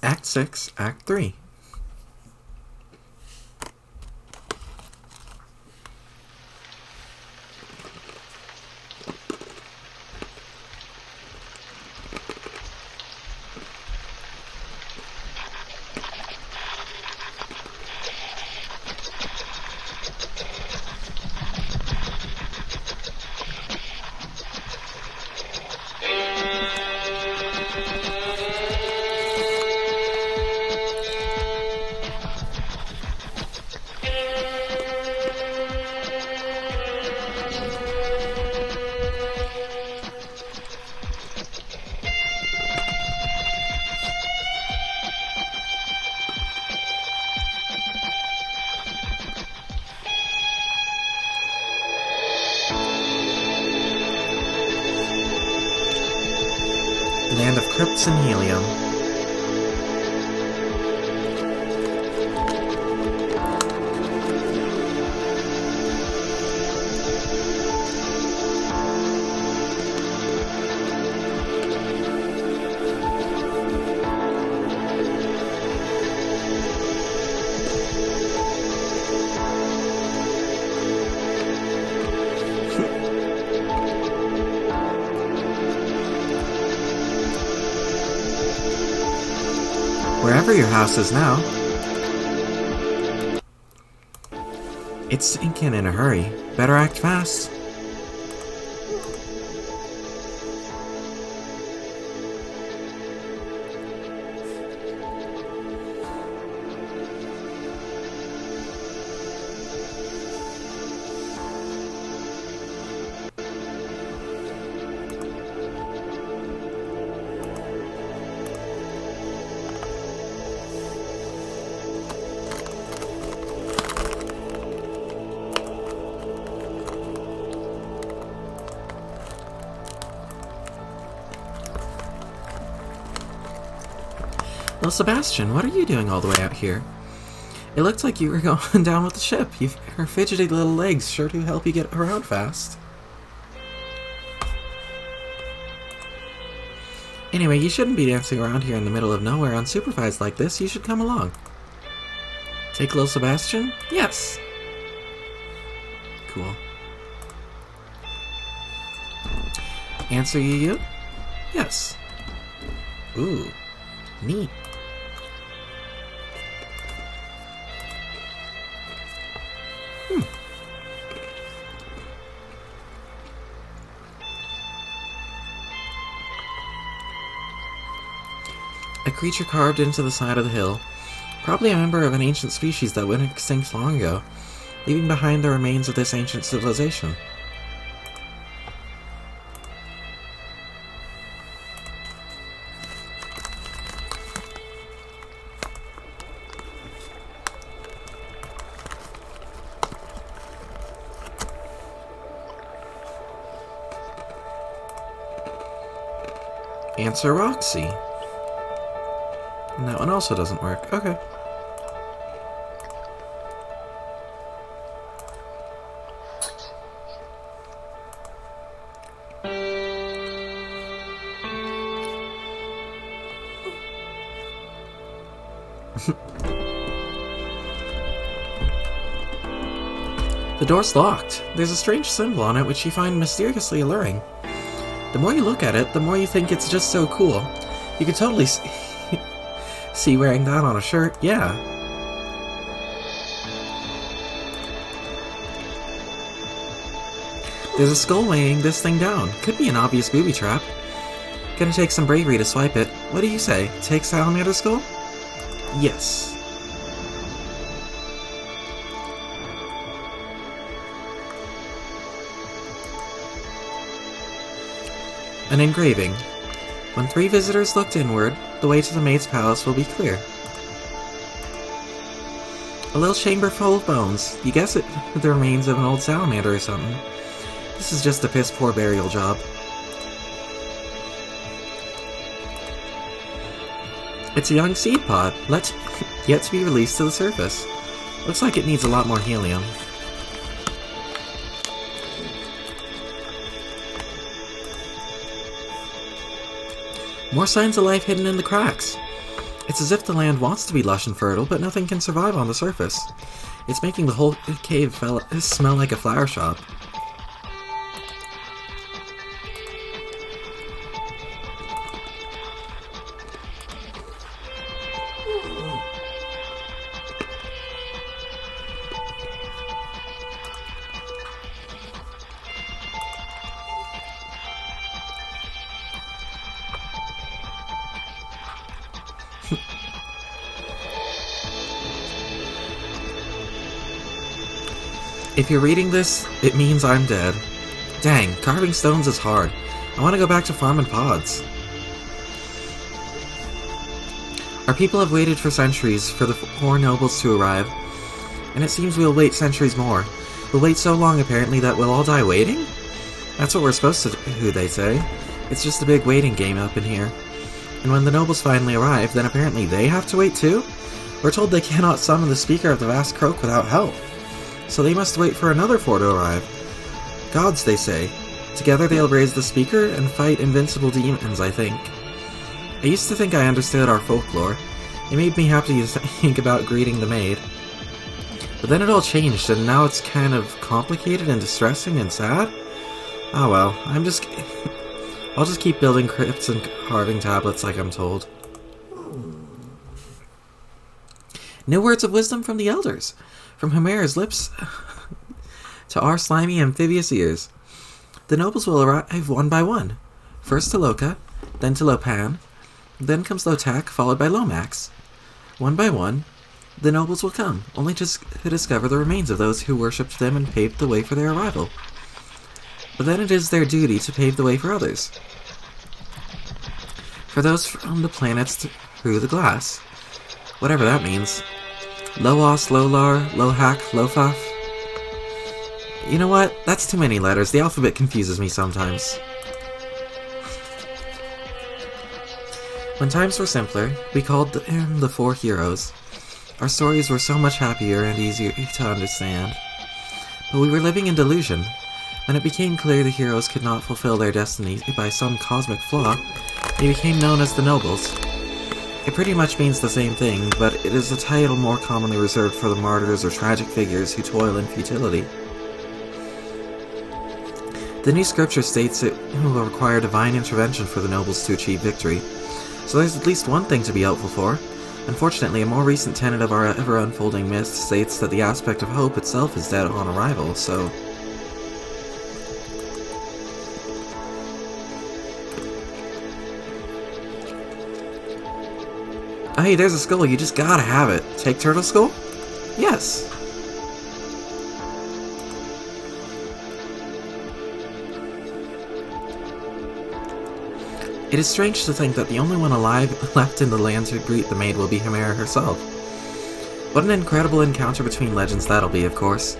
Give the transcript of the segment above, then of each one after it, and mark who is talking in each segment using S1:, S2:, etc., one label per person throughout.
S1: Act 6, Act 3. Land of crypts and helium. Wherever your house is now. It's sinking in a hurry. Better act fast. Well, Sebastian, what are you doing all the way out here? It looked like you were going down with the ship. Your fidgety little legs sure do help you get around fast. Anyway, you shouldn't be dancing around here in the middle of nowhere unsupervised like this. You should come along. Take little Sebastian? Yes. Cool. Answer you? Yes. Ooh. Neat. A creature carved into the side of the hill. Probably a member of an ancient species that went extinct long ago, leaving behind the remains of this ancient civilization. Answer Roxy. And that one also doesn't work. Okay. The door's locked. There's a strange symbol on it which you find mysteriously alluring. The more you look at it, the more you think it's just so cool. You could totally see wearing that on a shirt, yeah. There's a skull weighing this thing down. Could be an obvious booby trap. Gonna take some bravery to swipe it. What do you say? Take Salamander Skull? Yes. An engraving. When 3 visitors looked inward, the way to the maid's palace will be clear. A little chamber full of bones. You guess it, the remains of an old salamander or something. This is just a piss-poor burial job. It's a young seed pod, yet to be released to the surface. Looks like it needs a lot more helium. More signs of life hidden in the cracks. It's as if the land wants to be lush and fertile, but nothing can survive on the surface. It's making the whole cave smell like a flower shop. If you're reading this, it means I'm dead. Dang, carving stones is hard. I want to go back to farming pods. Our people have waited for centuries for the 4 nobles to arrive, and it seems we'll wait centuries more. We'll wait so long, apparently, that we'll all die waiting? That's what we're supposed to do, they say. It's just a big waiting game up in here. And when the nobles finally arrive, then apparently they have to wait too? We're told they cannot summon the speaker of the vast croak without help. So they must wait for another 4 to arrive. Gods, they say. Together they'll raise the speaker and fight invincible demons, I think. I used to think I understood our folklore. It made me happy to think about greeting the maid. But then it all changed, and now it's kind of complicated and distressing and sad. Oh well, I'll just keep building crypts and carving tablets like I'm told. New words of wisdom from the elders. From Homera's lips to our slimy amphibious ears. The nobles will arrive one by one. First to Loka, then to Lopan, then comes Lotak, followed by Lomax. One by one, the nobles will come, only to discover the remains of those who worshipped them and paved the way for their arrival. But then it is their duty to pave the way for others. For those from the planets through the glass. Whatever that means. Loas, Lolar, Lohak, Lofaf. You know what? That's too many letters. The alphabet confuses me sometimes. When times were simpler, we called them the 4 heroes. Our stories were so much happier and easier to understand. But we were living in delusion. When it became clear the heroes could not fulfill their destiny by some cosmic flaw, they became known as the nobles. It pretty much means the same thing, but it is a title more commonly reserved for the martyrs or tragic figures who toil in futility. The new scripture states it will require divine intervention for the nobles to achieve victory, so there's at least one thing to be hopeful for. Unfortunately, a more recent tenet of our ever-unfolding myth states that the aspect of hope itself is dead on arrival, so... Hey, there's a skull, you just gotta have it. Take Turtle Skull? Yes. It is strange to think that the only one alive left in the land to greet the maid will be Homera herself. What an incredible encounter between legends that'll be, of course.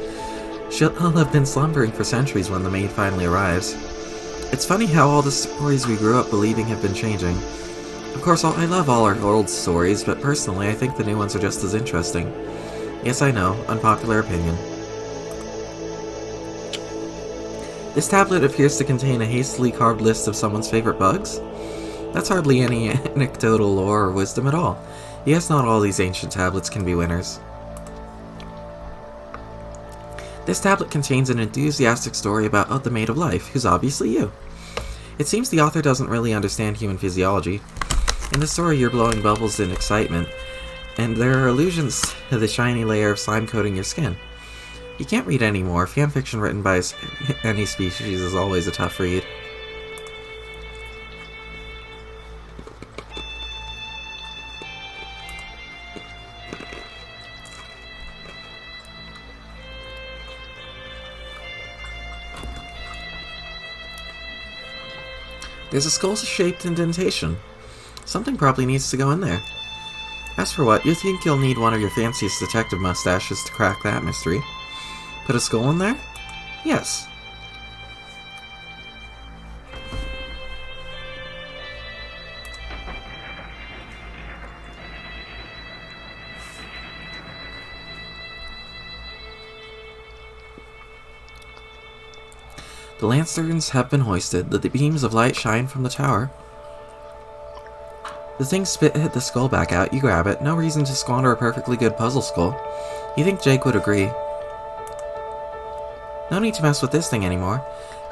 S1: She'll have been slumbering for centuries when the maid finally arrives. It's funny how all the stories we grew up believing have been changing. Of course, I love all our old stories, but personally I think the new ones are just as interesting. Yes, I know, unpopular opinion. This tablet appears to contain a hastily carved list of someone's favorite bugs. That's hardly any anecdotal lore or wisdom at all. Yes, not all these ancient tablets can be winners. This tablet contains an enthusiastic story about the Maid of Life, who's obviously you. It seems the author doesn't really understand human physiology. In the story, you're blowing bubbles in excitement, and there are allusions to the shiny layer of slime coating your skin. You can't read anymore. Fanfiction written by any species is always a tough read. There's a skull-shaped indentation. Something probably needs to go in there. As for what, you think you'll need one of your fanciest detective mustaches to crack that mystery. Put a skull in there? Yes. The lanterns have been hoisted. The beams of light shine from the tower. The thing hit the skull back out. You grab it. No reason to squander a perfectly good puzzle skull. You think Jake would agree. No need to mess with this thing anymore.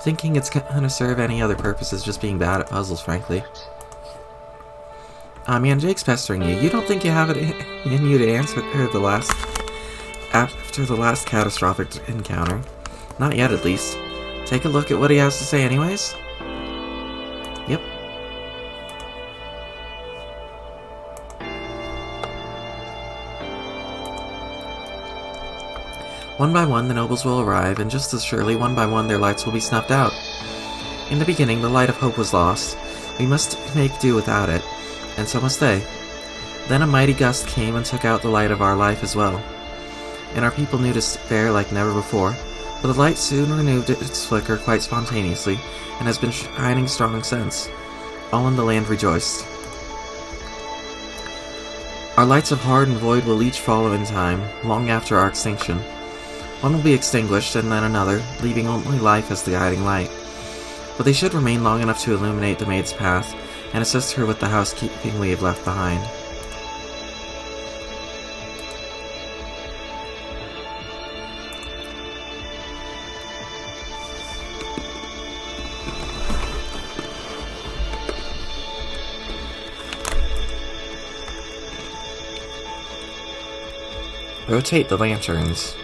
S1: Thinking it's gonna serve any other purpose is just being bad at puzzles, frankly. Ah, man, Jake's pestering you. You don't think you have it in you to answer after the last catastrophic encounter? Not yet, at least. Take a look at what he has to say anyways. Yep. One by one, the nobles will arrive, and just as surely, one by one, their lights will be snuffed out. In the beginning, the light of hope was lost. We must make do without it, and so must they. Then a mighty gust came and took out the light of our life as well, and our people knew despair like never before. But the light soon renewed its flicker quite spontaneously, and has been shining strong since. All in the land rejoiced. Our lights of heart and void will each follow in time, long after our extinction. One will be extinguished, and then another, leaving only life as the guiding light. But they should remain long enough to illuminate the maid's path, and assist her with the housekeeping we have left behind. Rotate the lanterns.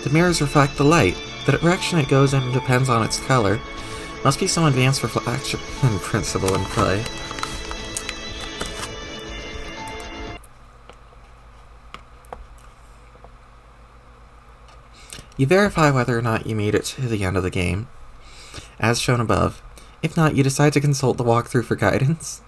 S1: The mirrors reflect the light. The direction it goes in depends on its color. Must be some advanced reflection principle in play. You verify whether or not you made it to the end of the game, as shown above. If not, you decide to consult the walkthrough for guidance.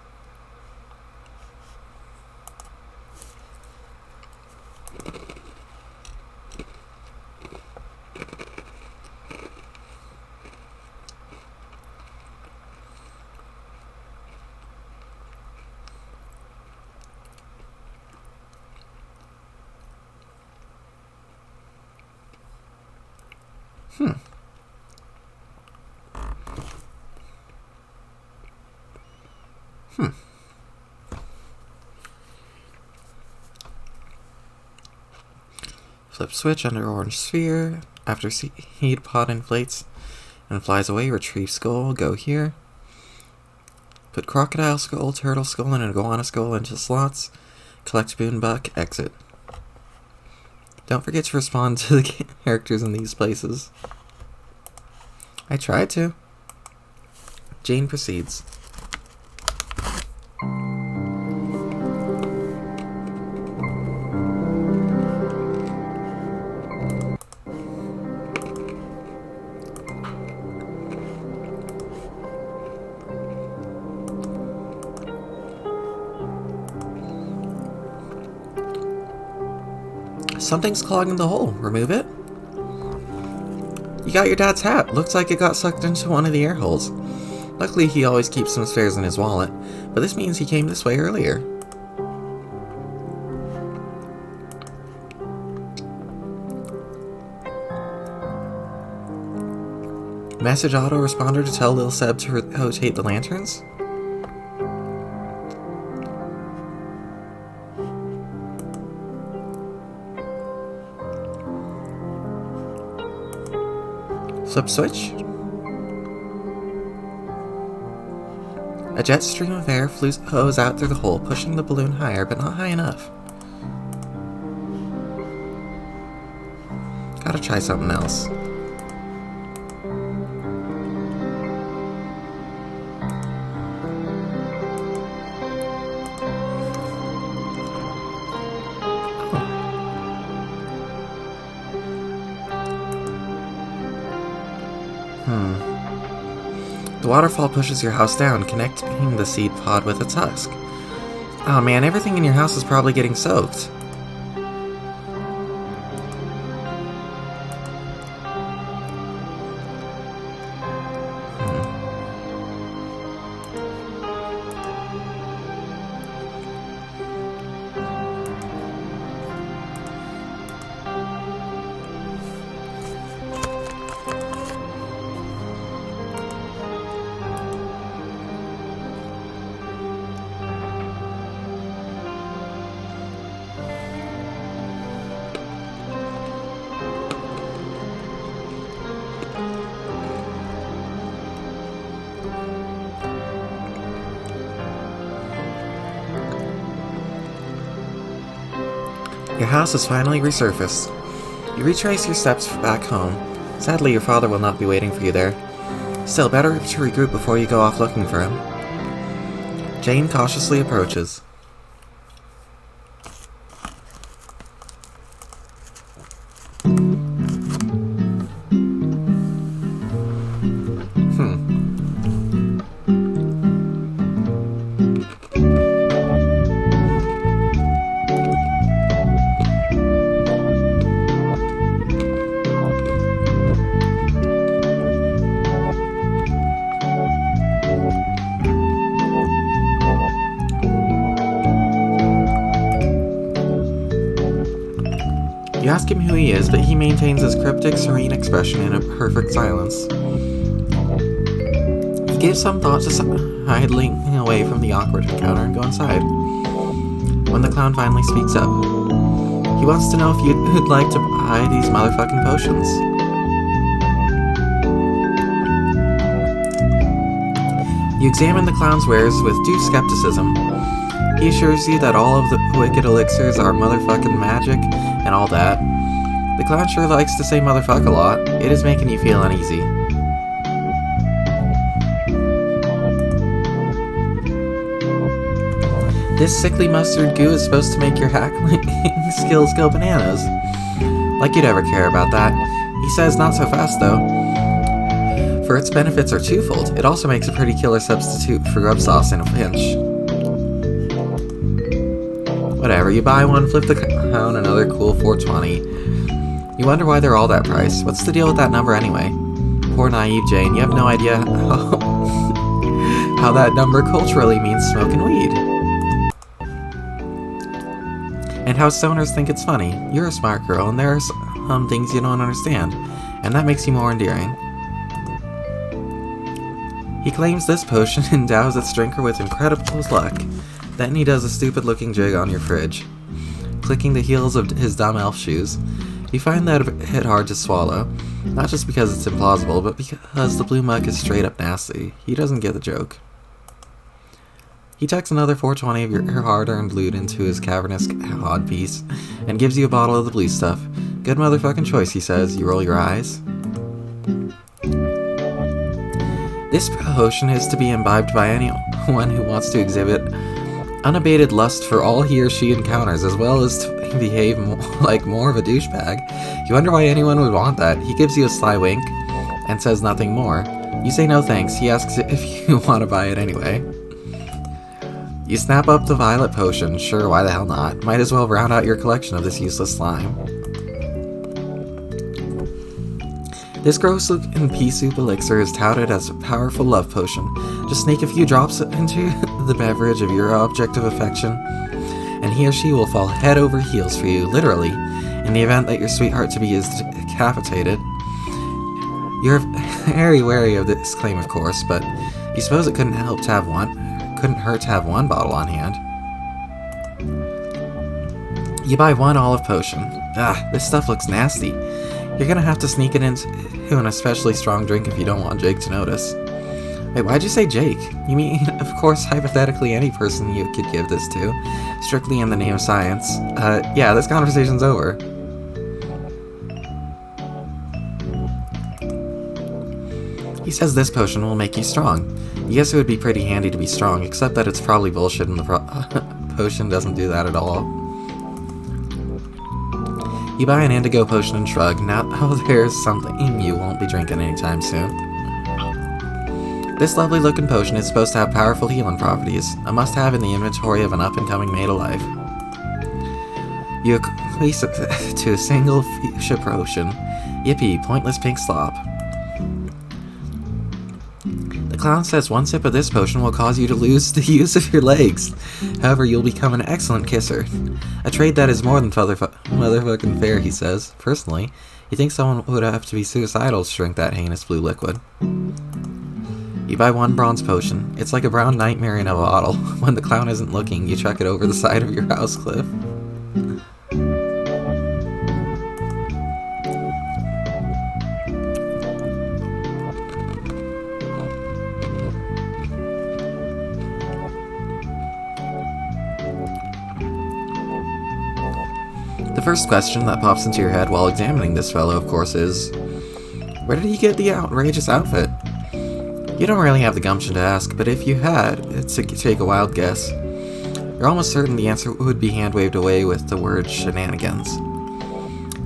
S1: Flip switch under orange sphere. After seed pod inflates and flies away, retrieve skull. Go here. Put crocodile skull, turtle skull, and iguana skull into slots. Collect boon buck. Exit. Don't forget to respond to the characters in these places. I tried to. Jane proceeds. Something's clogging the hole. Remove it. You got your dad's hat. Looks like it got sucked into one of the air holes. Luckily, he always keeps some spares in his wallet, but this means he came this way earlier. Message autoresponder to tell Lil Seb to rotate the lanterns? Flip switch? A jet stream of air flows out through the hole, pushing the balloon higher, but not high enough. Gotta try something else. The waterfall pushes your house down, connecting the seed pod with its husk. Oh man, everything in your house is probably getting soaked. Your house has finally resurfaced. You retrace your steps back home. Sadly, your father will not be waiting for you there. Still, better to regroup before you go off looking for him. Jane cautiously approaches. You ask him who he is, but he maintains his cryptic, serene expression in a perfect silence. He gives some thought to sidling away from the awkward encounter and go inside. When the clown finally speaks up, he wants to know if you'd like to buy these motherfucking potions. You examine the clown's wares with due skepticism. He assures you that all of the wicked elixirs are motherfucking magic and all that. The clown sure likes to say motherfuck a lot. It is making you feel uneasy. This sickly mustard goo is supposed to make your hackling skills go bananas. Like you'd ever care about that. He says not so fast though. For its benefits are twofold. It also makes a pretty killer substitute for rub sauce in a pinch. Whatever, you buy one, flip the clown, another cool 420. You wonder why they're all that price. What's the deal with that number anyway? Poor naive Jane, you have no idea how that number culturally means smoking weed. And how stoners think it's funny. You're a smart girl, and there are some things you don't understand, and that makes you more endearing. He claims this potion endows its drinker with incredible luck. Then he does a stupid-looking jig on your fridge, clicking the heels of his dumb elf shoes. You find that a bit hard to swallow, not just because it's implausible, but because the blue muck is straight up nasty. He doesn't get the joke. He tucks another 420 of your hard-earned loot into his cavernous codpiece, and gives you a bottle of the blue stuff. Good motherfucking choice, he says. You roll your eyes. This potion is to be imbibed by anyone who wants to exhibit unabated lust for all he or she encounters, as well as to behave like more of a douchebag. You wonder why anyone would want that. He gives you a sly wink and says nothing more. You say no thanks. He asks if you want to buy it anyway. You snap up the violet potion. Sure, why the hell not? Might as well round out your collection of this useless slime. This gross-looking pea soup elixir is touted as a powerful love potion. Just sneak a few drops into the beverage of your object of affection, and he or she will fall head over heels for you, literally, in the event that your sweetheart-to-be is decapitated. Your very wary of this claim, of course, but you suppose it couldn't hurt to have one bottle on hand. You buy one olive potion. This stuff looks nasty. You're gonna have to sneak it into an especially strong drink if you don't want Jake to notice. Wait, why'd you say Jake? You mean, of course, hypothetically any person you could give this to, strictly in the name of science. Yeah, this conversation's over. He says this potion will make you strong. Yes, it would be pretty handy to be strong, except that it's probably bullshit and the potion doesn't do that at all. You buy an indigo potion and shrug. Now there's something you won't be drinking anytime soon. This lovely looking potion is supposed to have powerful healing properties, a must-have in the inventory of an up-and-coming maid alive. You equate it to a single fuchsia potion. Yippee, pointless pink slop. The clown says one sip of this potion will cause you to lose the use of your legs. However, you'll become an excellent kisser. A trade that is more than motherfucking fair, he says. Personally, he thinks someone would have to be suicidal to drink that heinous blue liquid. You buy one bronze potion. It's like a brown nightmare in a bottle. When the clown isn't looking, you chuck it over the side of your house cliff. The first question that pops into your head while examining this fellow, of course, is, where did he get the outrageous outfit? You don't really have the gumption to ask, but if you had, to take a wild guess, you're almost certain the answer would be hand-waved away with the word shenanigans.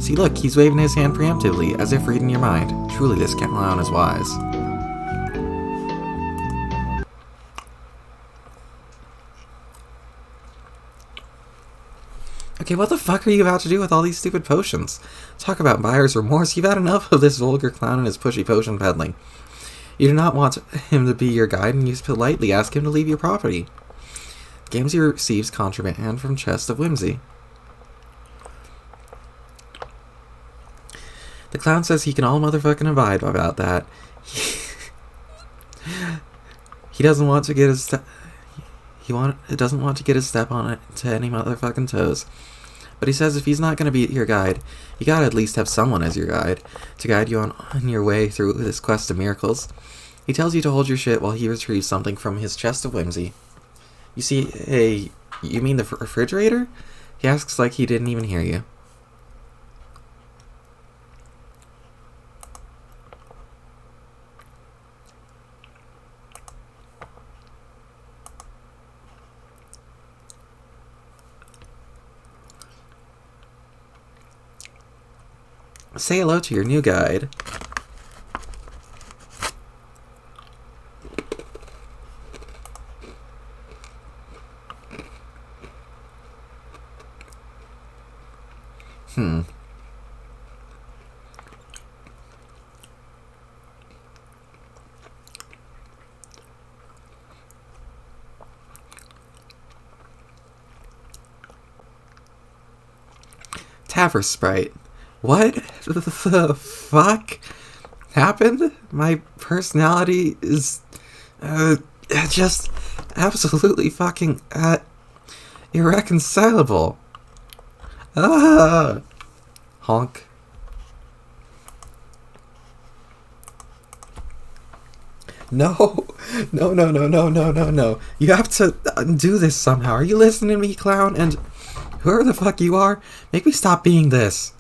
S1: See, look, he's waving his hand preemptively, as if reading your mind. Truly, this clown is wise. Okay, what the fuck are you about to do with all these stupid potions? Talk about buyer's remorse. You've had enough of this vulgar clown and his pushy potion peddling. You do not want him to be your guide, and you politely ask him to leave your property. Gamesy receives contraband from Chest of Whimsy. The clown says he can all motherfucking abide about that. He doesn't want to get his doesn't want to get his step on it to any motherfucking toes. But he says if he's not going to be your guide, you gotta at least have someone as your guide, to guide you on your way through this quest of miracles. He tells you to hold your shit while he retrieves something from his Chest of Whimsy. You see, hey, you mean the refrigerator? He asks like he didn't even hear you. Say hello to your new guide. Tavern Sprite. What the fuck happened? My personality is just absolutely fucking irreconcilable. Honk. No. You have to undo this somehow. Are you listening to me, clown? And whoever the fuck you are, make me stop being this.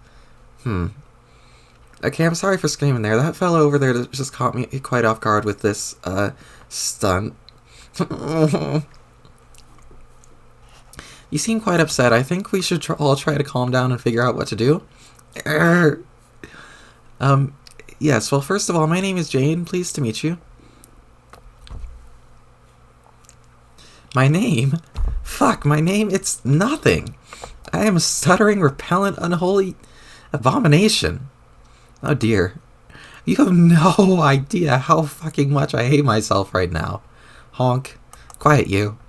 S1: Okay, I'm sorry for screaming there. That fellow over there just caught me quite off guard with this, stunt. You seem quite upset. I think we should all try to calm down and figure out what to do. Yes, well, first of all, my name is Jane. Pleased to meet you. My name? Fuck, my name? It's nothing. I am a stuttering, repellent, unholy abomination. Oh dear. You have no idea how fucking much I hate myself right now. Honk. Quiet you.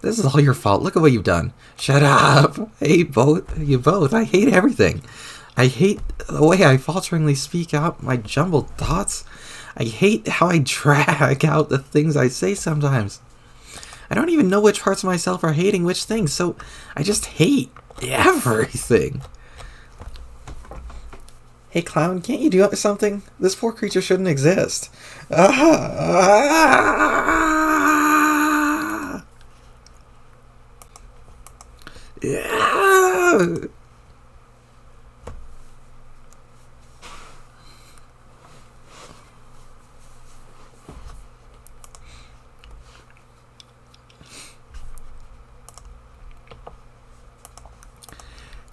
S1: This is all your fault. Look at what you've done. Shut up. I hate you both. I hate everything. I hate the way I falteringly speak out my jumbled thoughts. I hate how I drag out the things I say sometimes. I don't even know which parts of myself are hating which things, so I just hate everything. Hey, clown, can't you do something? This poor creature shouldn't exist. Yeah.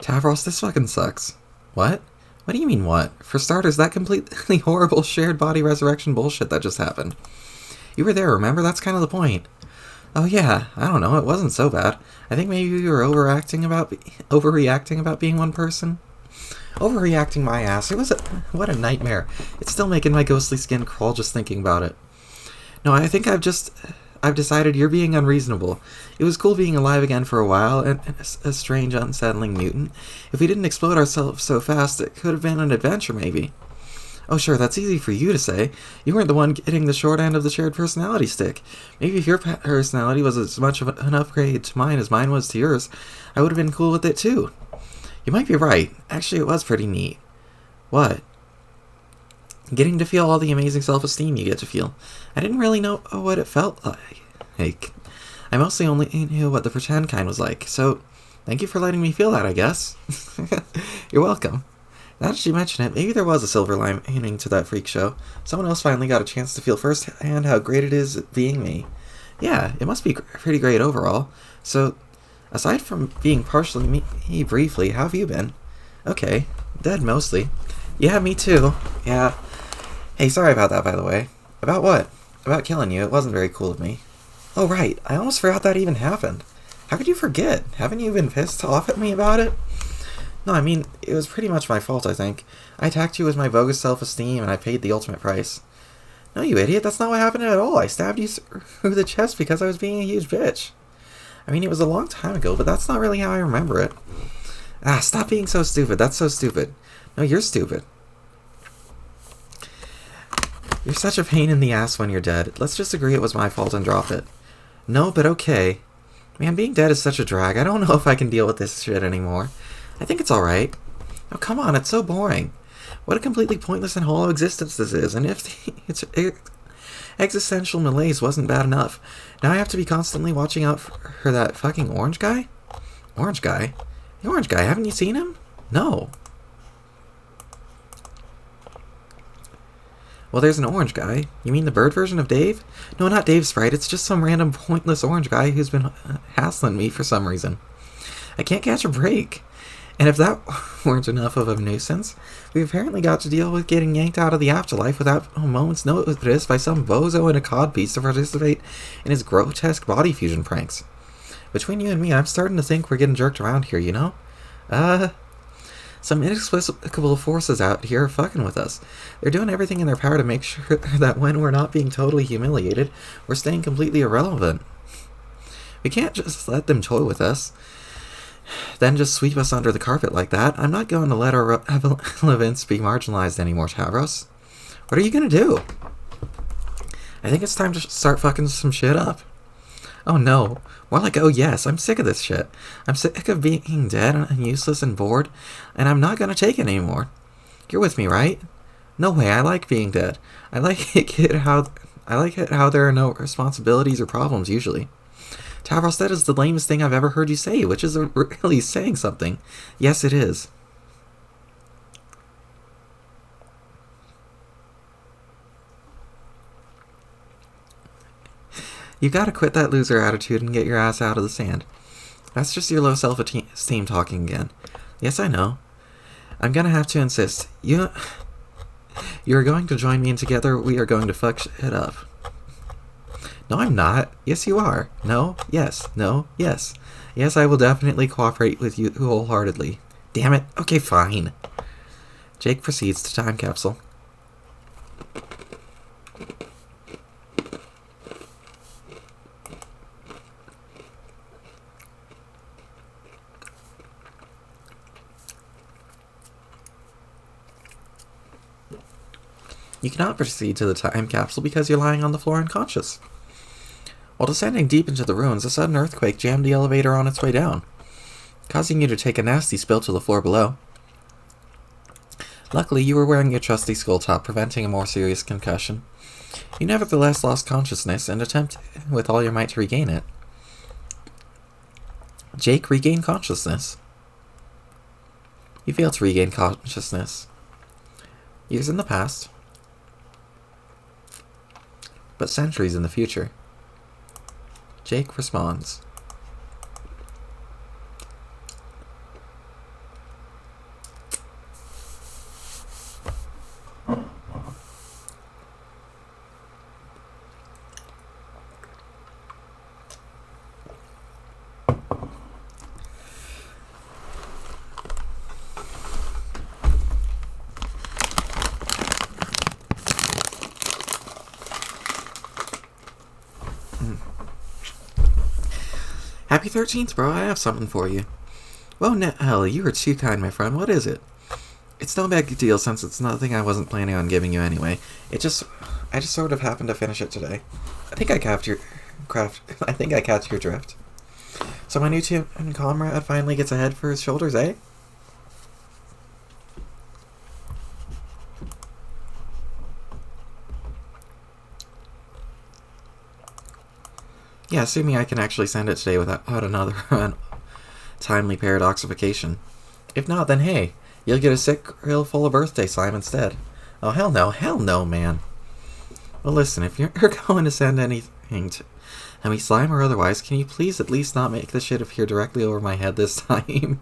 S1: Tavros, this fucking sucks. What? What do you mean what? For starters, that completely horrible shared body resurrection bullshit that just happened. You were there, remember? That's kind of the point. Oh yeah, I don't know, it wasn't so bad. I think maybe you were overreacting about being one person. Overreacting my ass. What a nightmare. It's still making my ghostly skin crawl just thinking about it. No, I think I've decided you're being unreasonable. It was cool being alive again for a while, and a strange, unsettling mutant. If we didn't explode ourselves so fast, it could have been an adventure, maybe. Oh sure, that's easy for you to say. You weren't the one getting the short end of the shared personality stick. Maybe if your personality was as much of an upgrade to mine as mine was to yours, I would have been cool with it too. You might be right. Actually, it was pretty neat. What? Getting to feel all the amazing self-esteem you get to feel. I didn't really know what it felt like. I mostly only knew what the pretend kind was like, so thank you for letting me feel that, I guess. You're welcome. Now that you mention it, maybe there was a silver lining to that freak show. Someone else finally got a chance to feel firsthand how great it is being me. Yeah, it must be pretty great overall. So, aside from being partially me briefly, how have you been? Okay, dead mostly. Yeah, me too. Yeah. Hey, sorry about that, by the way. About what? About killing you. It wasn't very cool of me. Oh, right. I almost forgot that even happened. How could you forget? Haven't you been pissed off at me about it? No, I mean, it was pretty much my fault, I think. I attacked you with my bogus self-esteem, and I paid the ultimate price. No, you idiot, that's not what happened at all. I stabbed you through the chest because I was being a huge bitch. I mean, it was a long time ago, but that's not really how I remember it. Ah, stop being so stupid. That's so stupid. No, you're stupid. You're such a pain in the ass when you're dead. Let's just agree it was my fault and drop it. No, but okay. Man, being dead is such a drag. I don't know if I can deal with this shit anymore. I think it's alright. Oh, come on, it's so boring. What a completely pointless and hollow existence this is, and if its existential malaise wasn't bad enough, now I have to be constantly watching out for that fucking orange guy? Orange guy? The orange guy, haven't you seen him? No. Well, there's an orange guy. You mean the bird version of Dave? No, not Dave Sprite, it's just some random pointless orange guy who's been hassling me for some reason. I can't catch a break. And if that weren't enough of a nuisance, we've apparently got to deal with getting yanked out of the afterlife without a moment's notice by some bozo in a codpiece to participate in his grotesque body fusion pranks. Between you and me, I'm starting to think we're getting jerked around here, you know? Some inexplicable forces out here are fucking with us. They're doing everything in their power to make sure that when we're not being totally humiliated, we're staying completely irrelevant. We can't just let them toy with us, then just sweep us under the carpet like that. I'm not going to let our relevance be marginalized anymore, Tavros. What are you going to do? I think it's time to start fucking some shit up. Oh no. More like, oh yes, I'm sick of this shit. I'm sick of being dead and useless and bored, and I'm not going to take it anymore. You're with me, right? No way, I like being dead. I like it how there are no responsibilities or problems usually. Tavros, that is the lamest thing I've ever heard you say, which is really saying something. Yes, it is. You gotta quit that loser attitude and get your ass out of the sand. That's just your low self-esteem talking again. Yes, I know. I'm gonna have to insist. You're going to join me, and together we are going to fuck shit up. No, I'm not. Yes, you are. No, yes, no, yes. Yes, I will definitely cooperate with you wholeheartedly. Damn it. Okay, fine. Jake proceeds to time capsule. You cannot proceed to the time capsule because you're lying on the floor unconscious. While descending deep into the ruins, a sudden earthquake jammed the elevator on its way down, causing you to take a nasty spill to the floor below. Luckily, you were wearing your trusty skull top, preventing a more serious concussion. You nevertheless lost consciousness and attempted with all your might to regain it. Jake regained consciousness. You failed to regain consciousness. Years in the past, but centuries in the future. Jake responds. Happy 13th, bro. I have something for you. Well, hell, you are too kind, my friend. What is it? It's no big deal since it's nothing I wasn't planning on giving you anyway. I just sort of happened to finish it today. I think I catch your drift. So my new team and comrade finally gets a head for his shoulders, eh? Yeah, assuming I can actually send it today without another timely paradoxification. If not, then hey, you'll get a sick reel full of birthday slime instead. Oh, hell no, man. Well, listen, if you're going to send anything to me, slime or otherwise, can you please at least not make the shit appear directly over my head this time?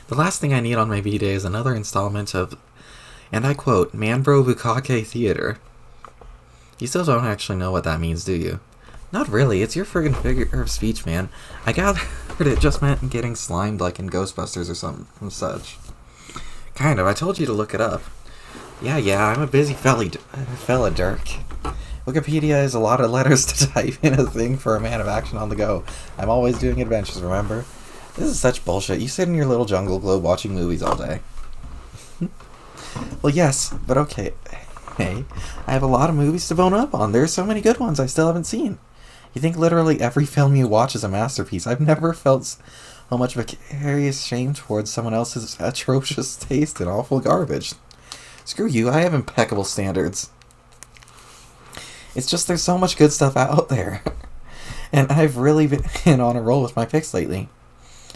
S1: The last thing I need on my V-Day is another installment of, and I quote, Manbro Bukake Theater. You still don't actually know what that means, do you? Not really, it's your friggin' figure of speech, man. I gathered it just meant getting slimed like in Ghostbusters or something such. Kind of, I told you to look it up. Yeah, I'm a busy fella, Dirk. Wikipedia is a lot of letters to type in a thing for a man of action on the go. I'm always doing adventures, remember? This is such bullshit. You sit in your little jungle globe watching movies all day. Well, yes, but okay. Hey, I have a lot of movies to bone up on. There's so many good ones I still haven't seen. You think literally every film you watch is a masterpiece. I've never felt so much vicarious shame towards someone else's atrocious taste in awful garbage. Screw you, I have impeccable standards. It's just there's so much good stuff out there. And I've really been on a roll with my picks lately.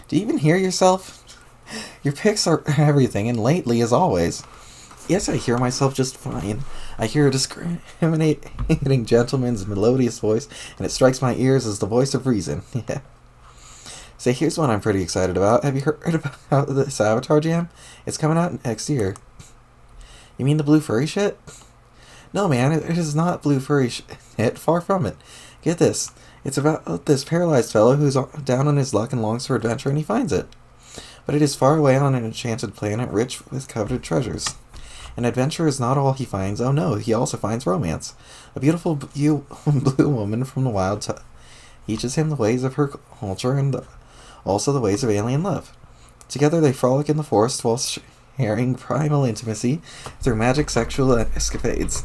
S1: Do you even hear yourself? Your picks are everything, and lately as always. Yes, I hear myself just fine. I hear a discriminating gentleman's melodious voice, and it strikes my ears as the voice of reason. Yeah. Say, here's one I'm pretty excited about. Have you heard about this Avatar Jam? It's coming out next year. You mean the blue furry shit? No, man, it is not blue furry shit. Far from it. Get this. It's about this paralyzed fellow who's down on his luck and longs for adventure, and he finds it. But it is far away on an enchanted planet rich with coveted treasures. And adventure is not all he finds. Oh no, he also finds romance. A beautiful blue woman from the wild teaches him the ways of her culture and also the ways of alien love. Together they frolic in the forest while sharing primal intimacy through magic sexual escapades.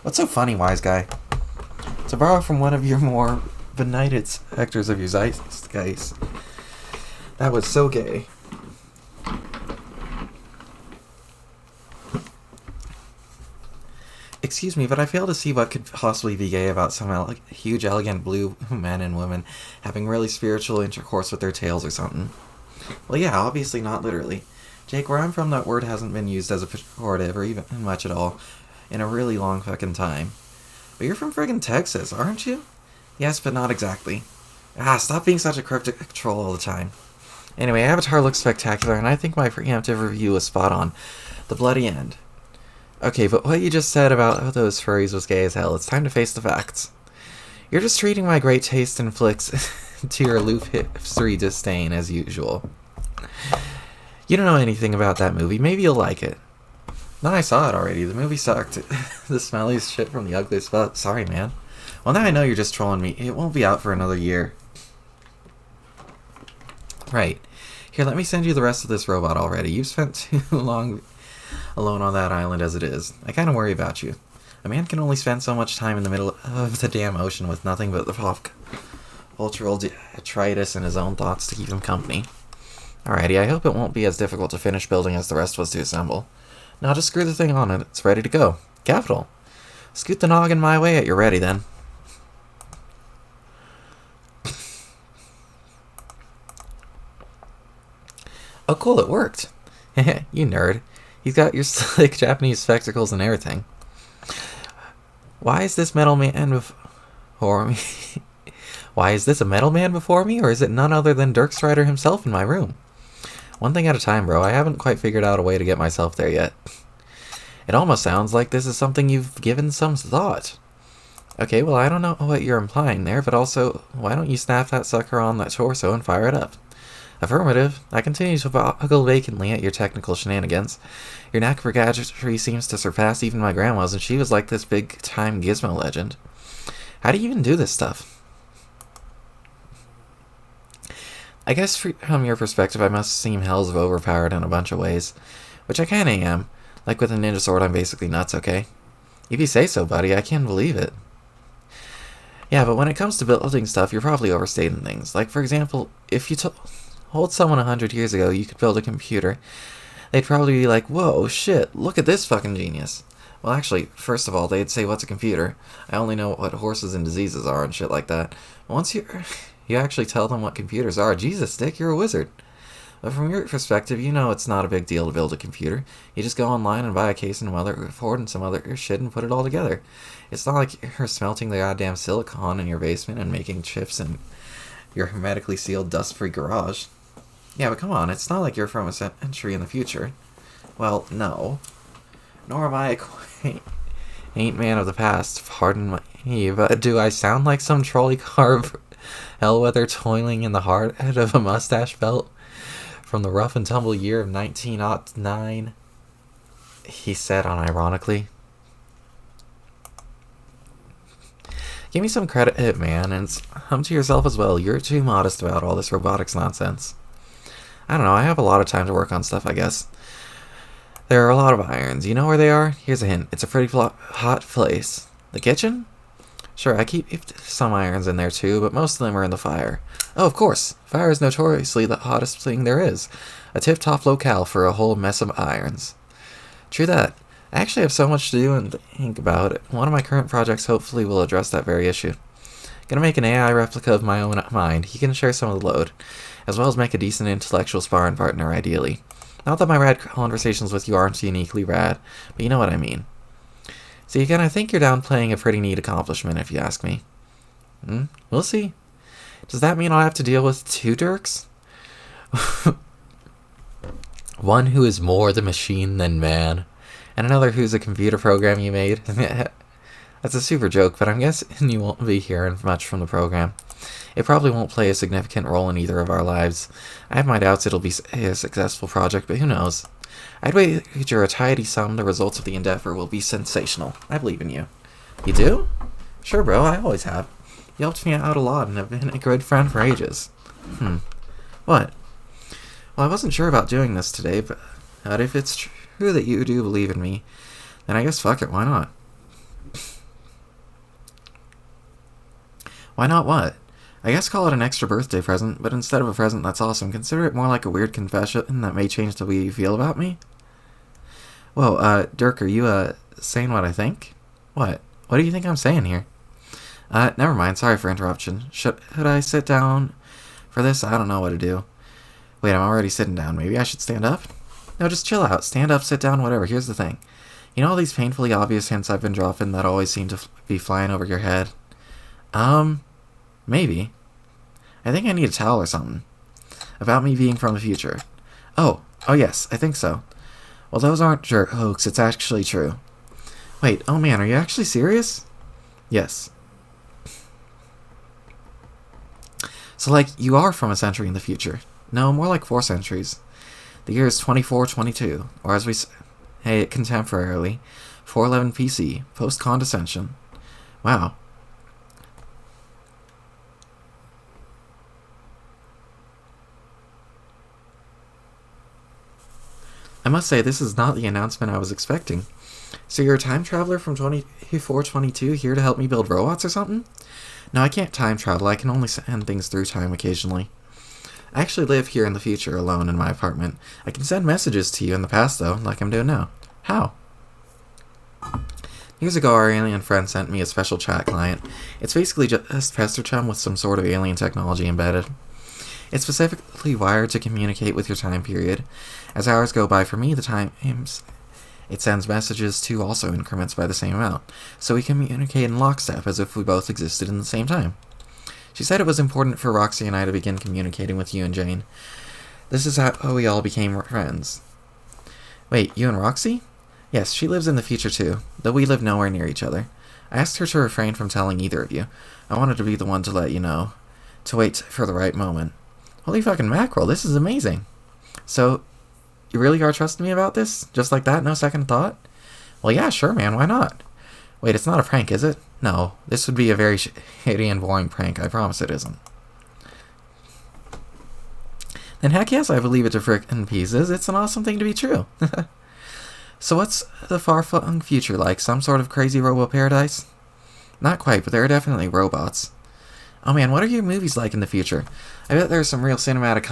S1: What's so funny, wise guy? To borrow from one of your more benighted sectors of your zeitgeist, that was so gay. Excuse me, but I fail to see what could possibly be gay about some huge, elegant blue men and women having really spiritual intercourse with their tails or something. Well, yeah, obviously not literally. Jake, where I'm from, that word hasn't been used as a pejorative or even much at all in a really long fucking time. But you're from friggin' Texas, aren't you? Yes, but not exactly. Stop being such a cryptic troll all the time. Anyway, Avatar looks spectacular, and I think my preemptive review was spot on. The bloody end. Okay, but what you just said about those furries was gay as hell. It's time to face the facts. You're just treating my great taste in flicks to your aloof hipstery disdain as usual. You don't know anything about that movie. Maybe you'll like it. No, I saw it already. The movie sucked. The smelliest shit from the ugliest spot. Sorry, man. Well, now I know you're just trolling me. It won't be out for another year. Right. Here, let me send you the rest of this robot already. You've spent too long alone on that island as it is. I kind of worry about you. A man can only spend so much time in the middle of the damn ocean with nothing but the cultural detritus and his own thoughts to keep him company. Alrighty, I hope it won't be as difficult to finish building as the rest was to assemble. Now just screw the thing on it. It's ready to go. Capital. Scoot the noggin my way at you're ready, then. Oh, cool, it worked. You nerd. He's got your slick Japanese spectacles and everything. Why is this metal man before me? Why is this a metal man before me, or is it none other than Dirk Strider himself in my room? One thing at a time, bro. I haven't quite figured out a way to get myself there yet. It almost sounds like this is something you've given some thought. Okay, well, I don't know what you're implying there, but also, why don't you snap that sucker on that torso and fire it up? Affirmative. I continue to boggle vacantly at your technical shenanigans. Your knack for gadgetry seems to surpass even my grandma's, and she was like this big-time gizmo legend. How do you even do this stuff? I guess from your perspective, I must seem hells of overpowered in a bunch of ways. Which I kinda am. Like with a ninja sword, I'm basically nuts, okay? If you say so, buddy, I can't believe it. Yeah, but when it comes to building stuff, you're probably overstating things. Like, for example, if you told someone 100 years ago you could build a computer, they'd probably be like, whoa, shit, look at this fucking genius. Well, actually, first of all, they'd say, what's a computer? I only know what horses and diseases are and shit like that. But once you actually tell them what computers are, Jesus, Dick, you're a wizard. But from your perspective, you know it's not a big deal to build a computer. You just go online and buy a case and motherboard and some other shit and put it all together. It's not like you're smelting the goddamn silicon in your basement and making chips in your hermetically sealed, dust-free garage. Yeah, but come on, it's not like you're from a century in the future. Well, no. Nor am I a quaint man of the past, pardon me, but do I sound like some trolley car hellwether toiling in the heart of a mustache belt? From the rough and tumble year of 1909, he said unironically. Give me some credit, man, and come to yourself as well. You're too modest about all this robotics nonsense. I don't know, I have a lot of time to work on stuff, I guess. There are a lot of irons. You know where they are? Here's a hint. It's a pretty hot place. The kitchen? Sure, I keep some irons in there too, but most of them are in the fire. Oh, of course. Fire is notoriously the hottest thing there is. A tip-top locale for a whole mess of irons. True that. I actually have so much to do and think about it. One of my current projects hopefully will address that very issue. Gonna make an AI replica of my own mind. He can share some of the load, as well as make a decent intellectual sparring partner, ideally. Not that my rad conversations with you aren't uniquely rad, but you know what I mean. See, again, I think you're downplaying a pretty neat accomplishment, if you ask me. We'll see. Does that mean I'll have to deal with two Dirks? One who is more the machine than man, and another who's a computer program you made? That's a super joke, but I'm guessing you won't be hearing much from the program. It probably won't play a significant role in either of our lives. I have my doubts it'll be a successful project, but who knows? I'd wager a tidy sum the results of the endeavor will be sensational. I believe in you. You do? Sure, bro, I always have. You helped me out a lot and have been a good friend for ages. What? Well, I wasn't sure about doing this today, but if it's true that you do believe in me, then I guess fuck it, why not? Why not what? I guess call it an extra birthday present, but instead of a present that's awesome, consider it more like a weird confession that may change the way you feel about me. Whoa, Dirk, are you, saying what I think? What? What do you think I'm saying here? Never mind, sorry for interruption. Should I sit down for this? I don't know what to do. Wait, I'm already sitting down. Maybe I should stand up? No, just chill out. Stand up, sit down, whatever. Here's the thing. You know all these painfully obvious hints I've been dropping that always seem to be flying over your head? Maybe. I think I need a towel or something. About me being from the future. Oh yes, I think so. Well, those aren't jokes, it's actually true. Wait, oh man, are you actually serious? Yes. So, like, you are from a century in the future. No, more like 4 centuries. The year is 2422, or as we say it contemporarily, 411 PC, post-condescension. Wow. must say, this is not the announcement I was expecting. So you're a time traveler from 2422 here to help me build robots or something? No, I can't time travel. I can only send things through time occasionally. I actually live here in the future alone in my apartment. I can send messages to you in the past, though, like I'm doing now. How? Years ago, our alien friend sent me a special chat client. It's basically just Chum with some sort of alien technology embedded. It's specifically wired to communicate with your time period. As hours go by for me, the times it sends messages to also increments by the same amount, so we communicate in lockstep as if we both existed in the same time. She said it was important for Roxy and I to begin communicating with you and Jane. This is how we all became friends. Wait, you and Roxy? Yes, she lives in the future too, though we live nowhere near each other. I asked her to refrain from telling either of you. I wanted to be the one to let you know, to wait for the right moment. Holy fucking mackerel, this is amazing. So, you really are trusting me about this? Just like that, no second thought? Well, yeah, sure, man, why not? Wait, it's not a prank, is it? No, this would be a very shitty and boring prank, I promise it isn't. Then heck yes, I believe it to frickin' pieces. It's an awesome thing to be true. So what's the far-flung future like? Some sort of crazy robo-paradise? Not quite, but there are definitely robots. Oh man, what are your movies like in the future? I bet there's some real cinematic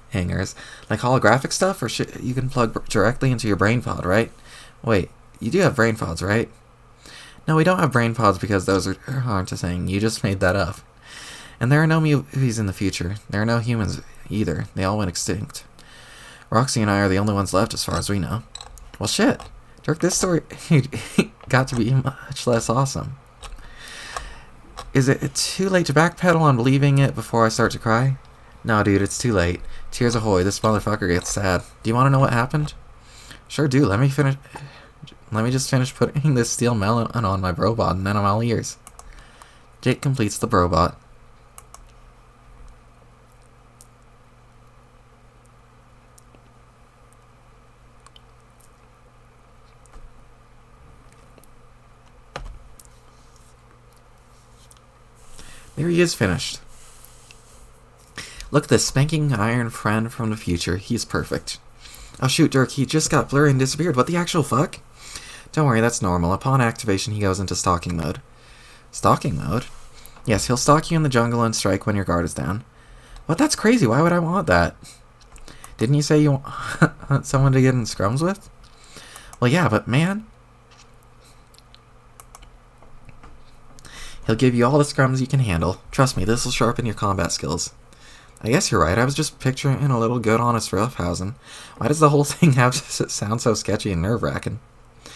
S1: hangers, like holographic stuff, or shit you can plug directly into your brain pod, right? Wait, you do have brain pods, right? No, we don't have brain pods because those aren't a thing. You just made that up. And there are no movies in the future. There are no humans either. They all went extinct. Roxy and I are the only ones left as far as we know. Well, shit. Dirk, this story got to be much less awesome. Is it too late to backpedal on believing it before I start to cry? No, dude, it's too late. Tears ahoy, this motherfucker gets sad. Do you want to know what happened? Sure do. Let me just finish putting this steel melon on my brobot, and then I'm all ears. Jake completes the brobot. There he is, finished. Look at this spanking iron friend from the future. He's perfect. Oh shoot, Dirk, he just got blurry and disappeared. What the actual fuck? Don't worry, that's normal. Upon activation, he goes into stalking mode. Stalking mode? Yes, he'll stalk you in the jungle and strike when your guard is down. What? That's crazy. Why would I want that? Didn't you say you want someone to get in scrums with? Well, yeah, but man... He'll give you all the scrums you can handle. Trust me, this will sharpen your combat skills. I guess you're right. I was just picturing a little good, honest roughhousing. Why does the whole thing have to sound so sketchy and nerve-wracking? Do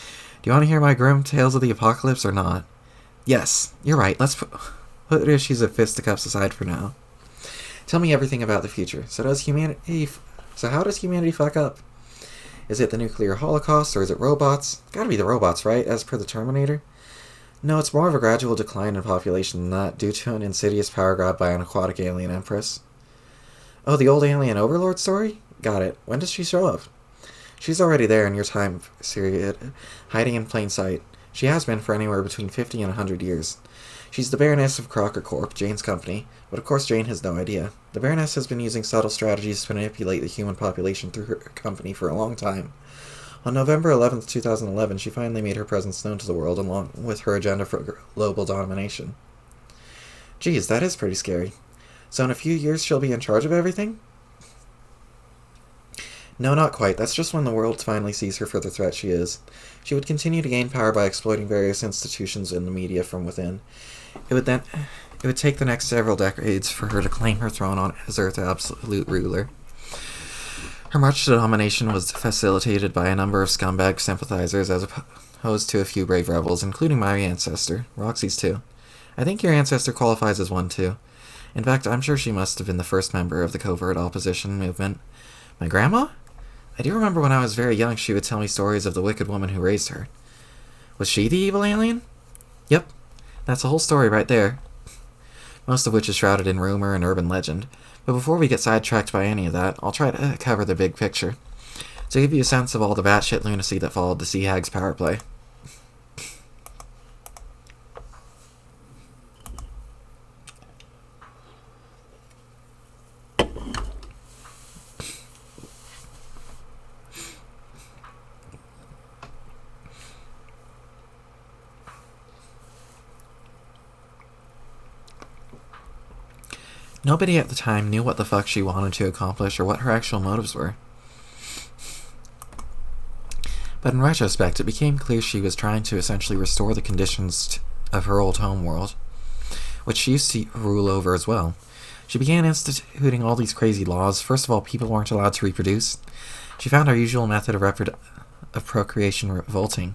S1: you want to hear my grim tales of the apocalypse or not? Yes, you're right. Let's put issues of fisticuffs aside for now. Tell me everything about the future. So how does humanity fuck up? Is it the nuclear holocaust, or is it robots? Gotta be the robots, right? As per the Terminator? No, it's more of a gradual decline in population than that, due to an insidious power grab by an aquatic alien empress. Oh, the old alien overlord story? Got it. When does she show up? She's already there in your time period, hiding in plain sight. She has been for anywhere between 50 and 100 years. She's the Baroness of Crocker Corp, Jane's company, but of course Jane has no idea. The Baroness has been using subtle strategies to manipulate the human population through her company for a long time. On November 11th, 2011, she finally made her presence known to the world, along with her agenda for global domination. Geez, that is pretty scary. So in a few years she'll be in charge of everything? No, not quite. That's just when the world finally sees her for the threat she is. She would continue to gain power by exploiting various institutions and the media from within. It would take the next several decades for her to claim her throne as Earth's absolute ruler. Her march to domination was facilitated by a number of scumbag sympathizers as opposed to a few brave rebels, including my ancestor, Roxy's too. I think your ancestor qualifies as one too. In fact, I'm sure she must have been the first member of the covert opposition movement. My grandma? I do remember when I was very young she would tell me stories of the wicked woman who raised her. Was she the evil alien? Yep. That's the whole story right there. Most of which is shrouded in rumor and urban legend. But before we get sidetracked by any of that, I'll try to cover the big picture, to give you a sense of all the batshit lunacy that followed the Sea Hag's power play. Nobody at the time knew what the fuck she wanted to accomplish or what her actual motives were. But in retrospect, it became clear she was trying to essentially restore the conditions of her old homeworld, which she used to rule over as well. She began instituting all these crazy laws. First of all, people weren't allowed to reproduce. She found our usual method of procreation revolting.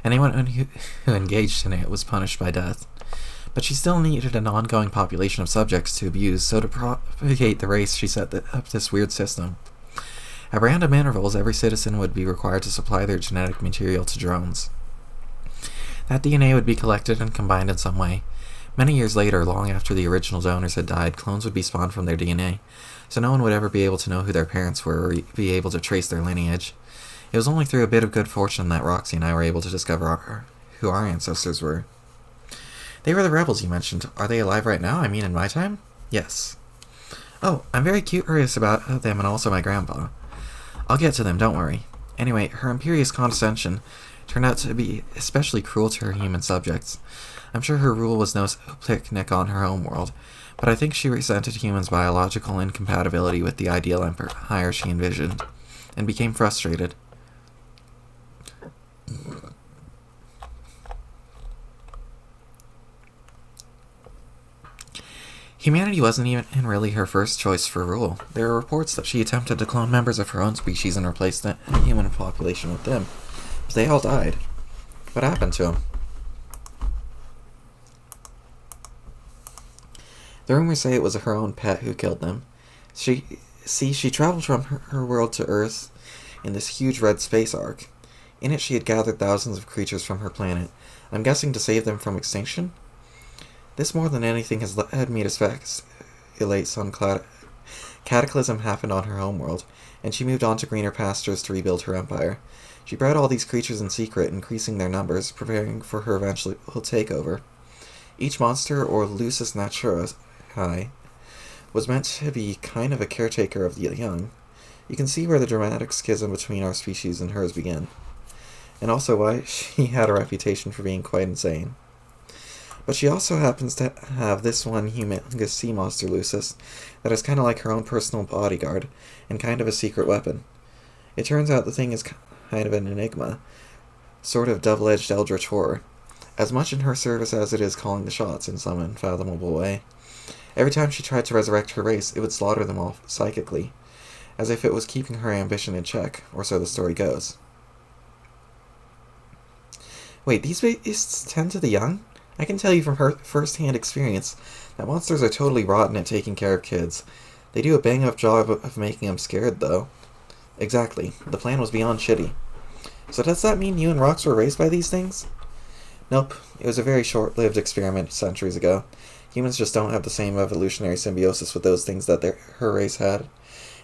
S1: Anyone who engaged in it was punished by death. But she still needed an ongoing population of subjects to abuse, so to propagate the race, she set up this weird system. At random intervals, every citizen would be required to supply their genetic material to drones. That DNA would be collected and combined in some way. Many years later, long after the original donors had died, clones would be spawned from their DNA, so no one would ever be able to know who their parents were or be able to trace their lineage. It was only through a bit of good fortune that Roxy and I were able to discover who our ancestors were. They were the rebels you mentioned. Are they alive right now? I mean, in my time? Yes. Oh, I'm very curious about them and also my grandpa. I'll get to them, don't worry. Anyway, her imperious condescension turned out to be especially cruel to her human subjects. I'm sure her rule was no picnic on her homeworld, but I think she resented humans' biological incompatibility with the ideal empire she envisioned, and became frustrated. Humanity wasn't even really her first choice for rule. There are reports that she attempted to clone members of her own species and replace the human population with them, but they all died. What happened to them? The rumors say it was her own pet who killed them. She traveled from her world to Earth in this huge red space ark. In it she had gathered thousands of creatures from her planet, I'm guessing to save them from extinction? This more than anything has led me to speculate some cataclysm happened on her homeworld, and she moved on to greener pastures to rebuild her empire. She bred all these creatures in secret, increasing their numbers, preparing for her eventual takeover. Each monster, or lusus naturae, was meant to be kind of a caretaker of the young. You can see where the dramatic schism between our species and hers began, and also why she had a reputation for being quite insane. But she also happens to have this one humongous sea monster, Lucis, that is kind of like her own personal bodyguard, and kind of a secret weapon. It turns out the thing is kind of an enigma, sort of double-edged eldritch horror, as much in her service as it is calling the shots in some unfathomable way. Every time she tried to resurrect her race, it would slaughter them all psychically, as if it was keeping her ambition in check, or so the story goes. Wait, these beasts tend to the young? I can tell you from her first-hand experience that monsters are totally rotten at taking care of kids. They do a bang-up job of making them scared, though. Exactly. The plan was beyond shitty. So does that mean you and Rox were raised by these things? Nope. It was a very short-lived experiment centuries ago. Humans just don't have the same evolutionary symbiosis with those things that her race had.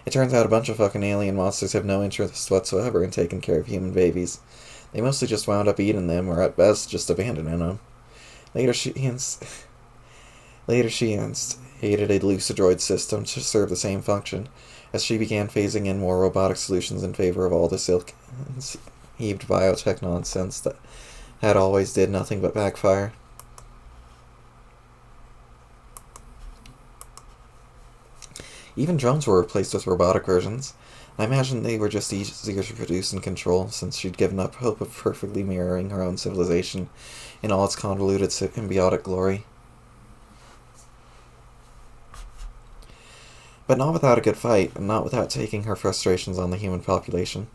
S1: It turns out a bunch of fucking alien monsters have no interest whatsoever in taking care of human babies. They mostly just wound up eating them, or at best, just abandoning them. Later she instated a Lucidroid system to serve the same function, as she began phasing in more robotic solutions in favor of all this ill-conceived biotech nonsense that had always did nothing but backfire. Even drones were replaced with robotic versions. I imagine they were just easier to produce and control, since she'd given up hope of perfectly mirroring her own civilization in all its convoluted symbiotic glory. But not without a good fight, and not without taking her frustrations on the human population.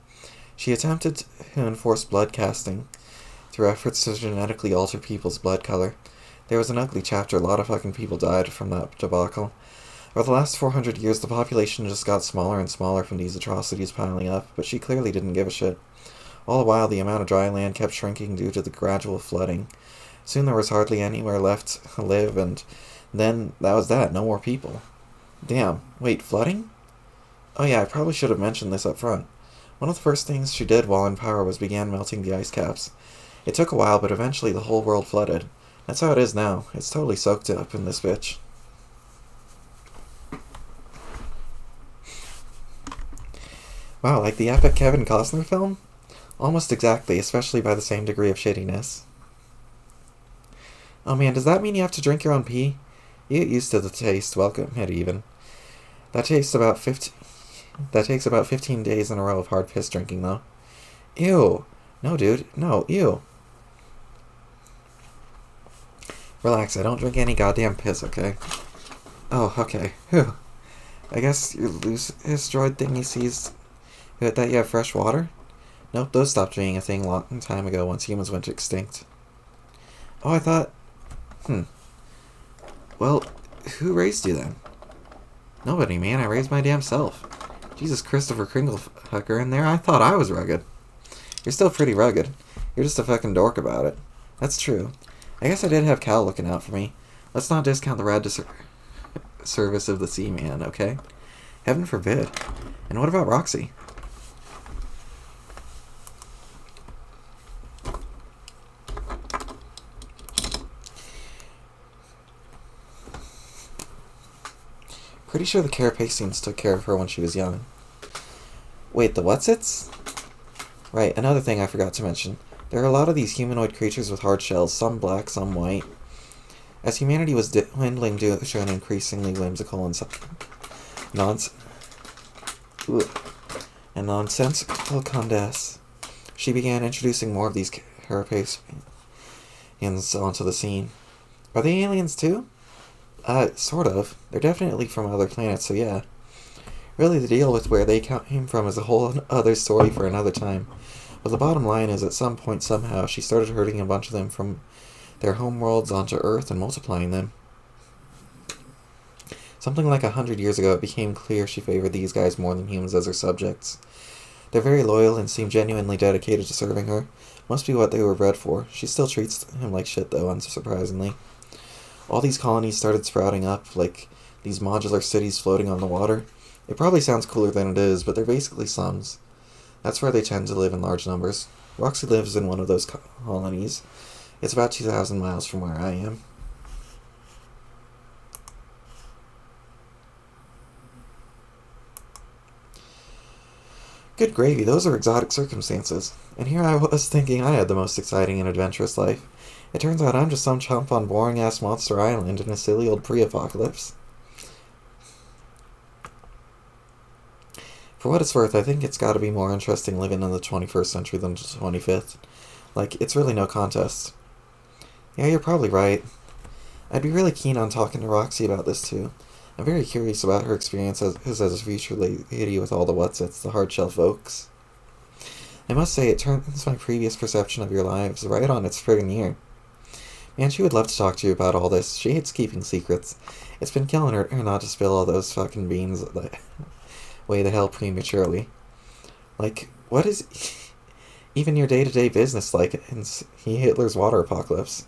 S1: She attempted to enforce blood casting through efforts to genetically alter people's blood color. There was an ugly chapter. A lot of fucking people died from that debacle. Over the last 400 years, the population just got smaller and smaller from these atrocities piling up, but she clearly didn't give a shit. All the while, the amount of dry land kept shrinking due to the gradual flooding. Soon there was hardly anywhere left to live, and then that was that. No more people. Damn. Wait, flooding? Oh yeah, I probably should have mentioned this up front. One of the first things she did while in power was began melting the ice caps. It took a while, but eventually the whole world flooded. That's how it is now. It's totally soaked up in this bitch. Wow, like the epic Kevin Costner film? Almost exactly, especially by the same degree of shittiness. Oh man, does that mean you have to drink your own pee? You get used to the taste, welcome it even. That takes about 15 days in a row of hard piss drinking, though. Ew. No, dude. No, ew. Relax, I don't drink any goddamn piss, okay? Oh, okay. Whew. I guess your loose asteroid thingy sees that you have fresh water? Nope, those stopped being a thing a long time ago once humans went extinct. Oh, I thought... Well, who raised you then? Nobody, man. I raised my damn self. Jesus Christopher Kringlefucker in there. I thought I was rugged. You're still pretty rugged. You're just a fucking dork about it. That's true. I guess I did have Cal looking out for me. Let's not discount the rad service of the sea man, okay? Heaven forbid. And what about Roxy? Pretty sure the Carapaceans took care of her when she was young. Wait, the whatsits? Right, another thing I forgot to mention. There are a lot of these humanoid creatures with hard shells, some black, some white. As humanity was dwindling due to an increasingly whimsical and nonsensical Condess, she began introducing more of these Carapaceans onto the scene. Are they aliens too? Sort of. They're definitely from other planets, so yeah. Really, the deal with where they came from is a whole other story for another time. But the bottom line is, at some point, somehow, she started herding a bunch of them from their homeworlds onto Earth and multiplying them. Something like 100 years ago, it became clear she favored these guys more than humans as her subjects. They're very loyal and seem genuinely dedicated to serving her. Must be what they were bred for. She still treats him like shit, though, unsurprisingly. All these colonies started sprouting up, like these modular cities floating on the water. It probably sounds cooler than it is, but they're basically slums. That's where they tend to live in large numbers. Roxy lives in one of those colonies. It's about 2,000 miles from where I am. Good gravy, those are exotic circumstances. And here I was thinking I had the most exciting and adventurous life. It turns out I'm just some chump on boring-ass Monster Island in a silly old pre-apocalypse. For what it's worth, I think it's gotta be more interesting living in the 21st century than the 25th. Like, it's really no contest. Yeah, you're probably right. I'd be really keen on talking to Roxy about this, too. I'm very curious about her experience as a future lady with all the whatsits, the hard-shell folks. I must say, it turns my previous perception of your lives right on its friggin' ear. Man, she would love to talk to you about all this. She hates keeping secrets. It's been killing her not to spill all those fucking beans way the hell prematurely. Like, what is even your day-to-day business like in Hitler's water apocalypse?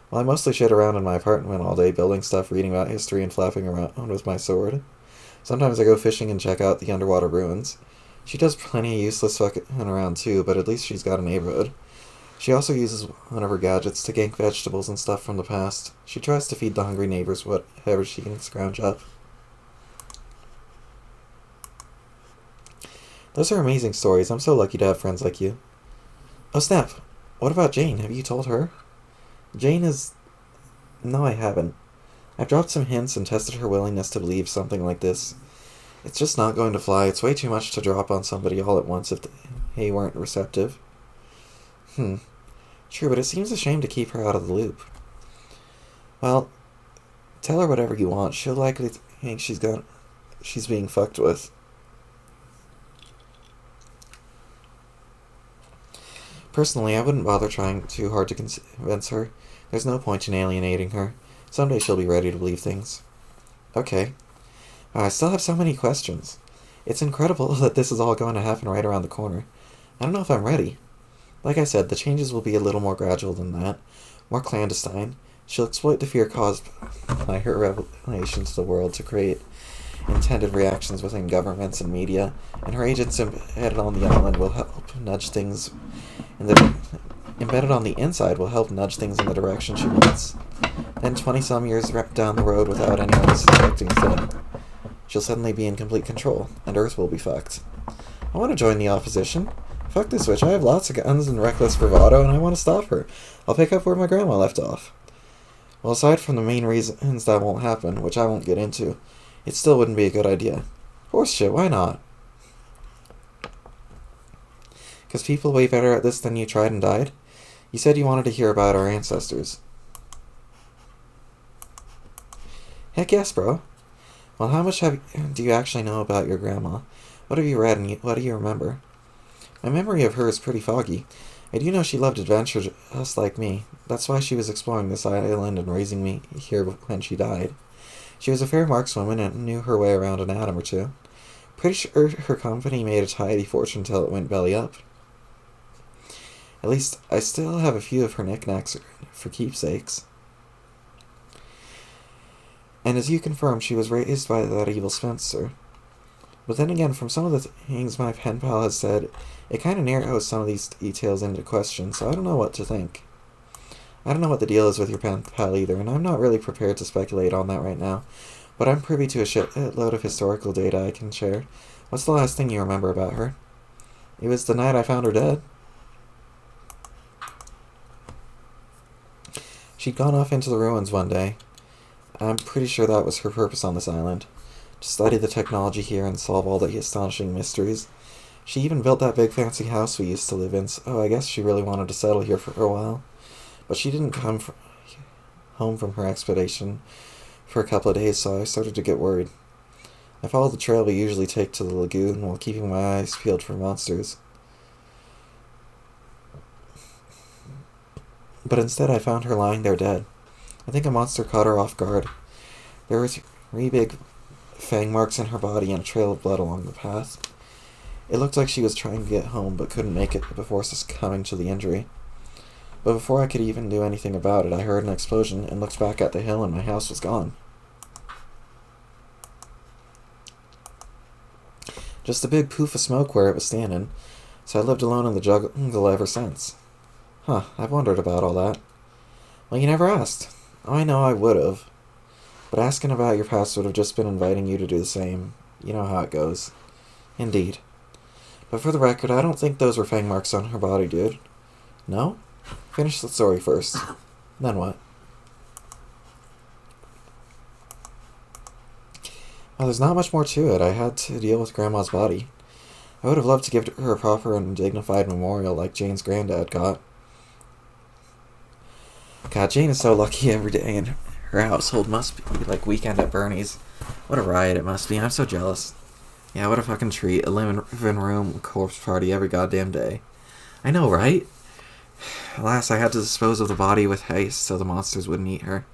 S1: Well, I mostly shit around in my apartment all day, building stuff, reading about history, and flapping around with my sword. Sometimes I go fishing and check out the underwater ruins. She does plenty of useless fucking around too, but at least she's got a neighborhood. She also uses one of her gadgets to gank vegetables and stuff from the past. She tries to feed the hungry neighbors whatever she can scrounge up. Those are amazing stories. I'm so lucky to have friends like you. Oh snap! What about Jane? Have you told her? Jane is... No, I haven't. I've dropped some hints and tested her willingness to believe something like this. It's just not going to fly. It's way too much to drop on somebody all at once if they weren't receptive. True, but it seems a shame to keep her out of the loop. Well, tell her whatever you want. She'll likely think she's being fucked with. Personally, I wouldn't bother trying too hard to convince her. There's no point in alienating her. Someday she'll be ready to believe things. Okay. I still have so many questions. It's incredible that this is all going to happen right around the corner. I don't know if I'm ready. Like I said, the changes will be a little more gradual than that. More clandestine. She'll exploit the fear caused by her revelation to the world to create intended reactions within governments and media, and her agents embedded on the island will help nudge things embedded on the inside will help nudge things in the direction she wants. Then 20-some years down the road without anyone suspecting a thing, she'll suddenly be in complete control, and Earth will be fucked. I want to join the opposition. Fuck this witch, I have lots of guns and reckless bravado, and I want to stop her. I'll pick up where my grandma left off. Well, aside from the main reasons that won't happen, which I won't get into, it still wouldn't be a good idea. Horse shit, why not? Because people way better at this than you tried and died? You said you wanted to hear about our ancestors. Heck yes, bro. Well, how much do you actually know about your grandma? What have you read and what do you remember? My memory of her is pretty foggy. I do know she loved adventure just like me. That's why she was exploring this island and raising me here when she died. She was a fair markswoman and knew her way around an atom or two. Pretty sure her company made a tidy fortune till it went belly up. At least, I still have a few of her knickknacks for keepsakes. And as you confirmed, she was raised by that evil Spencer. But then again, from some of the things my pen pal has said, it kind of narrows some of these details into question, so I don't know what to think. I don't know what the deal is with your pen pal either, and I'm not really prepared to speculate on that right now, but I'm privy to a shitload of historical data I can share. What's the last thing you remember about her? It was the night I found her dead. She'd gone off into the ruins one day. I'm pretty sure that was her purpose on this island. To study the technology here and solve all the astonishing mysteries. She even built that big fancy house we used to live in, so I guess she really wanted to settle here for a while. But she didn't come home from her expedition for a couple of days, so I started to get worried. I followed the trail we usually take to the lagoon while keeping my eyes peeled for monsters. But instead I found her lying there dead. I think a monster caught her off guard. There were 3 big fang marks in her body and a trail of blood along the path. It looked like she was trying to get home but couldn't make it before succumbing to the injury. But before I could even do anything about it, I heard an explosion and looked back at the hill and my house was gone. Just a big poof of smoke where it was standing, so I lived alone in the jungle ever since. Huh, I've wondered about all that. Well, you never asked. Oh, I know I would've. But asking about your past would have just been inviting you to do the same. You know how it goes. Indeed. But for the record, I don't think those were fang marks on her body, dude. No? Finish the story first. Then what? Well, there's not much more to it. I had to deal with Grandma's body. I would have loved to give her a proper and dignified memorial like Jane's granddad got. God, Jane is so lucky every day, and her household must be like Weekend at Bernie's. What a riot it must be. I'm so jealous. Yeah, what a fucking treat. A living room corpse party every goddamn day. I know, right? Alas, I had to dispose of the body with haste so the monsters wouldn't eat her.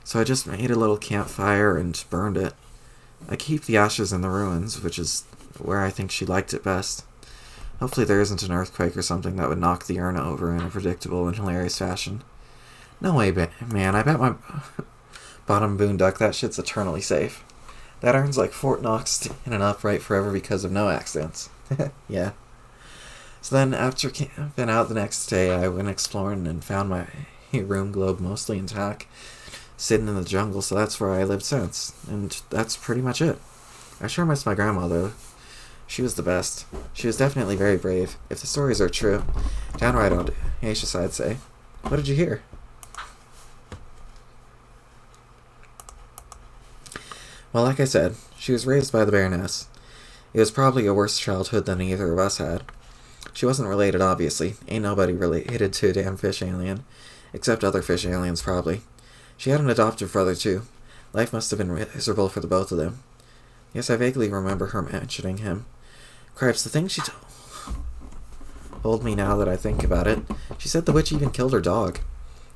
S1: So I just made a little campfire and burned it. I keep the ashes in the ruins, which is where I think she liked it best. Hopefully there isn't an earthquake or something that would knock the urn over in a predictable and hilarious fashion. No way, man. I bet my bottom boonduck that shit's eternally safe. That urn's like Fort Knox standing upright forever because of no accidents. Yeah. So then, after camping out the next day, I went exploring and found my room globe mostly intact, sitting in the jungle, so that's where I lived since. And that's pretty much it. I sure miss my grandma, though. She was the best. She was definitely very brave, if the stories are true. Downright audacious, I'd say. What did you hear? Well, like I said, she was raised by the Baroness. It was probably a worse childhood than either of us had. She wasn't related, obviously. Ain't nobody related to a damn fish alien. Except other fish aliens, probably. She had an adoptive brother, too. Life must have been miserable for the both of them. Yes, I vaguely remember her mentioning him. Cripes, the thing she told me now that I think about it, she said the witch even killed her dog.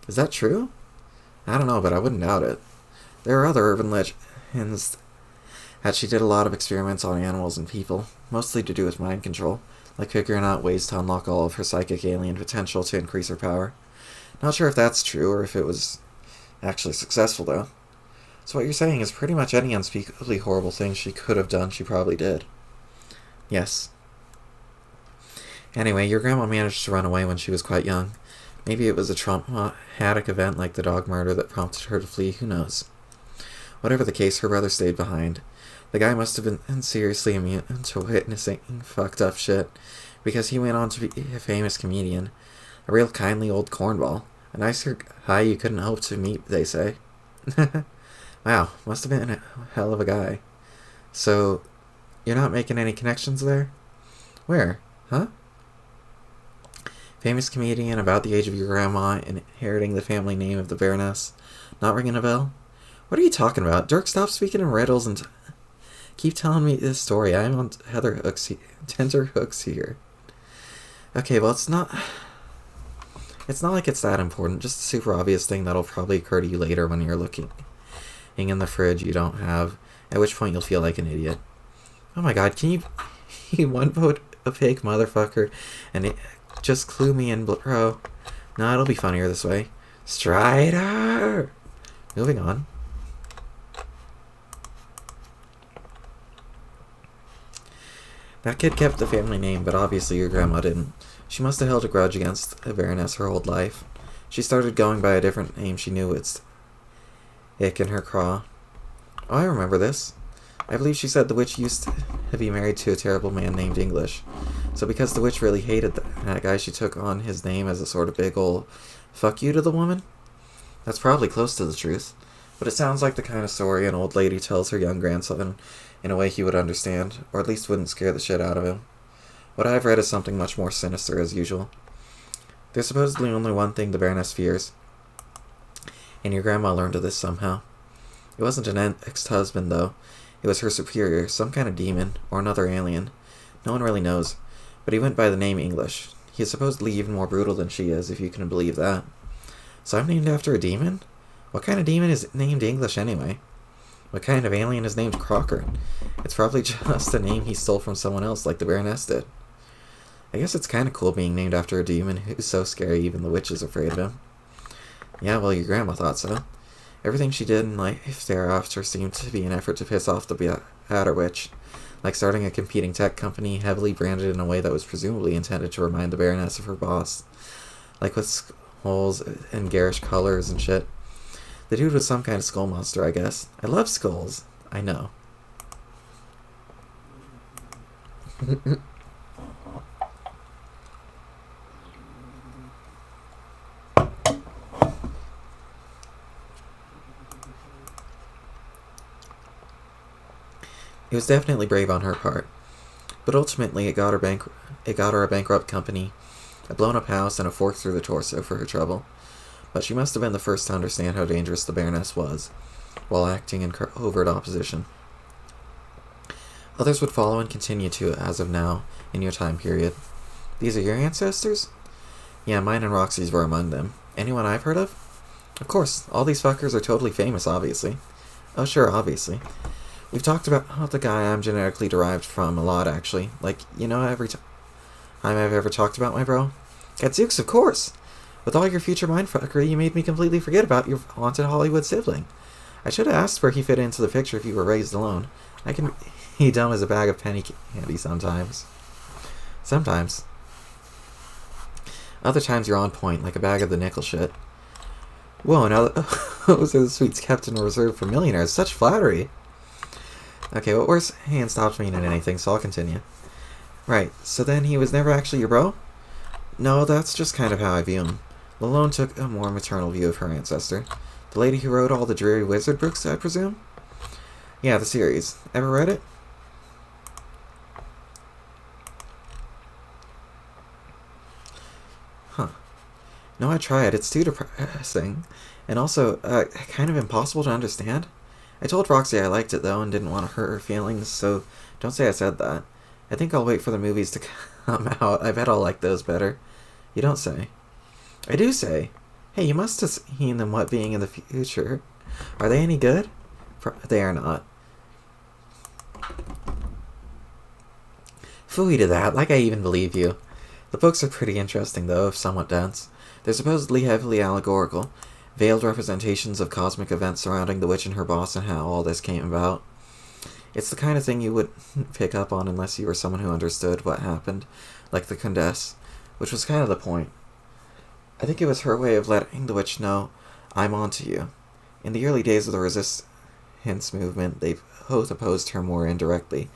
S1: Is that true? I don't know, but I wouldn't doubt it. There are other urban legends that she did a lot of experiments on animals and people, mostly to do with mind control, like figuring out ways to unlock all of her psychic alien potential to increase her power. Not sure if that's true or if it was actually successful, though. So what you're saying is pretty much any unspeakably horrible thing she could have done, she probably did. Yes. Anyway, your grandma managed to run away when she was quite young. Maybe it was a traumatic event like the dog murder that prompted her to flee, who knows. Whatever the case, her brother stayed behind. The guy must have been seriously immune to witnessing fucked up shit, because he went on to be a famous comedian. A real kindly old cornball. A nicer guy you couldn't hope to meet, they say. Wow, must have been a hell of a guy. So, you're not making any connections there? Where? Huh? Famous comedian about the age of your grandma, inheriting the family name of the Baroness. Not ringing a bell? What are you talking about? Dirk, stop speaking in riddles and keep telling me this story. I'm on tender hooks here. Okay, well, it's not like it's that important. Just a super obvious thing that'll probably occur to you later when you're looking in the fridge you don't have, at which point you'll feel like an idiot. Oh my god, can you one vote a fake motherfucker and just clue me in, bro? No, it'll be funnier this way. Strider! Moving on. That kid kept the family name, but obviously your grandma didn't. She must have held a grudge against the Baroness her whole life. She started going by a different name she knew its ick in her craw. Oh, I remember this. I believe she said the witch used to be married to a terrible man named English. So because the witch really hated that guy, she took on his name as a sort of big ol' fuck you to the woman? That's probably close to the truth. But it sounds like the kind of story an old lady tells her young grandson in a way he would understand, or at least wouldn't scare the shit out of him. What I've read is something much more sinister, as usual. There's supposedly only one thing the Baroness fears, and your grandma learned of this somehow. It wasn't an ex-husband, though. It was her superior, some kind of demon, or another alien. No one really knows, but he went by the name English. He is supposedly even more brutal than she is, if you can believe that. So I'm named after a demon? What kind of demon is named English, anyway? What kind of alien is named Crocker? It's probably just a name he stole from someone else, like the Baroness did. I guess it's kind of cool being named after a demon who's so scary even the witch is afraid of him. Yeah, well, your grandma thought so. Everything she did in life thereafter seemed to be an effort to piss off the Hatter Witch, like starting a competing tech company heavily branded in a way that was presumably intended to remind the Baroness of her boss, like with skulls and garish colors and shit. The dude was some kind of skull monster, I guess. I love skulls. I know. It was definitely brave on her part, but ultimately it got her a bankrupt company, a blown-up house, and a fork through the torso for her trouble. But she must have been the first to understand how dangerous the Baroness was, while acting in covert opposition. Others would follow and continue to, as of now, in your time period. These are your ancestors? Yeah, mine and Roxy's were among them. Anyone I've heard of? Of course, all these fuckers are totally famous, obviously. Oh sure, obviously. We've talked about the guy I'm genetically derived from a lot, actually. Like, you know, every time I've ever talked about my bro? Gadzooks, of course! With all your future mindfuckery, you made me completely forget about your haunted Hollywood sibling. I should have asked where he fit into the picture if you were raised alone. I can be dumb as a bag of penny candy sometimes. Sometimes. Other times you're on point, like a bag of the nickel shit. Whoa, now those are the sweets kept in reserve for millionaires. Such flattery. Okay, what worse hand stops meaning anything, so I'll continue. Right, so then he was never actually your bro? No, that's just kind of how I view him. Lalone took a more maternal view of her ancestor. The lady who wrote all the dreary wizard books, I presume? Yeah, the series. Ever read it? Huh. No, I tried. It's too depressing. And also, kind of impossible to understand. I told Roxy I liked it, though, and didn't want to hurt her feelings, so don't say I said that. I think I'll wait for the movies to come out. I bet I'll like those better. You don't say. I do say. Hey, you must have seen them What Being in the Future. Are they any good? They are not. Phooey to that, like I even believe you. The books are pretty interesting, though, if somewhat dense. They're supposedly heavily allegorical, veiled representations of cosmic events surrounding the witch and her boss and how all this came about. It's the kind of thing you wouldn't pick up on unless you were someone who understood what happened, like the Condess, which was kind of the point. I think it was her way of letting the witch know, I'm onto you. In the early days of the resistance movement, they both opposed her more indirectly,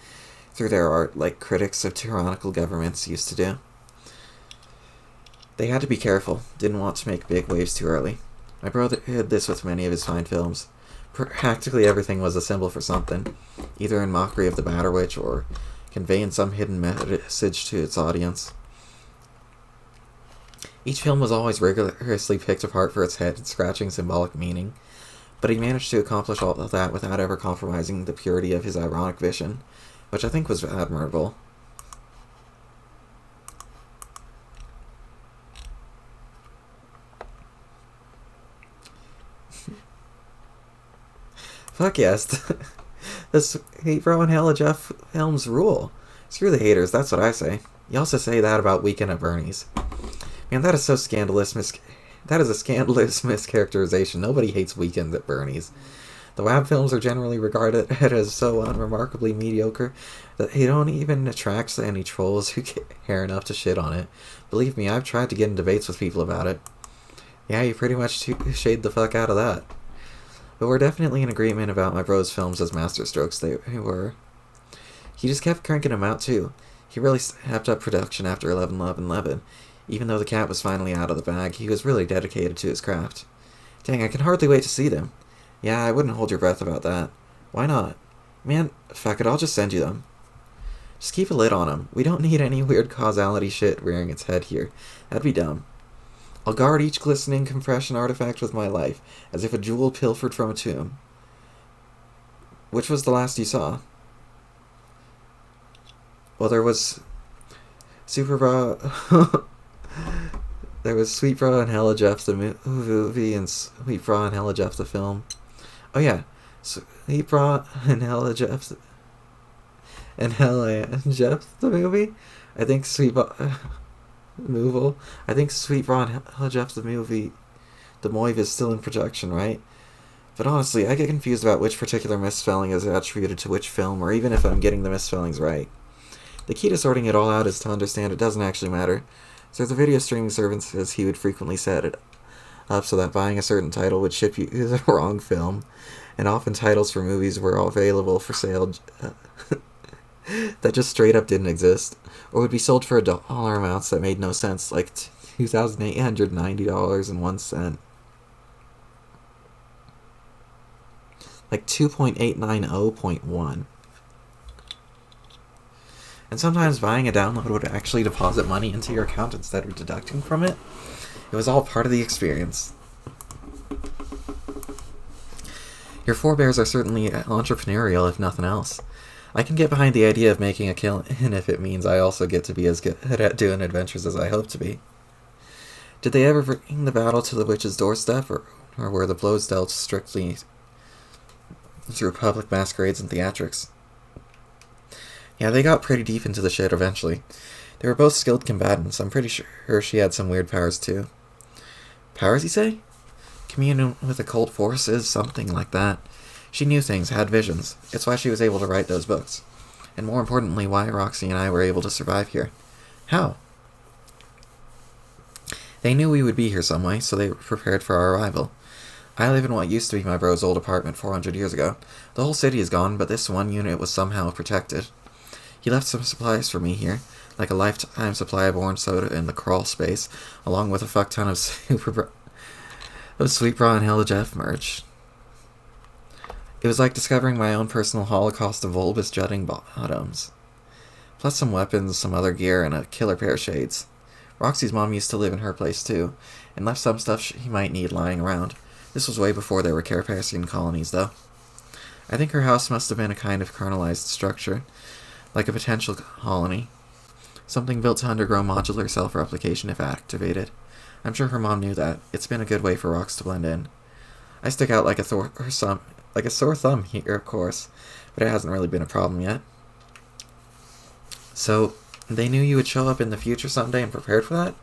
S1: through their art, like critics of tyrannical governments used to do. They had to be careful, didn't want to make big waves too early. My brother did this with many of his fine films. Practically everything was a symbol for something, either in mockery of the Batter Witch or conveying some hidden message to its audience. Each film was always rigorously picked apart for its head-scratching symbolic meaning, but he managed to accomplish all of that without ever compromising the purity of his ironic vision, which I think was admirable. Fuck yes. This Hate Bro and Hella Jeff films rule. Screw the haters, that's what I say. You also say that about Weekend at Bernie's. Man, that is so scandalous. That is a scandalous mischaracterization. Nobody hates Weekend at Bernie's. The WAB films are generally regarded as so unremarkably mediocre that they don't even attract any trolls who care enough to shit on it. Believe me, I've tried to get in debates with people about it. Yeah, you pretty much shade the fuck out of that. But we're definitely in agreement about my bro's films as masterstrokes they were. He just kept cranking them out too. He really stepped up production after 11/11/11. Even though the cat was finally out of the bag, he was really dedicated to his craft. Dang, I can hardly wait to see them. Yeah, I wouldn't hold your breath about that. Why not? Man, fuck it, I'll just send you them. Just keep a lid on them. We don't need any weird causality shit rearing its head here. That'd be dumb. I'll guard each glistening compression artifact with my life, as if a jewel pilfered from a tomb. Which was the last you saw? Well, there was Super Bra. There was Sweet Bra and Hella Jeff the movie and Sweet Bra and Hella Jeff the film. Oh yeah, Sweet Bra and Hella Jeff and Hella Jeff the movie. I think Sweet Bra. I think Sweet Bra and Hella Jeff the movie, the Moive is still in production, right? But honestly, I get confused about which particular misspelling is attributed to which film, or even if I'm getting the misspellings right. The key to sorting it all out is to understand it doesn't actually matter. So the video streaming services, he would frequently set it up so that buying a certain title would ship you the wrong film, and often titles for movies were all available for sale that just straight up didn't exist, or would be sold for dollar amounts that made no sense, like $2,890.01. Like 2.890.1. And sometimes buying a download would actually deposit money into your account instead of deducting from it. It was all part of the experience. Your forebears are certainly entrepreneurial, if nothing else. I can get behind the idea of making a killing if it means I also get to be as good at doing adventures as I hope to be. Did they ever bring the battle to the witch's doorstep, or were the blows dealt strictly through public masquerades and theatrics? Yeah, they got pretty deep into the shit eventually. They were both skilled combatants. I'm pretty sure she had some weird powers too. Powers, you say? Communion with occult forces, something like that. She knew things, had visions. It's why she was able to write those books. And more importantly, why Roxy and I were able to survive here. How? They knew we would be here some way, so they were prepared for our arrival. I live in what used to be my bro's old apartment 400 years ago. The whole city is gone, but this one unit was somehow protected. He left some supplies for me here, like a lifetime supply of orange soda in the crawl space, along with a fuck ton of Sweet Bra and Hella Jeff merch. It was like discovering my own personal holocaust of bulbous jutting bottoms. Plus some weapons, some other gear, and a killer pair of shades. Roxy's mom used to live in her place too, and left some stuff she might need lying around. This was way before there were Carpassian colonies, though. I think her house must have been a kind of kernelized structure, like a potential colony. Something built to undergo modular self-replication if activated. I'm sure her mom knew that. It's been a good way for Rox to blend in. I stick out like a sore thumb here, of course, but it hasn't really been a problem yet. So, they knew you would show up in the future someday and prepared for that?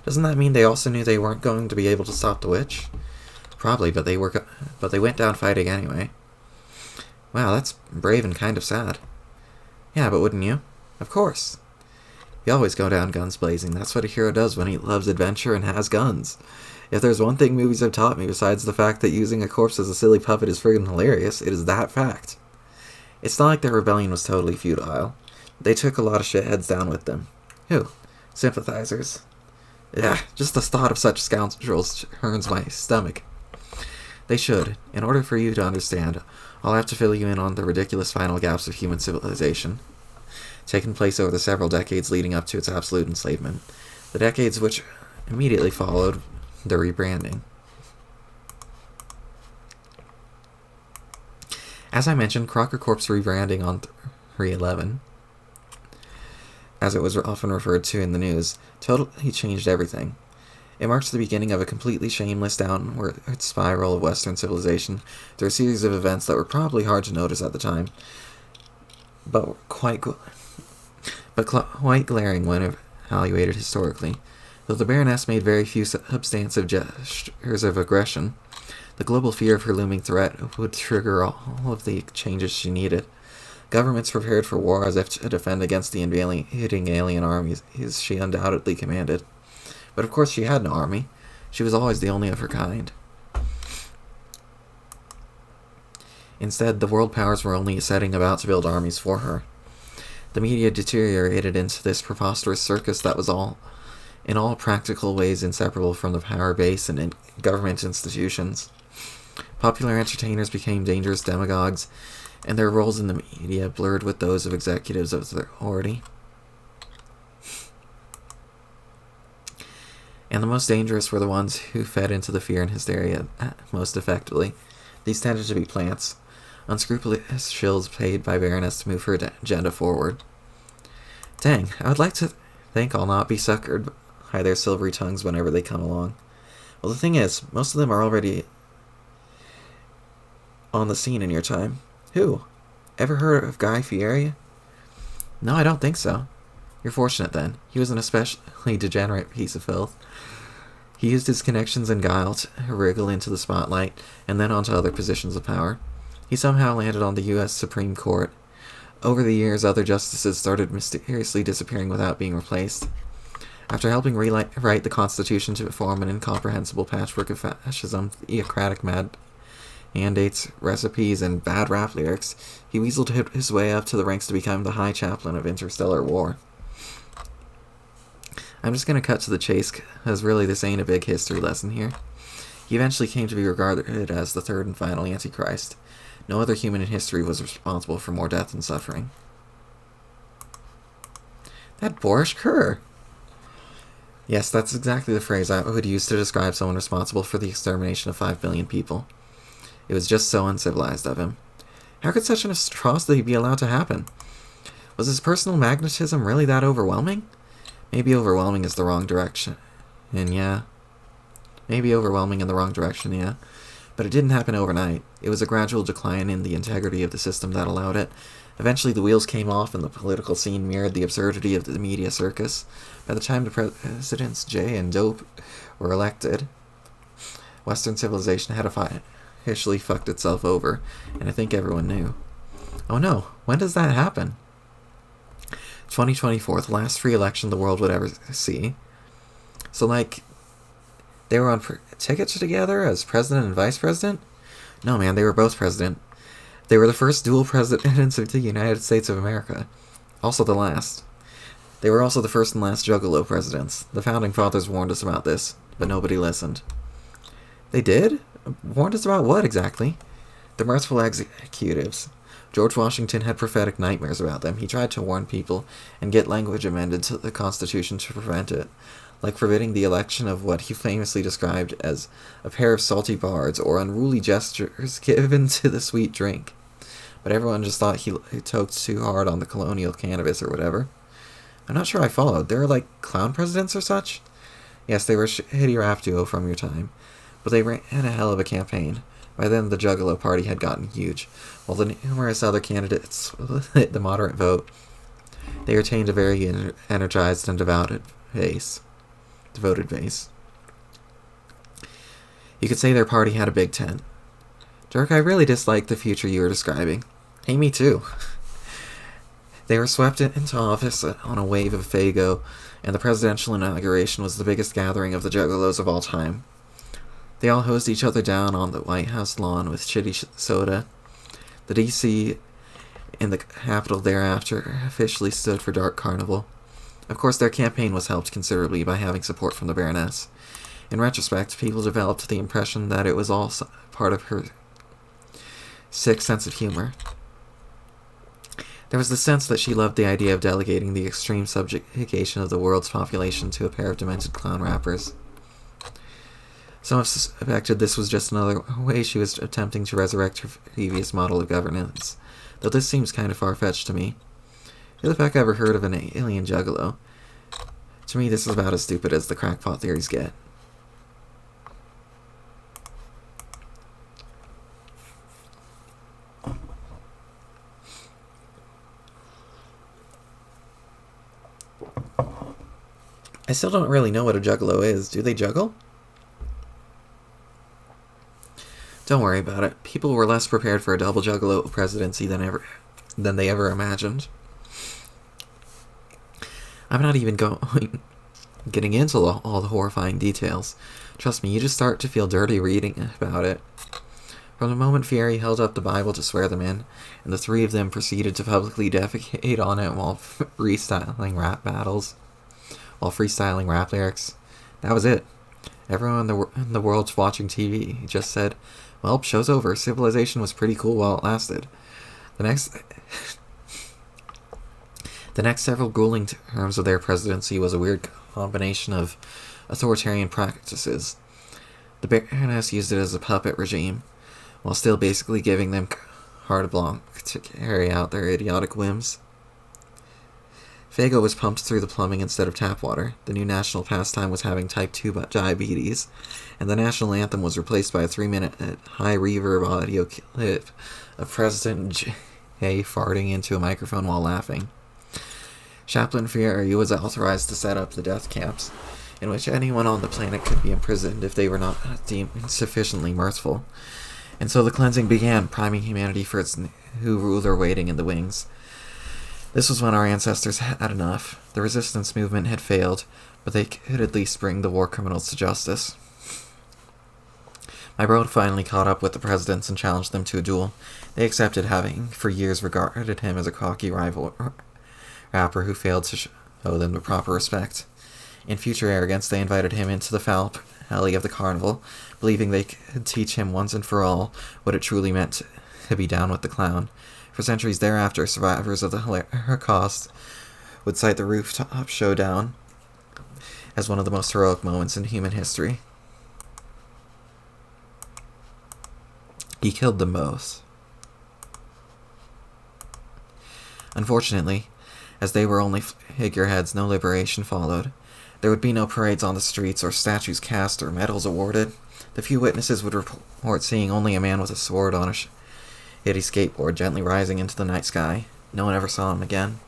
S1: Doesn't that mean they also knew they weren't going to be able to stop the witch? Probably, but they went down fighting anyway. Wow, that's brave and kind of sad. Yeah, but wouldn't you? Of course. You always go down guns blazing. That's what a hero does when he loves adventure and has guns. If there's one thing movies have taught me besides the fact that using a corpse as a silly puppet is friggin' hilarious, it is that fact. It's not like their rebellion was totally futile. They took a lot of shitheads down with them. Who? Sympathizers. Yeah, just the thought of such scoundrels turns my stomach. They should. In order for you to understand, I'll have to fill you in on the ridiculous final gaps of human civilization, taking place over the several decades leading up to its absolute enslavement. The decades which immediately followed the rebranding. As I mentioned, Crocker Corp's rebranding on 3/11, as it was often referred to in the news, totally changed everything. It marks the beginning of a completely shameless downward spiral of Western civilization through a series of events that were probably hard to notice at the time, but quite glaring when evaluated historically. Though the Baroness made very few substantive gestures of aggression, the global fear of her looming threat would trigger all of the changes she needed. Governments prepared for war as if to defend against the invading alien armies she undoubtedly commanded. But of course she had no army. She was always the only of her kind. Instead, the world powers were only setting about to build armies for her. The media deteriorated into this preposterous circus that was in all practical ways inseparable from the power base and government institutions. Popular entertainers became dangerous demagogues, and their roles in the media blurred with those of executives of authority. And the most dangerous were the ones who fed into the fear and hysteria most effectively. These tended to be plants, unscrupulous shills paid by Baroness to move her agenda forward. Dang, I would like to think I'll not be suckered by their silvery tongues whenever they come along. Well, the thing is, most of them are already on the scene in your time. Who? Ever heard of Guy Fieri? No, I don't think so. You're fortunate then. He was an especially degenerate piece of filth. He used his connections and guile to wriggle into the spotlight, and then onto other positions of power. He somehow landed on the U.S. Supreme Court. Over the years, other justices started mysteriously disappearing without being replaced. After helping rewrite the Constitution to form an incomprehensible patchwork of fascism, theocratic mandates, recipes, and bad rap lyrics, he weaseled his way up to the ranks to become the High Chaplain of Interstellar War. I'm just going to cut to the chase, because really this ain't a big history lesson here. He eventually came to be regarded as the third and final Antichrist. No other human in history was responsible for more death and suffering. That boorish cur! Yes, that's exactly the phrase I would use to describe someone responsible for the extermination of 5 billion people. It was just so uncivilized of him. How could such an atrocity be allowed to happen? Was his personal magnetism really that overwhelming? Maybe overwhelming is the wrong direction. Maybe overwhelming in the wrong direction, yeah. But it didn't happen overnight. It was a gradual decline in the integrity of the system that allowed it. Eventually the wheels came off and the political scene mirrored the absurdity of the media circus. By the time the presidents Jay and Dope were elected, Western civilization had officially fucked itself over, and I think everyone knew. Oh no, when does that happen? 2024, the last free election the world would ever see. So, they were on tickets together as president and vice president? No, man, they were both president. They were the first dual presidents of the United States of America. Also the last. They were also the first and last Juggalo presidents. The Founding Fathers warned us about this, but nobody listened. They did? Warned us about what, exactly? The merciful executives. George Washington had prophetic nightmares about them. He tried to warn people and get language amended to the Constitution to prevent it, like forbidding the election of what he famously described as a pair of salty bards or unruly gestures given to the sweet drink. But everyone just thought he toked too hard on the colonial cannabis or whatever. I'm not sure I followed. They were clown presidents or such? Yes, they were a shitty rap duo from your time, but they ran a hell of a campaign. By then, the Juggalo party had gotten huge, while the numerous other candidates split the moderate vote. They retained a very energized and devoted base. You could say their party had a big tent. Dirk, I really dislike the future you were describing. Hey, me too. They were swept into office on a wave of Fago, and the presidential inauguration was the biggest gathering of the Juggalos of all time. They all hosed each other down on the White House lawn with shitty soda. The D.C. in the Capitol thereafter officially stood for Dark Carnival. Of course, their campaign was helped considerably by having support from the Baroness. In retrospect, people developed the impression that it was all part of her sick sense of humor. There was the sense that she loved the idea of delegating the extreme subjugation of the world's population to a pair of demented clown rappers. Some have suspected this was just another way she was attempting to resurrect her previous model of governance, though this seems kind of far-fetched to me. Who the fuck ever heard of an alien juggalo? To me, this is about as stupid as the crackpot theories get. I still don't really know what a juggalo is. Do they juggle? Don't worry about it. People were less prepared for a double juggalo presidency than they ever imagined. I'm not even getting into all the horrifying details. Trust me, you just start to feel dirty reading about it. From the moment Fieri held up the Bible to swear them in, and the three of them proceeded to publicly defecate on it while freestyling rap lyrics, that was it. Everyone in the world's watching TV. He just said, well, show's over. Civilization was pretty cool while it lasted. The next several grueling terms of their presidency was a weird combination of authoritarian practices. The Baroness used it as a puppet regime, while still basically giving them carte blanche to carry out their idiotic whims. Fago was pumped through the plumbing instead of tap water. The new national pastime was having type 2 diabetes, and the national anthem was replaced by a 3-minute high reverb audio clip of President J farting into a microphone while laughing. Chaplain Fieri was authorized to set up the death camps, in which anyone on the planet could be imprisoned if they were not deemed sufficiently mirthful. And so the cleansing began, priming humanity for its new ruler waiting in the wings. This was when our ancestors had enough. The resistance movement had failed, but they could at least bring the war criminals to justice. My bro finally caught up with the presidents and challenged them to a duel. They accepted, having for years regarded him as a cocky rival rapper who failed to show them the proper respect. In future arrogance, they invited him into the foul alley of the carnival, believing they could teach him once and for all what it truly meant to be down with the clown. For centuries thereafter, survivors of the Holocaust would cite the rooftop showdown as one of the most heroic moments in human history. He killed them both. Unfortunately, as they were only figureheads, no liberation followed. There would be no parades on the streets or statues cast or medals awarded. The few witnesses would report seeing only a man with a sword on a shitty skateboard gently rising into the night sky. No one ever saw him again.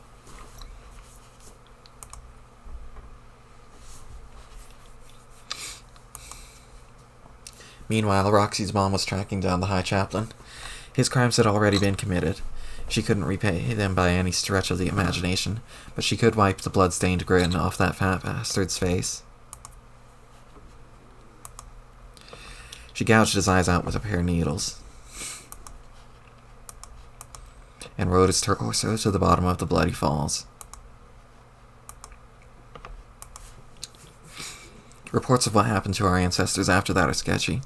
S1: Meanwhile, Roxy's mom was tracking down the High Chaplain. His crimes had already been committed. She couldn't repay them by any stretch of the imagination, but she could wipe the blood-stained grin off that fat bastard's face. She gouged his eyes out with a pair of needles, and rode his torso to the bottom of the bloody falls. Reports of what happened to our ancestors after that are sketchy.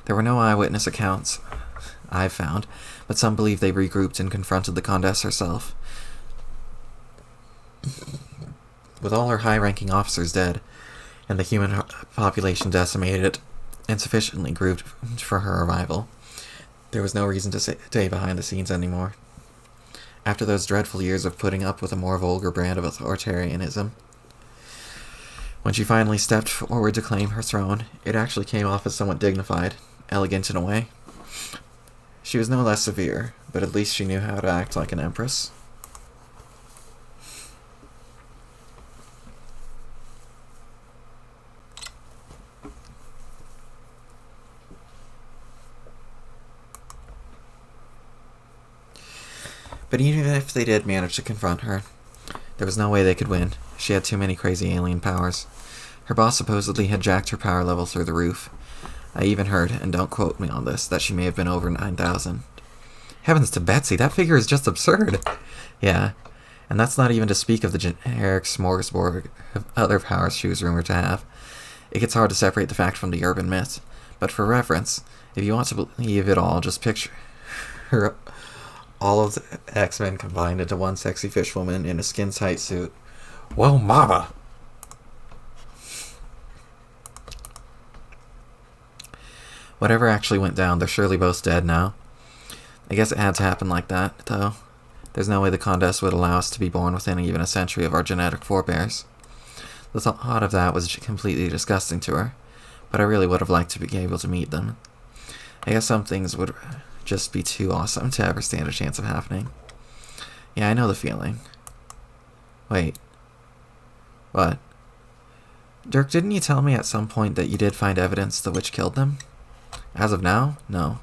S1: There were no eyewitness accounts I've found, but some believe they regrouped and confronted the Condess herself. With all her high-ranking officers dead, and the human population decimated and sufficiently grouped for her arrival, there was no reason to stay behind the scenes anymore. After those dreadful years of putting up with a more vulgar brand of authoritarianism, when she finally stepped forward to claim her throne, it actually came off as somewhat dignified, elegant in a way. She was no less severe, but at least she knew how to act like an empress. But even if they did manage to confront her, there was no way they could win. She had too many crazy alien powers. Her boss supposedly had jacked her power level through the roof. I even heard, and don't quote me on this, that she may have been over 9,000. Heavens to Betsy, that figure is just absurd. Yeah, And that's not even to speak of the generic smorgasbord of other powers she was rumored to have. It gets hard to separate the fact from the urban myth, but for reference, if you want to believe it all, just picture her, all of the X-Men combined into one sexy fish woman in a skin-tight suit. Whoa, mama! Whatever actually went down, they're surely both dead now. I guess it had to happen like that, though. There's no way the Condess would allow us to be born within even a century of our genetic forebears. The thought of that was completely disgusting to her, but I really would have liked to be able to meet them. I guess some things would just be too awesome to ever stand a chance of happening. Yeah, I know the feeling. Wait. What? Dirk, didn't you tell me at some point that you did find evidence the witch killed them? As of now? No.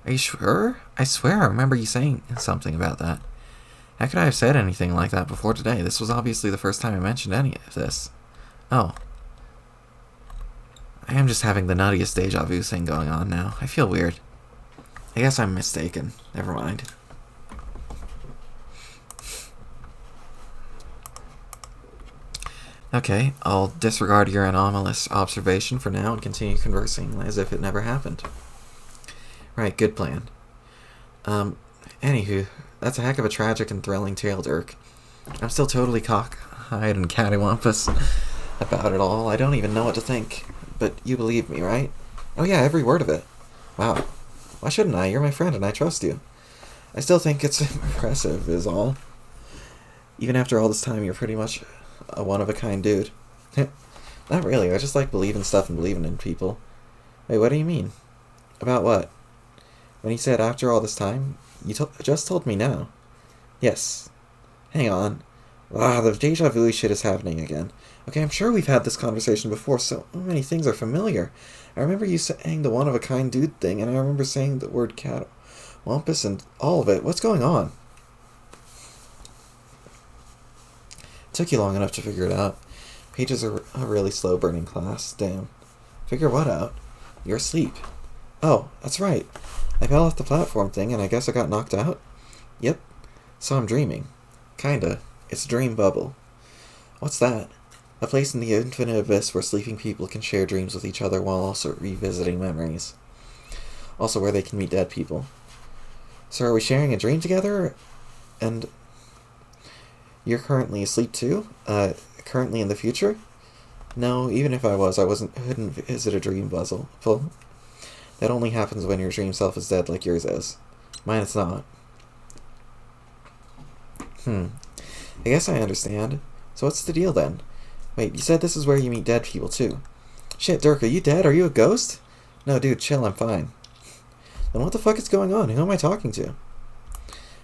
S1: Are you sure? I swear I remember you saying something about that. How could I have said anything like that before today? This was obviously the first time I mentioned any of this. Oh. I am just having the nuttiest deja vu thing going on now. I feel weird. I guess I'm mistaken. Never mind. Okay, I'll disregard your anomalous observation for now and continue conversing as if it never happened. Right, good plan. Anywho, that's a heck of a tragic and thrilling tale, Dirk. I'm still totally cockeyed and cattywampus about it all. I don't even know what to think. But you believe me, right? Oh yeah, every word of it. Wow. Why shouldn't I? You're my friend and I trust you. I still think it's impressive, is all. Even after all this time, you're pretty much a one-of-a-kind dude. Not really, I just like believing stuff and believing in people. Wait, what do you mean? About what? When you said after all this time, you just told me now. Yes. Hang on. Wow, the deja vu shit is happening again. Okay, I'm sure we've had this conversation before, so many things are familiar. I remember you saying the one-of-a-kind dude thing, and I remember saying the word catwampus and all of it. What's going on? It took you long enough to figure it out. Pages are a really slow-burning class. Damn. Figure what out? You're asleep. Oh, that's right. I fell off the platform thing, and I guess I got knocked out? Yep. So I'm dreaming. Kinda. It's a dream bubble. What's that? A place in the infinite abyss where sleeping people can share dreams with each other while also revisiting memories. Also where they can meet dead people. So are we sharing a dream together? And you're currently asleep too? Currently in the future? No, even if I was, I wouldn't visit a dream puzzle. That only happens when your dream self is dead like yours is. Mine is not. I guess I understand. So what's the deal then? Wait, you said this is where you meet dead people too. Shit, Dirk, are you dead? Are you a ghost? No, dude, chill, I'm fine. Then what the fuck is going on? Who am I talking to?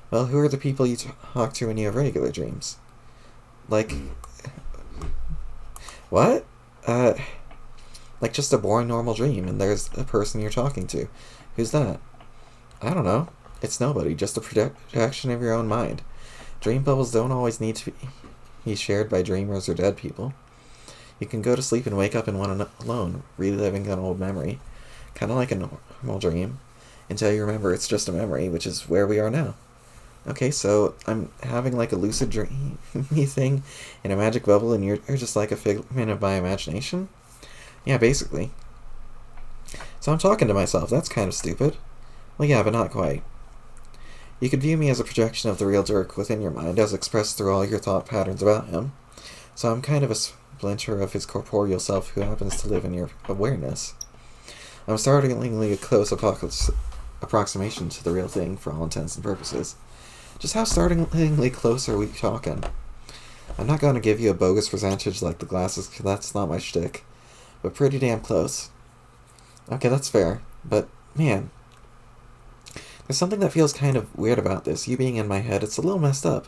S1: Well, who are the people you talk to when you have regular dreams? Like... What? Like just a boring normal dream, and there's a person you're talking to. Who's that? I don't know. It's nobody, just a projection of your own mind. Dream bubbles don't always need to be shared by dreamers or dead people. You can go to sleep and wake up in one alone, reliving an old memory. Kind of like a normal dream, until you remember it's just a memory, which is where we are now. Okay, so I'm having like a lucid dream thing in a magic bubble, and you're just like a figment of my imagination? Yeah, basically. So I'm talking to myself. That's kind of stupid. Well, yeah, but not quite. You could view me as a projection of the real Dirk within your mind, as expressed through all your thought patterns about him. So I'm kind of a splinter of his corporeal self who happens to live in your awareness. I'm a startlingly close approximation to the real thing for all intents and purposes. Just how startlingly close are we talking? I'm not going to give you a bogus percentage like the glasses, 'cause that's not my shtick. But pretty damn close. Okay, that's fair. But, man, there's something that feels kind of weird about this. You being in my head, it's a little messed up.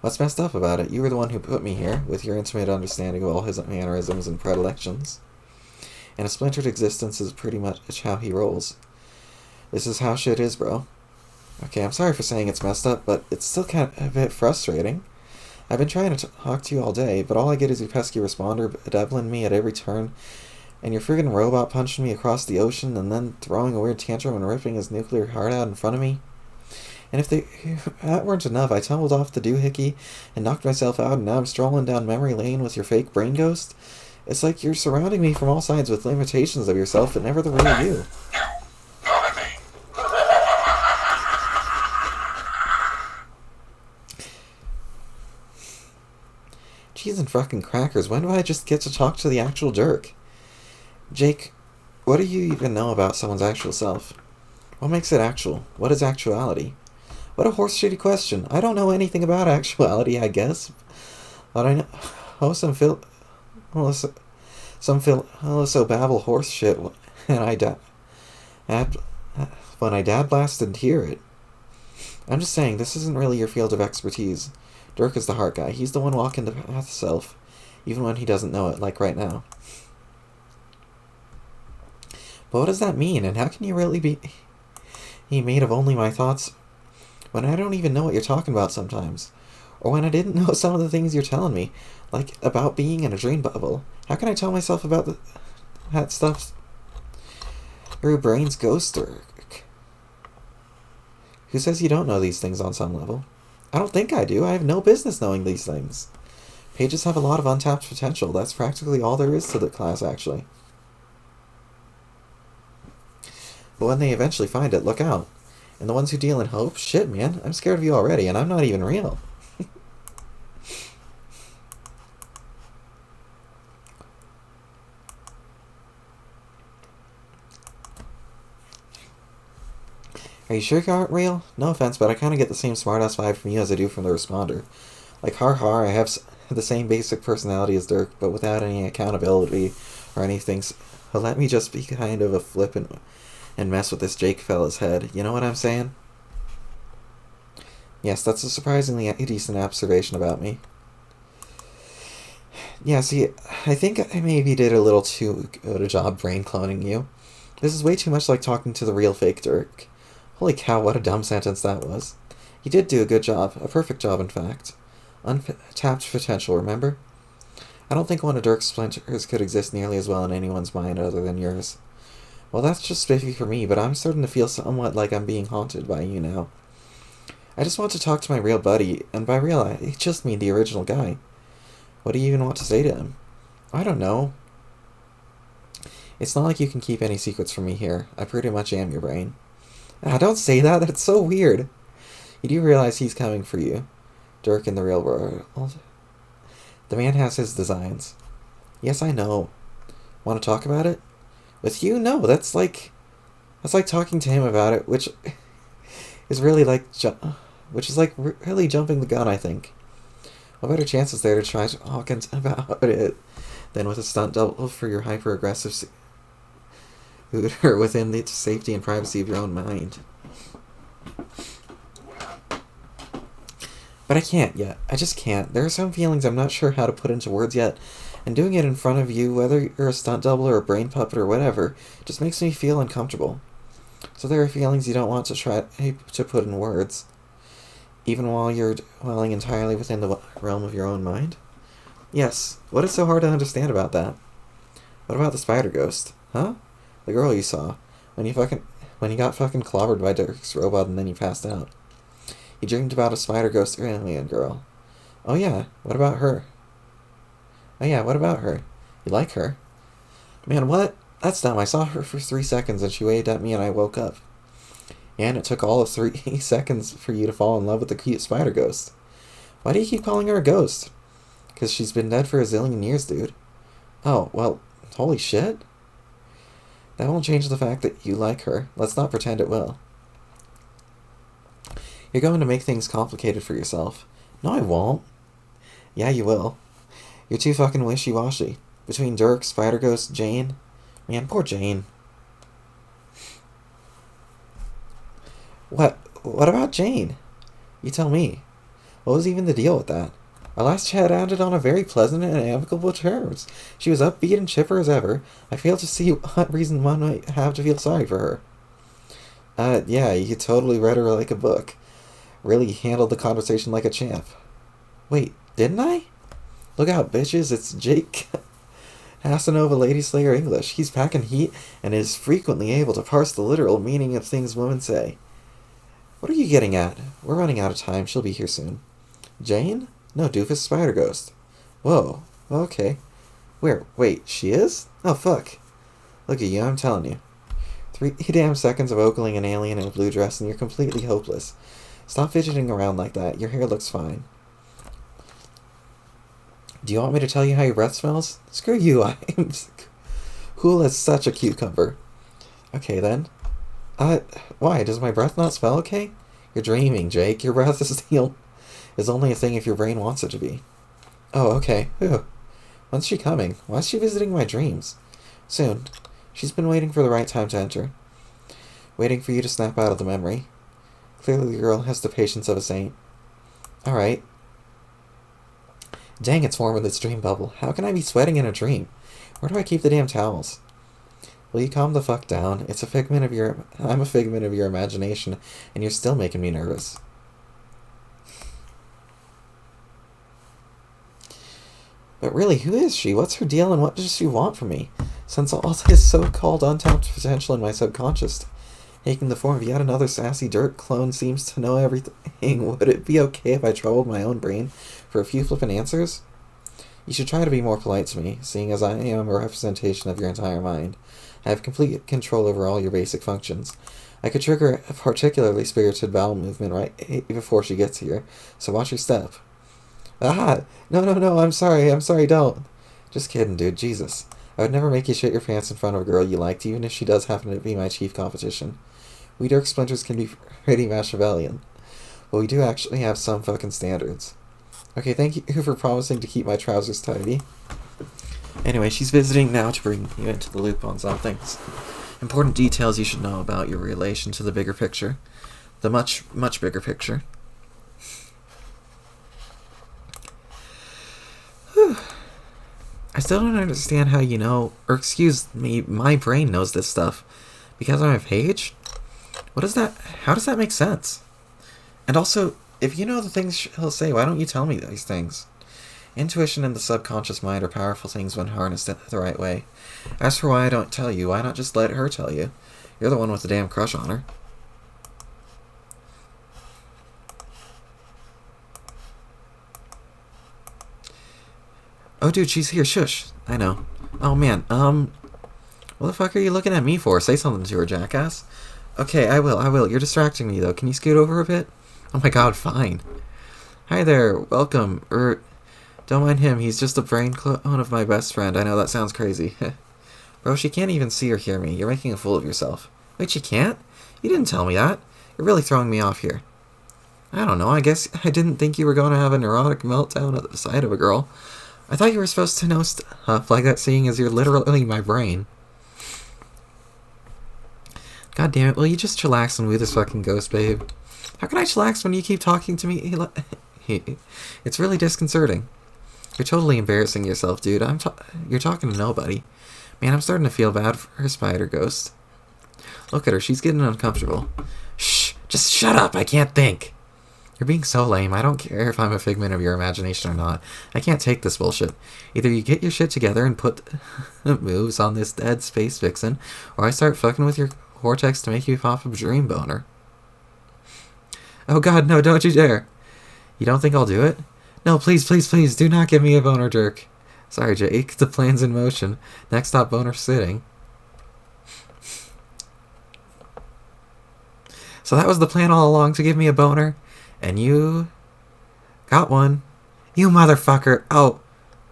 S1: What's messed up about it? You were the one who put me here, with your intimate understanding of all his mannerisms and predilections. And a splintered existence is pretty much how he rolls. This is how shit is, bro. Okay, I'm sorry for saying it's messed up, but it's still kind of a bit frustrating. I've been trying to talk to you all day, but all I get is your pesky responder bedeviling me at every turn, and your friggin' robot punching me across the ocean, and then throwing a weird tantrum and ripping his nuclear heart out in front of me. And if that weren't enough, I tumbled off the doohickey and knocked myself out, and now I'm strolling down memory lane with your fake brain ghost. It's like you're surrounding me from all sides with limitations of yourself, but never the real you. Cheese and fucking crackers, when do I just get to talk to the actual jerk? Jake, what do you even know about someone's actual self? What makes it actual? What is actuality? What a horse-shitty question. I don't know anything about actuality, I guess. But I know... Oh, some babble horse shit, and when I dad blasted and hear it. I'm just saying, this isn't really your field of expertise. Dirk is the heart guy. He's the one walking the path of self, even when he doesn't know it, like right now. But what does that mean, and how can you really be made of only my thoughts when I don't even know what you're talking about sometimes? Or when I didn't know some of the things you're telling me, like about being in a dream bubble. How can I tell myself about that stuff? Your brain's ghost, or... Who says you don't know these things on some level? I don't think I do. I have no business knowing these things. Pages have a lot of untapped potential. That's practically all there is to the class, actually. But when they eventually find it, look out. And the ones who deal in hope? Shit, man. I'm scared of you already, and I'm not even real. Are you sure you aren't real? No offense, but I kind of get the same smartass vibe from you as I do from the responder. Like, I have the same basic personality as Dirk, but without any accountability or anything. So let me just be kind of a flip and mess with this Jake fella's head. You know what I'm saying? Yes, that's a surprisingly decent observation about me. Yeah, see, I think I maybe did a little too good a job brain cloning you. This is way too much like talking to the real fake Dirk. Holy cow, what a dumb sentence that was. You did do a good job. A perfect job, in fact. Untapped potential, remember? I don't think one of Dirk's splinters could exist nearly as well in anyone's mind other than yours. Well, that's just spiffy for me, but I'm starting to feel somewhat like I'm being haunted by you now. I just want to talk to my real buddy, and by real, I just mean the original guy. What do you even want to say to him? I don't know. It's not like you can keep any secrets from me here. I pretty much am your brain. Ah, don't say that. That's so weird. You do realize he's coming for you. Dirk in the real world. The man has his designs. Yes, I know. Want to talk about it? With you? No, that's like talking to him about it, which is really like really jumping the gun, I think. What better chance is there to try talking about it than with a stunt double for your hyper-aggressive hooter within the safety and privacy of your own mind? But I can't yet. I just can't. There are some feelings I'm not sure how to put into words yet, and doing it in front of you, whether you're a stunt double or a brain puppet or whatever, just makes me feel uncomfortable. So there are feelings you don't want to try to put in words, even while you're dwelling entirely within the realm of your own mind? Yes. What is so hard to understand about that? What about the spider ghost? Huh? The girl you saw. When you got fucking clobbered by Dirk's robot and then you passed out. You dreamed about a spider ghost alien girl. Oh yeah, what about her? You like her? Man, what? That's dumb. I saw her for 3 seconds and she waved at me and I woke up. And it took all of 3 seconds for you to fall in love with the cute spider ghost. Why do you keep calling her a ghost? Because she's been dead for a zillion years, dude. Oh, well, holy shit. That won't change the fact that you like her. Let's not pretend it will. You're going to make things complicated for yourself. No, I won't. Yeah, you will. You're too fucking wishy-washy. Between Dirk, Spider Ghost, Jane. Man, poor Jane. What about Jane? You tell me. What was even the deal with that? Our last chat ended on a very pleasant and amicable terms. She was upbeat and chipper as ever. I fail to see what reason one might have to feel sorry for her. Yeah, you totally read her like a book. Really handled the conversation like a champ. Wait, didn't I? Look out, bitches, it's Jake Hasanova, Lady Slayer English. He's packing heat and is frequently able to parse the literal meaning of things women say. What are you getting at? We're running out of time. She'll be here soon. Jane? No, doofus, spider ghost. Whoa. Okay. Where? Wait, she is? Oh, fuck. Look at you, I'm telling you. 3 damn seconds of ogling an alien in a blue dress and you're completely hopeless. Stop fidgeting around like that. Your hair looks fine. Do you want me to tell you how your breath smells? Screw you, I am cool as such a cucumber. Okay, then. Why? Does my breath not smell okay? You're dreaming, Jake. Your breath is only a thing if your brain wants it to be. Oh, okay. Whew. When's she coming? Why is she visiting my dreams? Soon. She's been waiting for the right time to enter. Waiting for you to snap out of the memory. Clearly the girl has the patience of a saint. Alright. Dang, it's warm in this dream bubble. How can I be sweating in a dream? Where do I keep the damn towels? Will you calm the fuck down? I'm a figment of your imagination, and you're still making me nervous. But really, who is she? What's her deal, and what does she want from me? Since all this so-called untapped potential in my subconscious, taking the form of yet another sassy dirt clone seems to know everything, would it be okay if I troubled my own brain for a few flippant answers? You should try to be more polite to me, seeing as I am a representation of your entire mind. I have complete control over all your basic functions. I could trigger a particularly spirited bowel movement right before she gets here, so watch your step. Ah! No, I'm sorry, don't. Just kidding, dude, Jesus. I would never make you shit your pants in front of a girl you liked, even if she does happen to be my chief competition. We Dirk Splinters can be pretty Machiavellian, but we do actually have some fucking standards. Okay, thank you for promising to keep my trousers tidy. Anyway, she's visiting now to bring you into the loop on some things. Important details you should know about your relation to the bigger picture. The much, much bigger picture. Whew. I still don't understand how you know, or excuse me, my brain knows this stuff. Because I'm a page? How does that make sense? And also, if you know the things he'll say, why don't you tell me these things? Intuition and the subconscious mind are powerful things when harnessed the right way. As for why I don't tell you, why not just let her tell you? You're the one with the damn crush on her. Oh, dude, she's here. Shush. I know. Oh, man. What the fuck are you looking at me for? Say something to her, jackass. Okay, I will. You're distracting me, though. Can you scoot over a bit? Oh my god, fine. Hi there. Welcome. Don't mind him. He's just a brain clone of my best friend. I know that sounds crazy. Bro, she can't even see or hear me. You're making a fool of yourself. Wait, she can't? You didn't tell me that. You're really throwing me off here. I don't know. I guess I didn't think you were going to have a neurotic meltdown at the sight of a girl. I thought you were supposed to know stuff like that, seeing as you're literally my brain. God damn it, will you just chillax and woo this fucking ghost, babe? How can I chillax when you keep talking to me? It's really disconcerting. You're totally embarrassing yourself, dude. You're talking to nobody. Man, I'm starting to feel bad for her spider ghost. Look at her, she's getting uncomfortable. Shh, just shut up, I can't think. You're being so lame. I don't care if I'm a figment of your imagination or not. I can't take this bullshit. Either you get your shit together and put moves on this dead space vixen, or I start fucking with your vortex to make you pop a dream boner. Oh god, no, don't you dare. You don't think I'll do it? No, please, do not give me a boner jerk. Sorry, Jake, the plan's in motion. Next stop, boner sitting. So that was the plan all along, to give me a boner? And you got one. You motherfucker. Oh,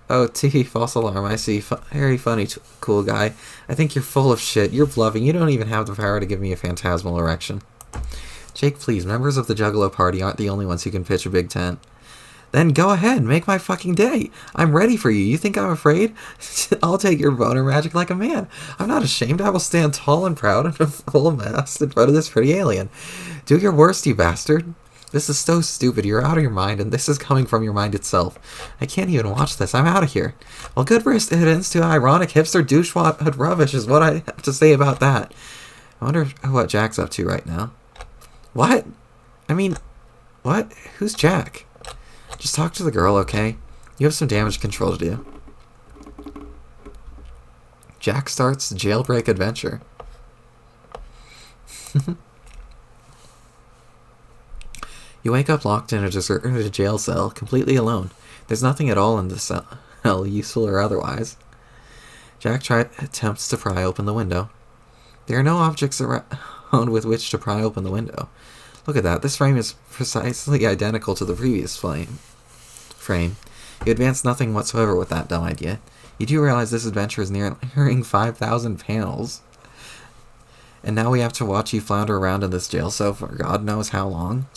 S1: false alarm. I see. Very funny, cool guy. I think you're full of shit. You're bluffing. You don't even have the power to give me a phantasmal erection. Jake, please. Members of the Juggalo party aren't the only ones who can pitch a big tent. Then go ahead. Make my fucking day. I'm ready for you. You think I'm afraid? I'll take your boner magic like a man. I'm not ashamed. I will stand tall and proud and full mast in front of this pretty alien. Do your worst, you bastard. This is so stupid. You're out of your mind, and this is coming from your mind itself. I can't even watch this. I'm out of here. Well, good riddance to ironic hipster douchewad rubbish is what I have to say about that. I wonder what Jack's up to right now. What? I mean, what? Who's Jack? Just talk to the girl, okay? You have some damage control to do. Jack starts jailbreak adventure. You wake up locked in a deserted jail cell, completely alone. There's nothing at all in the cell, useful or otherwise. Jack attempts to pry open the window. There are no objects around with which to pry open the window. Look at that. This frame is precisely identical to the previous frame. You advance nothing whatsoever with that dumb idea. You do realize this adventure is nearing 5,000 panels. And now we have to watch you flounder around in this jail cell for God knows how long.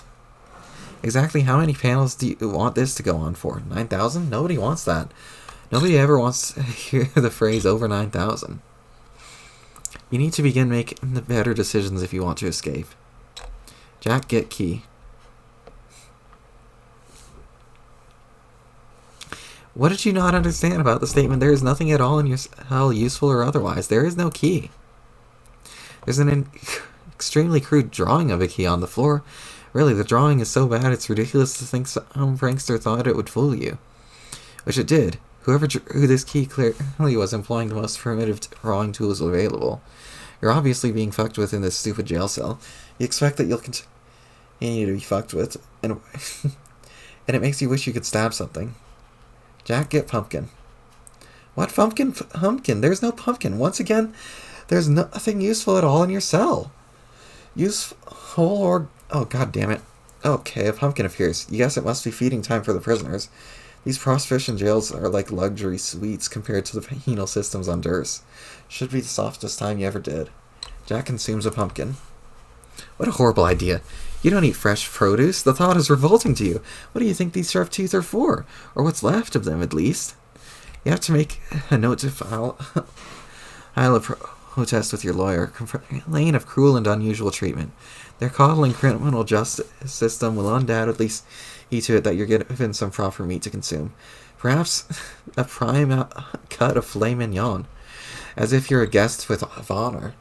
S1: Exactly how many panels do you want this to go on for? 9,000? Nobody wants that. Nobody ever wants to hear the phrase over 9,000. You need to begin making the better decisions if you want to escape. Jack, get key. What did you not understand about the statement, there is nothing at all in your cell, useful or otherwise? There is no key. There's an extremely crude drawing of a key on the floor. Really, the drawing is so bad it's ridiculous to think some prankster thought it would fool you. Which it did. Whoever drew this key clearly was employing the most primitive drawing tools available. You're obviously being fucked with in this stupid jail cell. You expect that you'll continue to be fucked with, and it makes you wish you could stab something. Jack, get pumpkin. What pumpkin? There's no pumpkin. Once again, there's nothing useful at all in your cell. Useful or... Oh, god damn it. Okay, a pumpkin appears. You guess it must be feeding time for the prisoners. These prostitution jails are like luxury suites compared to the penal systems on Durst. Should be the softest time you ever did. Jack consumes a pumpkin. What a horrible idea. You don't eat fresh produce. The thought is revolting to you. What do you think these sharp teeth are for? Or what's left of them, at least? You have to make a note to file a protest with your lawyer, complain of cruel and unusual treatment. Their coddling criminal justice system will undoubtedly see to it that you're given some proper meat to consume. Perhaps a prime cut of filet mignon, as if you're a guest of honor.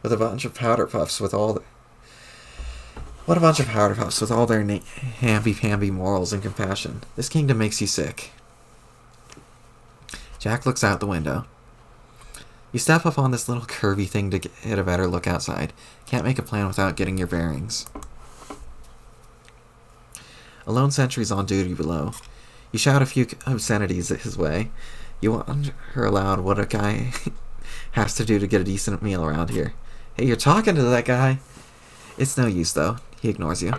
S1: With a bunch of powder puffs with all What a bunch of powder puffs with all their hamby-pamby morals and compassion. This kingdom makes you sick. Jack looks out the window. You step up on this little curvy thing to get a better look outside. Can't make a plan without getting your bearings. A lone sentry's on duty below. You shout a few obscenities his way. You wonder aloud what a guy has to do to get a decent meal around here. Hey, you're talking to that guy. It's no use, though. He ignores you.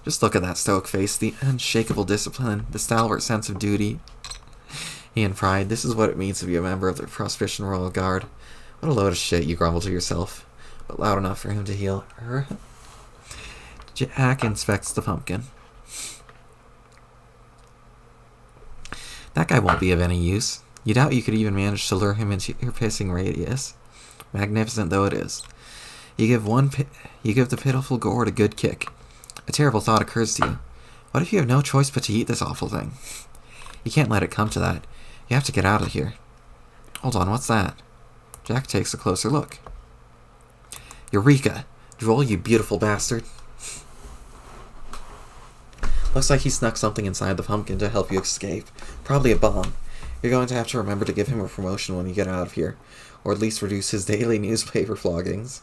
S1: Just look at that stoic face, the unshakable discipline, the stalwart sense of duty and pride. This is what it means to be a member of the Prohibition Royal Guard. What a load of shit, you grumble to yourself, but loud enough for him to hear. Jack inspects the pumpkin. That guy won't be of any use. You doubt you could even manage to lure him into your pissing radius. Magnificent though it is. You give the pitiful gourd a good kick. A terrible thought occurs to you. What if you have no choice but to eat this awful thing? You can't let it come to that. You have to get out of here. Hold on, what's that? Jack takes a closer look. Eureka! Droll, you beautiful bastard. Looks like he snuck something inside the pumpkin to help you escape. Probably a bomb. You're going to have to remember to give him a promotion when you get out of here, or at least reduce his daily newspaper floggings.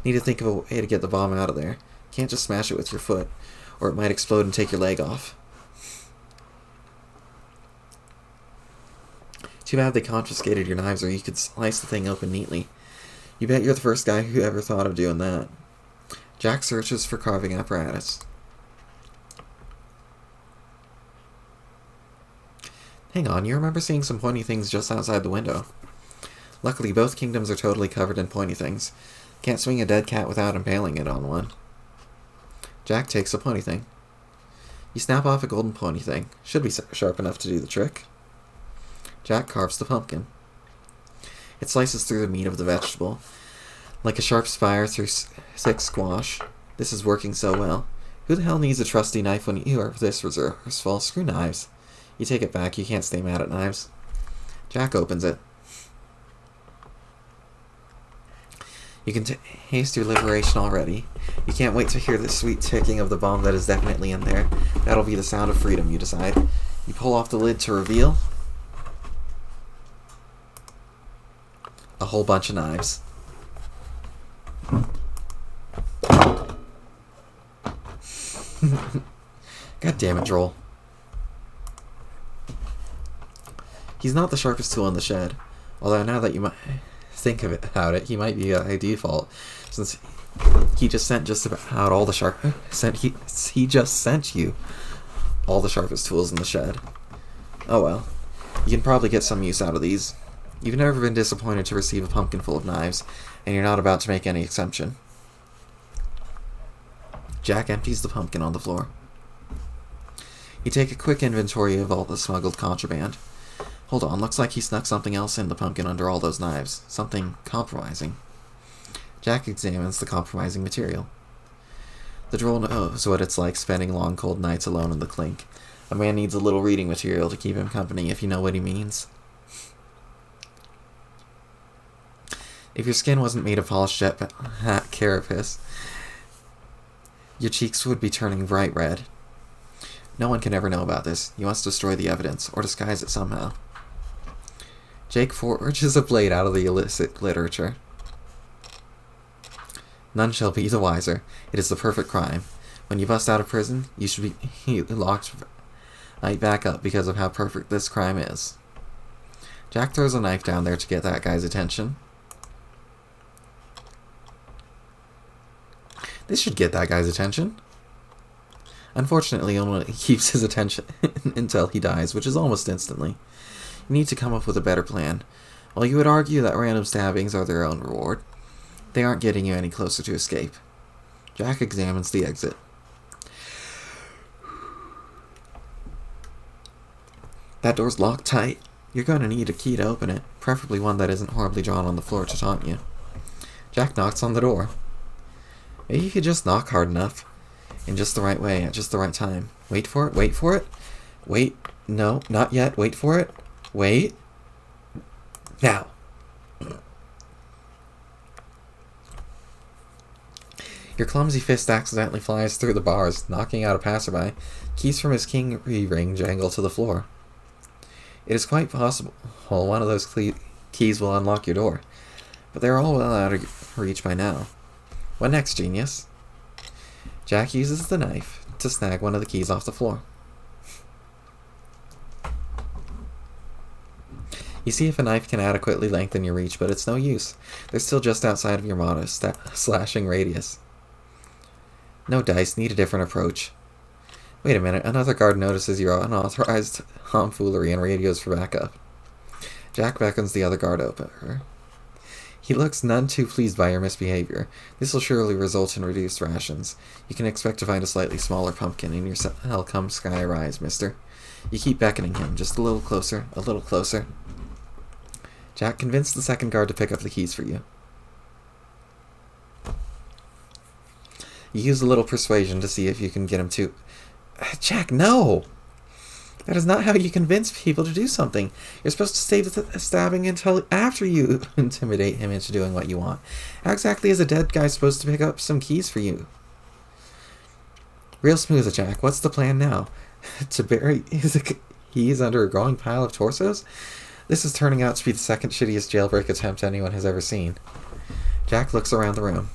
S1: Need to think of a way to get the bomb out of there. Can't just smash it with your foot, or it might explode and take your leg off. Too bad they confiscated your knives, or you could slice the thing open neatly. You bet you're the first guy who ever thought of doing that. Jack searches for carving apparatus. Hang on, you remember seeing some pointy things just outside the window. Luckily, both kingdoms are totally covered in pointy things. Can't swing a dead cat without impaling it on one. Jack takes a pointy thing. You snap off a golden pointy thing. Should be sharp enough to do the trick. Jack carves the pumpkin. It slices through the meat of the vegetable, like a sharp spire through thick squash. This is working so well. Who the hell needs a trusty knife when you are this resourceful? Screw knives. You take it back, you can't stay mad at knives. Jack opens it. You can taste your liberation already. You can't wait to hear the sweet ticking of the bomb that is definitely in there. That'll be the sound of freedom, you decide. You pull off the lid to reveal a whole bunch of knives. God damn it, Droll. He's not the sharpest tool in the shed. Although now that you might think of it about it, he might be by default, since he just sent just about all the he just sent you all the sharpest tools in the shed. Oh well. You can probably get some use out of these. You've never been disappointed to receive a pumpkin full of knives, and you're not about to make any exception. Jack empties the pumpkin on the floor. You take a quick inventory of all the smuggled contraband. Hold on, looks like he snuck something else in the pumpkin under all those knives. Something compromising. Jack examines the compromising material. The Droll knows what it's like spending long cold nights alone in the clink. A man needs a little reading material to keep him company, if you know what he means. If your skin wasn't made of polished jet carapace, your cheeks would be turning bright red. No one can ever know about this. You must destroy the evidence, or disguise it somehow. Jake forges a blade out of the illicit literature. None shall be the wiser. It is the perfect crime. When you bust out of prison, you should be locked right back up because of how perfect this crime is. Jack throws a knife down there to get that guy's attention. This should get that guy's attention. Unfortunately, only keeps his attention until he dies, which is almost instantly. You need to come up with a better plan. While you would argue that random stabbings are their own reward, they aren't getting you any closer to escape. Jack examines the exit. That door's locked tight. You're going to need a key to open it, preferably one that isn't horribly drawn on the floor to taunt you. Jack knocks on the door. Maybe you could just knock hard enough, in just the right way, at just the right time. Wait for it, wait for it. Wait, no, not yet, wait for it. Wait. Now. Your clumsy fist accidentally flies through the bars, knocking out a passerby. Keys from his key ring jangle to the floor. It is quite possible one of those keys will unlock your door, but they're all well out of reach by now. What next, genius? Jack uses the knife to snag one of the keys off the floor. You see if a knife can adequately lengthen your reach, but it's no use. They're still just outside of your modest slashing radius. No dice, need a different approach. Wait a minute, another guard notices your unauthorized tomfoolery and radios for backup. Jack beckons the other guard over. He looks none too pleased by your misbehavior. This will surely result in reduced rations. You can expect to find a slightly smaller pumpkin in your cell come sky rise, mister. You keep beckoning him, just a little closer, a little closer. Jack convinced the second guard to pick up the keys for you. You use a little persuasion to see if you can get him to... Jack, no! That is not how you convince people to do something. You're supposed to stay stabbing until after you intimidate him into doing what you want. How exactly is a dead guy supposed to pick up some keys for you? Real smooth, Jack. What's the plan now? To bury his keys under a growing pile of torsos? This is turning out to be the second shittiest jailbreak attempt anyone has ever seen. Jack looks around the room.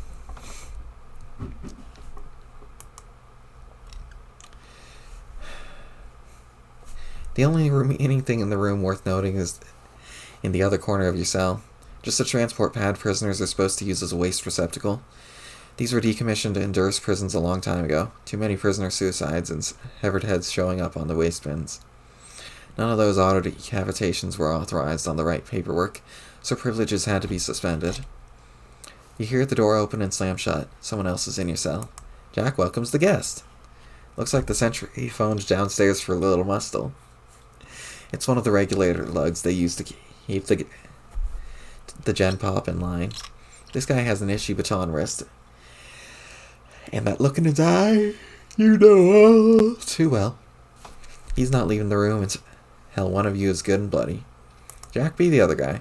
S1: The only remaining thing in the room worth noting is in the other corner of your cell. Just a transport pad prisoners are supposed to use as a waste receptacle. These were decommissioned in Durst prisons a long time ago. Too many prisoner suicides and severed heads showing up on the waste bins. None of those auto decapitations were authorized on the right paperwork, so privileges had to be suspended. You hear the door open and slam shut. Someone else is in your cell. Jack welcomes the guest. Looks like the sentry phoned downstairs for Little Mustle. It's one of the regulator lugs they use to keep the Gen Pop in line. This guy has an ishy baton wrist. And that look in his eye, you know all too well. He's not leaving the room until hell, one of you is good and bloody. Jack, be the other guy.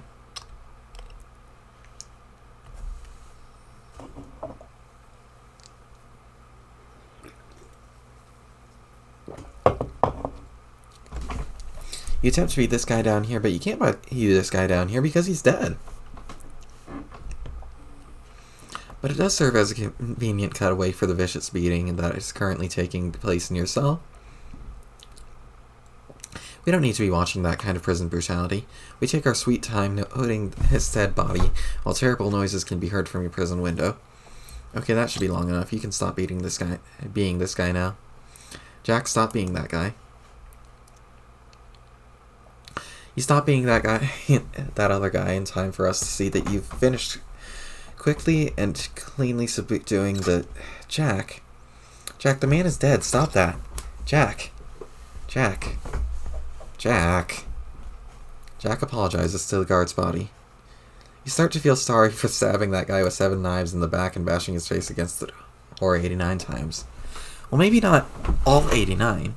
S1: You attempt to beat this guy down here, but you can't beat this guy down here because he's dead. But It does serve as a convenient cutaway for the vicious beating that is currently taking place in your cell. We don't need to be watching that kind of prison brutality. We take our sweet time noting his dead body, while terrible noises can be heard from your prison window. Okay, that should be long enough. You can stop being this guy now. Jack, stop being that guy. You stop being that guy, that other guy, in time for us to see that you've finished quickly and cleanly subduing the... Jack, the man is dead. Stop that. Jack. Jack apologizes to the guard's body. You start to feel sorry for stabbing that guy with 7 knives in the back and bashing his face against the door 89 times. Well, maybe not all 89.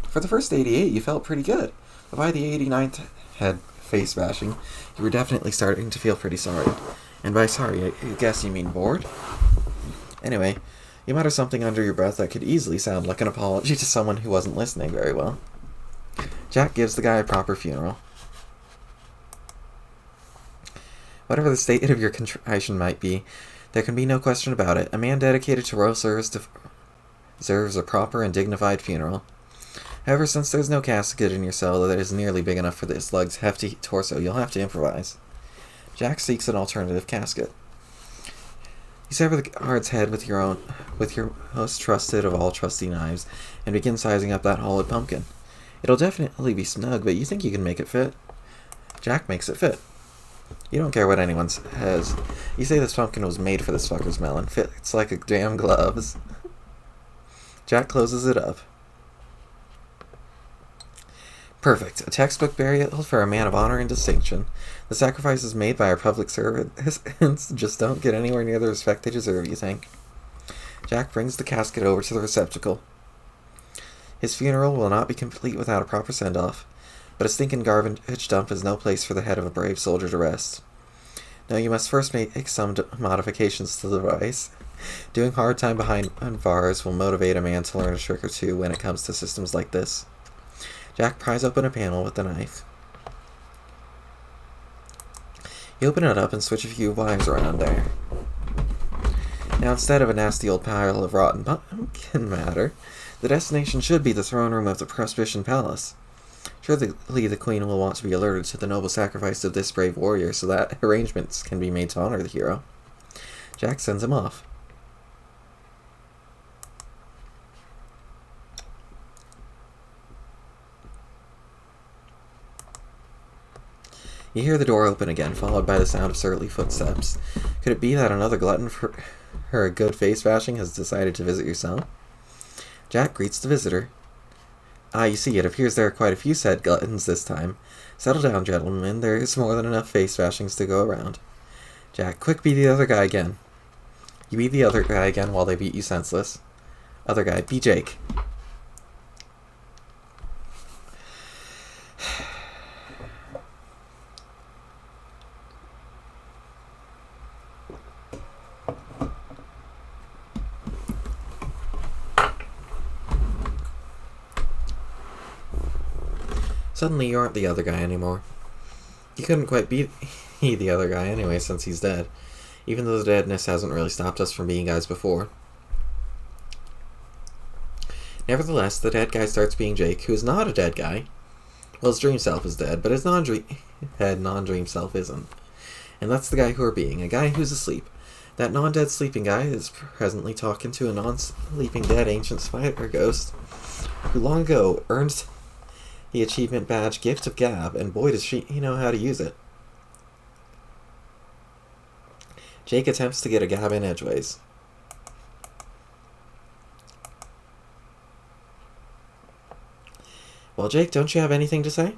S1: For the first 88, you felt pretty good. But by the 89th head face bashing, you were definitely starting to feel pretty sorry. And by sorry, I guess you mean bored? Anyway, you mutter something under your breath that could easily sound like an apology to someone who wasn't listening very well. Jack gives the guy a proper funeral. Whatever the state of your contrition might be, there can be no question about it. A man dedicated to royal service deserves a proper and dignified funeral. However, since there's no casket in your cell that is nearly big enough for this slug's hefty torso, you'll have to improvise. Jack seeks an alternative casket. You sever the guard's head with your most trusted of all trusty knives, and begin sizing up that hollowed pumpkin. It'll definitely be snug, but you think you can make it fit? Jack makes it fit. You don't care what anyone says. You say this pumpkin was made for this fucker's melon. Fits like a damn gloves. Jack closes it up. Perfect. A textbook burial for a man of honor and distinction. The sacrifices made by our public servants just don't get anywhere near the respect they deserve, you think? Jack brings the casket over to the receptacle. His funeral will not be complete without a proper send-off, but a stinking garbage dump is no place for the head of a brave soldier to rest. No, you must first make some modifications to the device. Doing hard time behind bars will motivate a man to learn a trick or two when it comes to systems like this. Jack pries open a panel with the knife. You open it up and switch a few wires around there. Now, instead of a nasty old pile of rotten pumpkin matter, the destination should be the throne room of the Prohibition Palace. Surely the Queen will want to be alerted to the noble sacrifice of this brave warrior so that arrangements can be made to honor the hero. Jack sends him off. You hear the door open again, followed by the sound of surly footsteps. Could it be that another glutton for a good face bashing has decided to visit your cell? Jack greets the visitor. Ah, you see, it appears there are quite a few said gluttons this time. Settle down, gentlemen. There is more than enough face bashings to go around. Jack, quick, be the other guy again. You be the other guy again while they beat you senseless. Other guy, be Jake. Suddenly you aren't the other guy anymore. You couldn't quite be the other guy anyway since he's dead, even though the deadness hasn't really stopped us from being guys before. Nevertheless, the dead guy starts being Jake, who is not a dead guy. Well, his dream self is dead, but his non-dream self isn't. And that's the guy who we're being, a guy who's asleep. That non-dead sleeping guy is presently talking to a non-sleeping dead ancient spider ghost, who long ago earned the achievement badge Gift of Gab, and boy does she know how to use it. Jake attempts to get a gab in edgeways. Well, Jake, don't you have anything to say?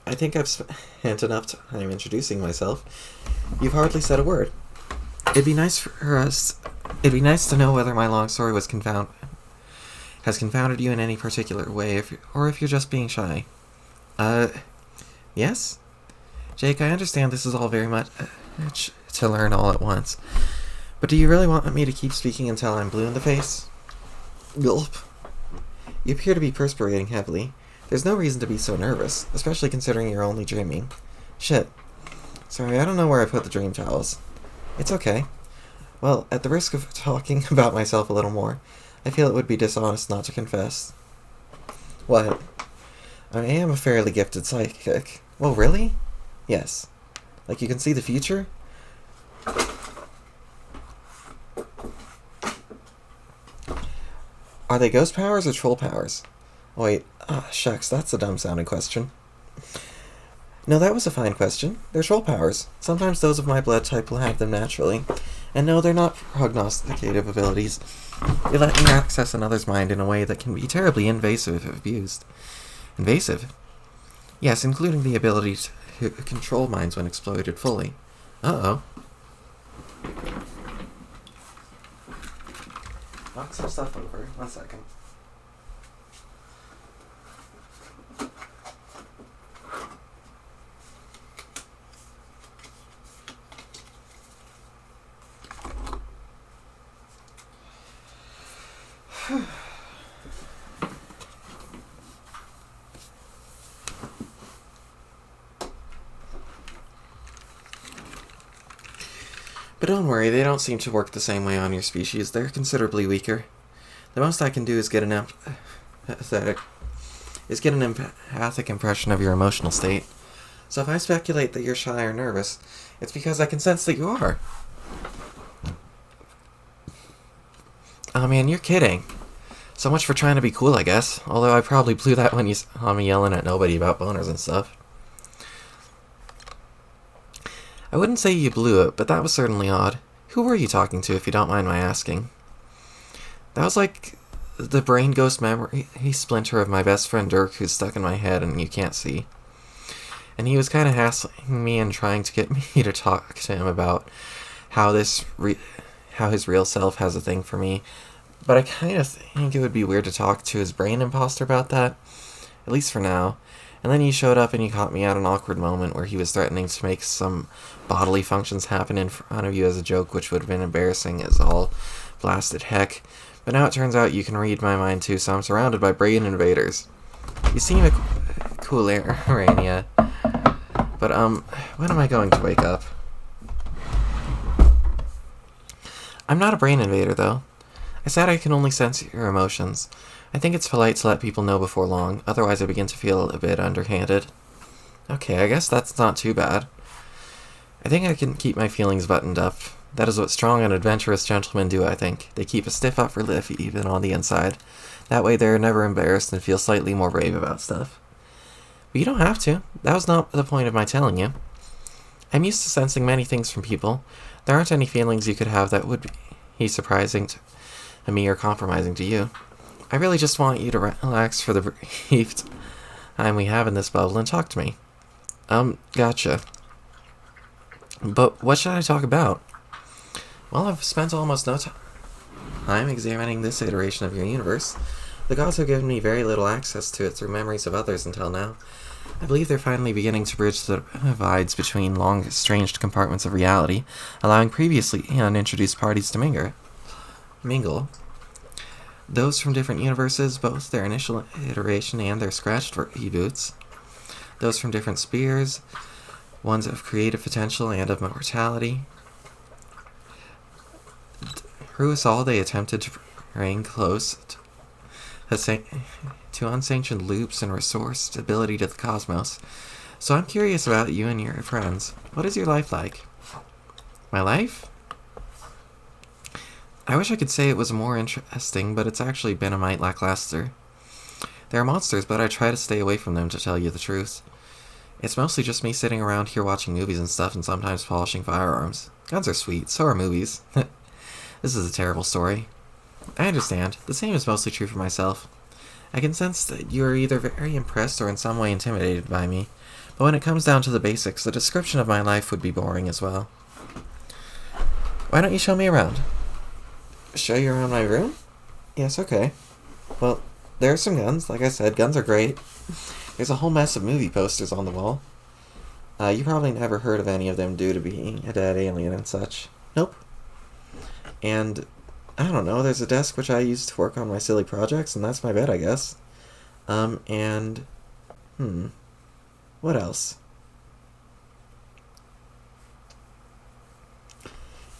S1: I think I've spent enough time introducing myself. You've hardly said a word. It'd be nice to know whether my long story has confounded you in any particular way, or if you're just being shy. Yes? Jake, I understand this is all very much to learn all at once. But do you really want me to keep speaking until I'm blue in the face? Gulp. You appear to be perspiring heavily. There's no reason to be so nervous, especially considering you're only dreaming. Shit. Sorry, I don't know where I put the dream towels. It's okay. Well, at the risk of talking about myself a little more, I feel it would be dishonest not to confess. What? I am a fairly gifted psychic. Well, really? Yes. Like you can see the future? Are they ghost powers or troll powers? Wait, shucks, that's a dumb-sounding question. No, that was a fine question. They're troll powers. Sometimes those of my blood type will have them naturally. And no, they're not prognosticative abilities. They let me access another's mind in a way that can be terribly invasive if abused. Invasive? Yes, including the ability to control minds when exploited fully. Uh-oh. Knock some stuff over. 1 second. But don't worry, they don't seem to work the same way on your species. They're considerably weaker. The most I can do is get an empathic impression of your emotional state. So if I speculate that you're shy or nervous, it's because I can sense that you are. Oh man, you're kidding. So much for trying to be cool, I guess. Although I probably blew that when you saw me yelling at nobody about boners and stuff. I wouldn't say you blew it, but that was certainly odd. Who were you talking to, if you don't mind my asking? That was like the brain ghost memory splinter of my best friend Dirk, who's stuck in my head and you can't see. And he was kind of hassling me and trying to get me to talk to him about how his real self has a thing for me. But I kind of think it would be weird to talk to his brain imposter about that, at least for now. And then he showed up and he caught me at an awkward moment where he was threatening to make some bodily functions happen in front of you as a joke, which would have been embarrassing as all blasted heck. But now it turns out you can read my mind too, so I'm surrounded by brain invaders. You seem a cool area. But, when am I going to wake up? I'm not a brain invader, though. I said I can only sense your emotions. I think it's polite to let people know before long, otherwise I begin to feel a bit underhanded. Okay, I guess that's not too bad. I think I can keep my feelings buttoned up. That is what strong and adventurous gentlemen do, I think. They keep a stiff upper lip even on the inside. That way they're never embarrassed and feel slightly more brave about stuff. But you don't have to. That was not the point of my telling you. I'm used to sensing many things from people. There aren't any feelings you could have that would be surprising to me or compromising to you. I really just want you to relax for the brief time we have in this bubble and talk to me. Gotcha. But what should I talk about? Well, I've spent almost no time examining this iteration of your universe. The gods have given me very little access to it through memories of others until now. I believe they're finally beginning to bridge the divides between long, estranged compartments of reality, allowing previously unintroduced parties to mingle. Those from different universes, both their initial iteration and their scratched reboots. Those from different spheres, ones of creative potential and of mortality. Through us all, they attempted to bring close to unsanctioned loops and restore stability to the cosmos. So I'm curious about you and your friends. What is your life like? My life? I wish I could say it was more interesting, but it's actually been a mite lackluster. There are monsters, but I try to stay away from them, to tell you the truth. It's mostly just me sitting around here watching movies and stuff and sometimes polishing firearms. Guns are sweet, so are movies. This is a terrible story. I understand. The same is mostly true for myself. I can sense that you are either very impressed or in some way intimidated by me, but when it comes down to the basics, the description of my life would be boring as well. Why don't you show me around? Show you around my room? Yes, okay. Well, there are some guns. Like I said, guns are great. There's a whole mess of movie posters on the wall. You probably never heard of any of them due to being a dead alien and such. Nope. And, I don't know, there's a desk which I use to work on my silly projects, and that's my bed, I guess. What else?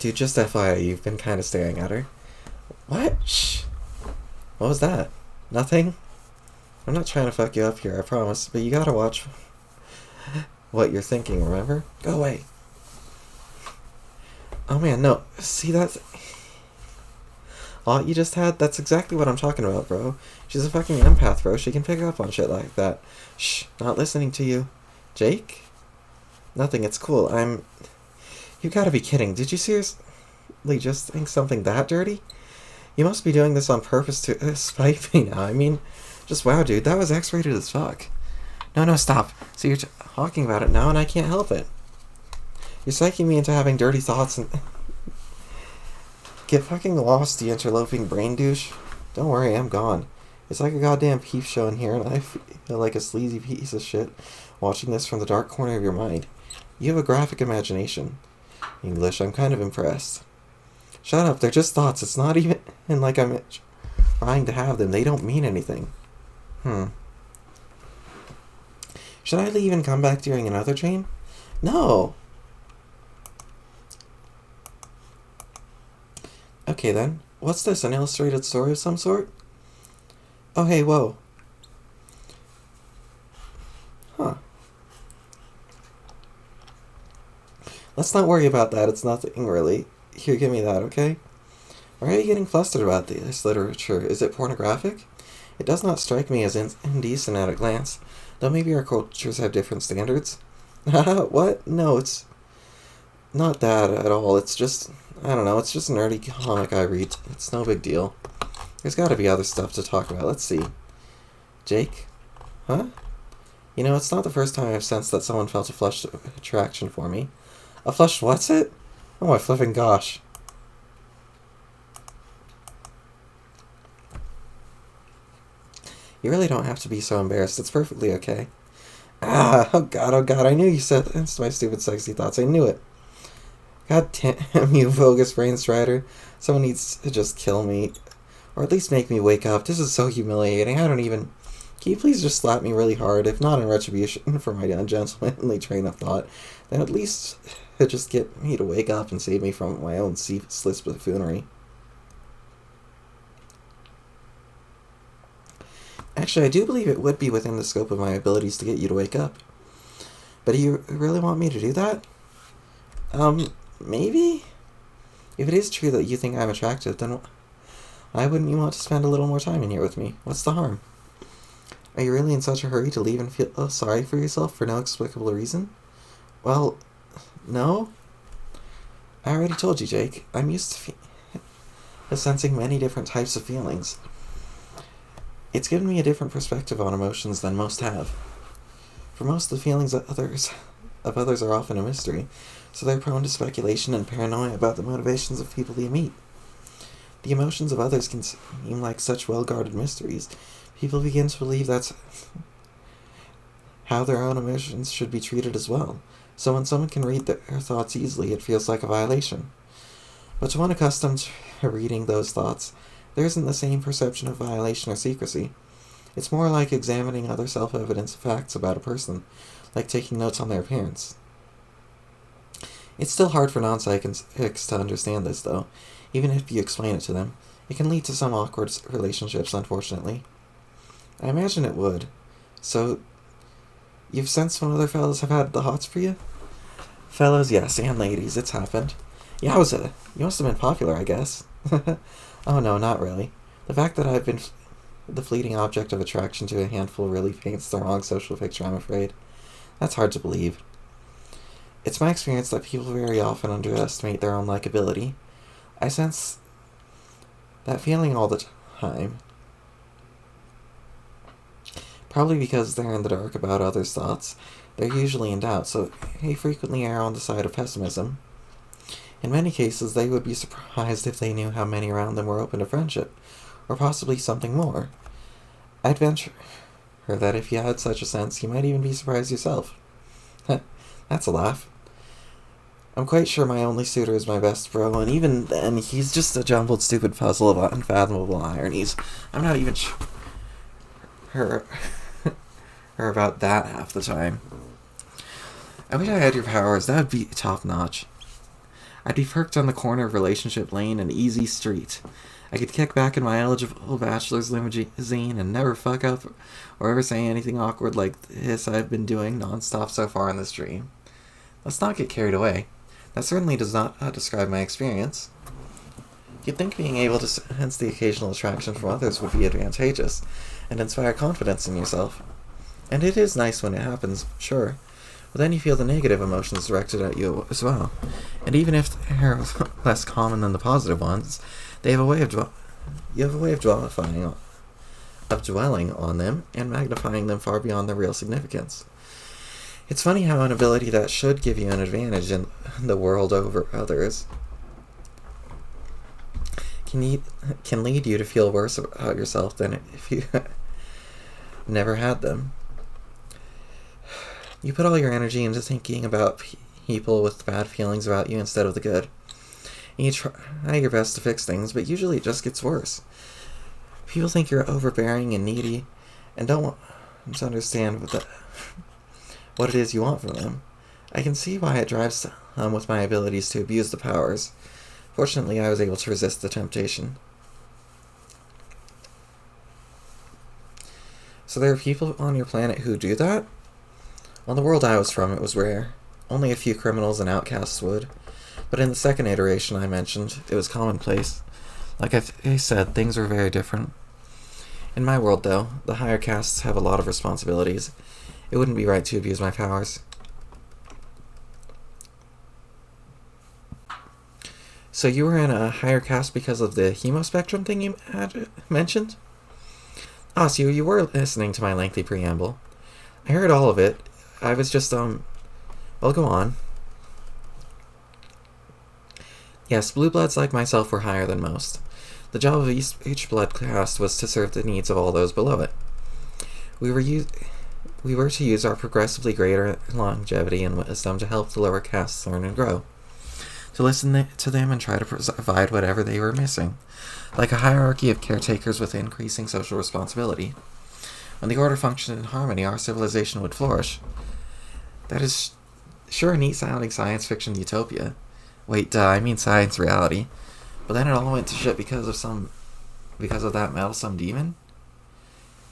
S1: Dude, just FYI, you've been kind of staring at her. What? Shh. What was that? Nothing? I'm not trying to fuck you up here, I promise, but you gotta watch what you're thinking, remember? Go away. Oh man, no. See that? All you just had? That's exactly what I'm talking about, bro. She's a fucking empath, bro. She can pick up on shit like that. Shh, not listening to you. Jake? Nothing, it's cool. You gotta be kidding. Did you seriously just think something that dirty? You must be doing this on purpose to spite me now. I mean, just wow, dude. That was X-rated as fuck. No, stop. So you're talking about it now and I can't help it. You're psyching me into having dirty thoughts and... Get fucking lost, you interloping brain douche. Don't worry, I'm gone. It's like a goddamn peep show in here and I feel like a sleazy piece of shit watching this from the dark corner of your mind. You have a graphic imagination. English, I'm kind of impressed. Shut up, they're just thoughts. It's not even like I'm trying to have them. They don't mean anything. Should I leave and come back during another train? No! Okay then. What's this, an illustrated story of some sort? Oh hey, whoa. Huh. Let's not worry about that, it's nothing really. Here, give me that, okay? Why are you getting flustered about this literature? Is it pornographic? It does not strike me as indecent at a glance, though maybe our cultures have different standards. What? No, it's not that at all. It's just, I don't know, it's just a nerdy comic I read. It's no big deal. There's gotta be other stuff to talk about. Let's see. Jake? Huh? You know, it's not the first time I've sensed that someone felt a flushed attraction for me. A flushed what's it? Oh my flipping gosh. You really don't have to be so embarrassed. It's perfectly okay. Oh god, I knew you said it's my stupid sexy thoughts. I knew it. God damn you, bogus brain strider. Someone needs to just kill me. Or at least make me wake up. This is so humiliating. I don't even... Can you please just slap me really hard? If not in retribution for my ungentlemanly train of thought, then at least just get me to wake up and save me from my own ceaseless buffoonery. Actually, I do believe it would be within the scope of my abilities to get you to wake up. But do you really want me to do that? Maybe? If it is true that you think I'm attractive, then why wouldn't you want to spend a little more time in here with me? What's the harm? Are you really in such a hurry to leave and feel sorry for yourself for no explicable reason? Well, no. I already told you, Jake. I'm used to sensing many different types of feelings. It's given me a different perspective on emotions than most have. For most, the feelings of others are often a mystery, so they're prone to speculation and paranoia about the motivations of people they meet. The emotions of others can seem like such well-guarded mysteries. People begin to believe that's how their own emotions should be treated as well. So when someone can read their thoughts easily, it feels like a violation. But to one accustomed to reading those thoughts, there isn't the same perception of violation or secrecy. It's more like examining other self-evident facts about a person, like taking notes on their appearance. It's still hard for non-psychics to understand this, though. Even if you explain it to them, it can lead to some awkward relationships, unfortunately. I imagine it would. So, you've sensed when other fellows have had the hots for you? Fellows, yes, and ladies, it's happened. Yowza, you must have been popular, I guess. Oh no, not really. The fact that I've been the fleeting object of attraction to a handful really paints the wrong social picture, I'm afraid. That's hard to believe. It's my experience that people very often underestimate their own likability. I sense that feeling all the time. Probably because they're in the dark about others' thoughts. They're usually in doubt, so they frequently err on the side of pessimism. In many cases, they would be surprised if they knew how many around them were open to friendship, or possibly something more. I'd venture that if you had such a sense, you might even be surprised yourself. That's a laugh. I'm quite sure my only suitor is my best bro, and even then, he's just a jumbled, stupid puzzle of unfathomable ironies. I'm not even sure about that half the time. I wish I had your powers. That would be top-notch. I'd be parked on the corner of Relationship Lane and Easy Street. I could kick back in my eligible bachelor's limousine and never fuck up or ever say anything awkward like this I've been doing nonstop so far in this dream. Let's not get carried away. That certainly does not describe my experience. You'd think being able to sense the occasional attraction from others would be advantageous and inspire confidence in yourself. And it is nice when it happens, sure. But then you feel the negative emotions directed at you as well. And even if they're less common than the positive ones, they have a way of dwelling on them and magnifying them far beyond their real significance. It's funny how an ability that should give you an advantage in the world over others can lead you to feel worse about yourself than if you never had them. You put all your energy into thinking about people with bad feelings about you instead of the good. And you try your best to fix things, but usually it just gets worse. People think you're overbearing and needy and don't want to understand what it is you want from them. I can see why it drives some with my abilities to abuse the powers. Fortunately, I was able to resist the temptation. So there are people on your planet who do that? On the world I was from, it was rare. Only a few criminals and outcasts would. But in the second iteration I mentioned, it was commonplace. Like I said, things were very different. In my world, though, the higher castes have a lot of responsibilities. It wouldn't be right to abuse my powers. So you were in a higher caste because of the hemospectrum thing you had mentioned? Ah, so you were listening to my lengthy preamble. I heard all of it. I was just, well, go on. Yes, blue bloods like myself were higher than most. The job of each blood caste was to serve the needs of all those below it. We were to use our progressively greater longevity and wisdom to help the lower castes learn and grow. To listen to them and try to provide whatever they were missing, like a hierarchy of caretakers with increasing social responsibility. When the order functioned in harmony, our civilization would flourish. That is sure a neat-sounding science fiction utopia. Wait, I mean science reality. But then it all went to shit because of that meddlesome demon?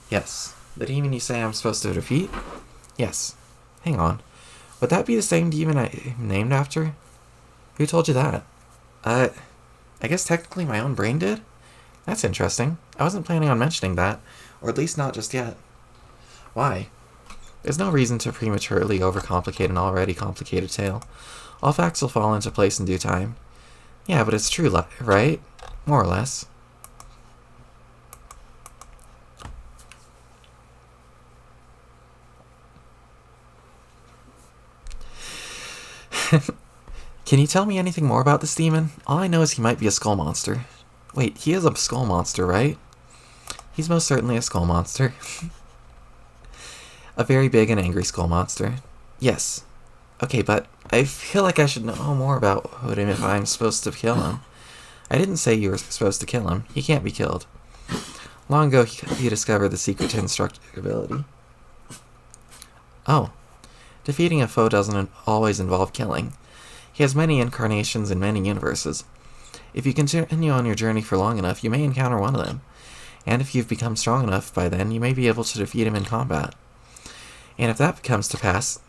S1: Yes. The demon you say I'm supposed to defeat? Yes. Hang on. Would that be the same demon I named after? Who told you that? I guess technically my own brain did? That's interesting. I wasn't planning on mentioning that. Or at least not just yet. Why? There's no reason to prematurely overcomplicate an already complicated tale. All facts will fall into place in due time. Yeah, but it's true, right? More or less. Can you tell me anything more about this demon? All I know is he might be a skull monster. Wait, he is a skull monster, right? He's most certainly a skull monster. A very big and angry skull monster. Yes. Okay, but I feel like I should know more about him if I'm supposed to kill him. I didn't say you were supposed to kill him. He can't be killed. Long ago, he discovered the secret to indestructibility. Oh. Defeating a foe doesn't always involve killing. He has many incarnations in many universes. If you continue on your journey for long enough, you may encounter one of them. And if you've become strong enough by then, you may be able to defeat him in combat. And if that comes to pass,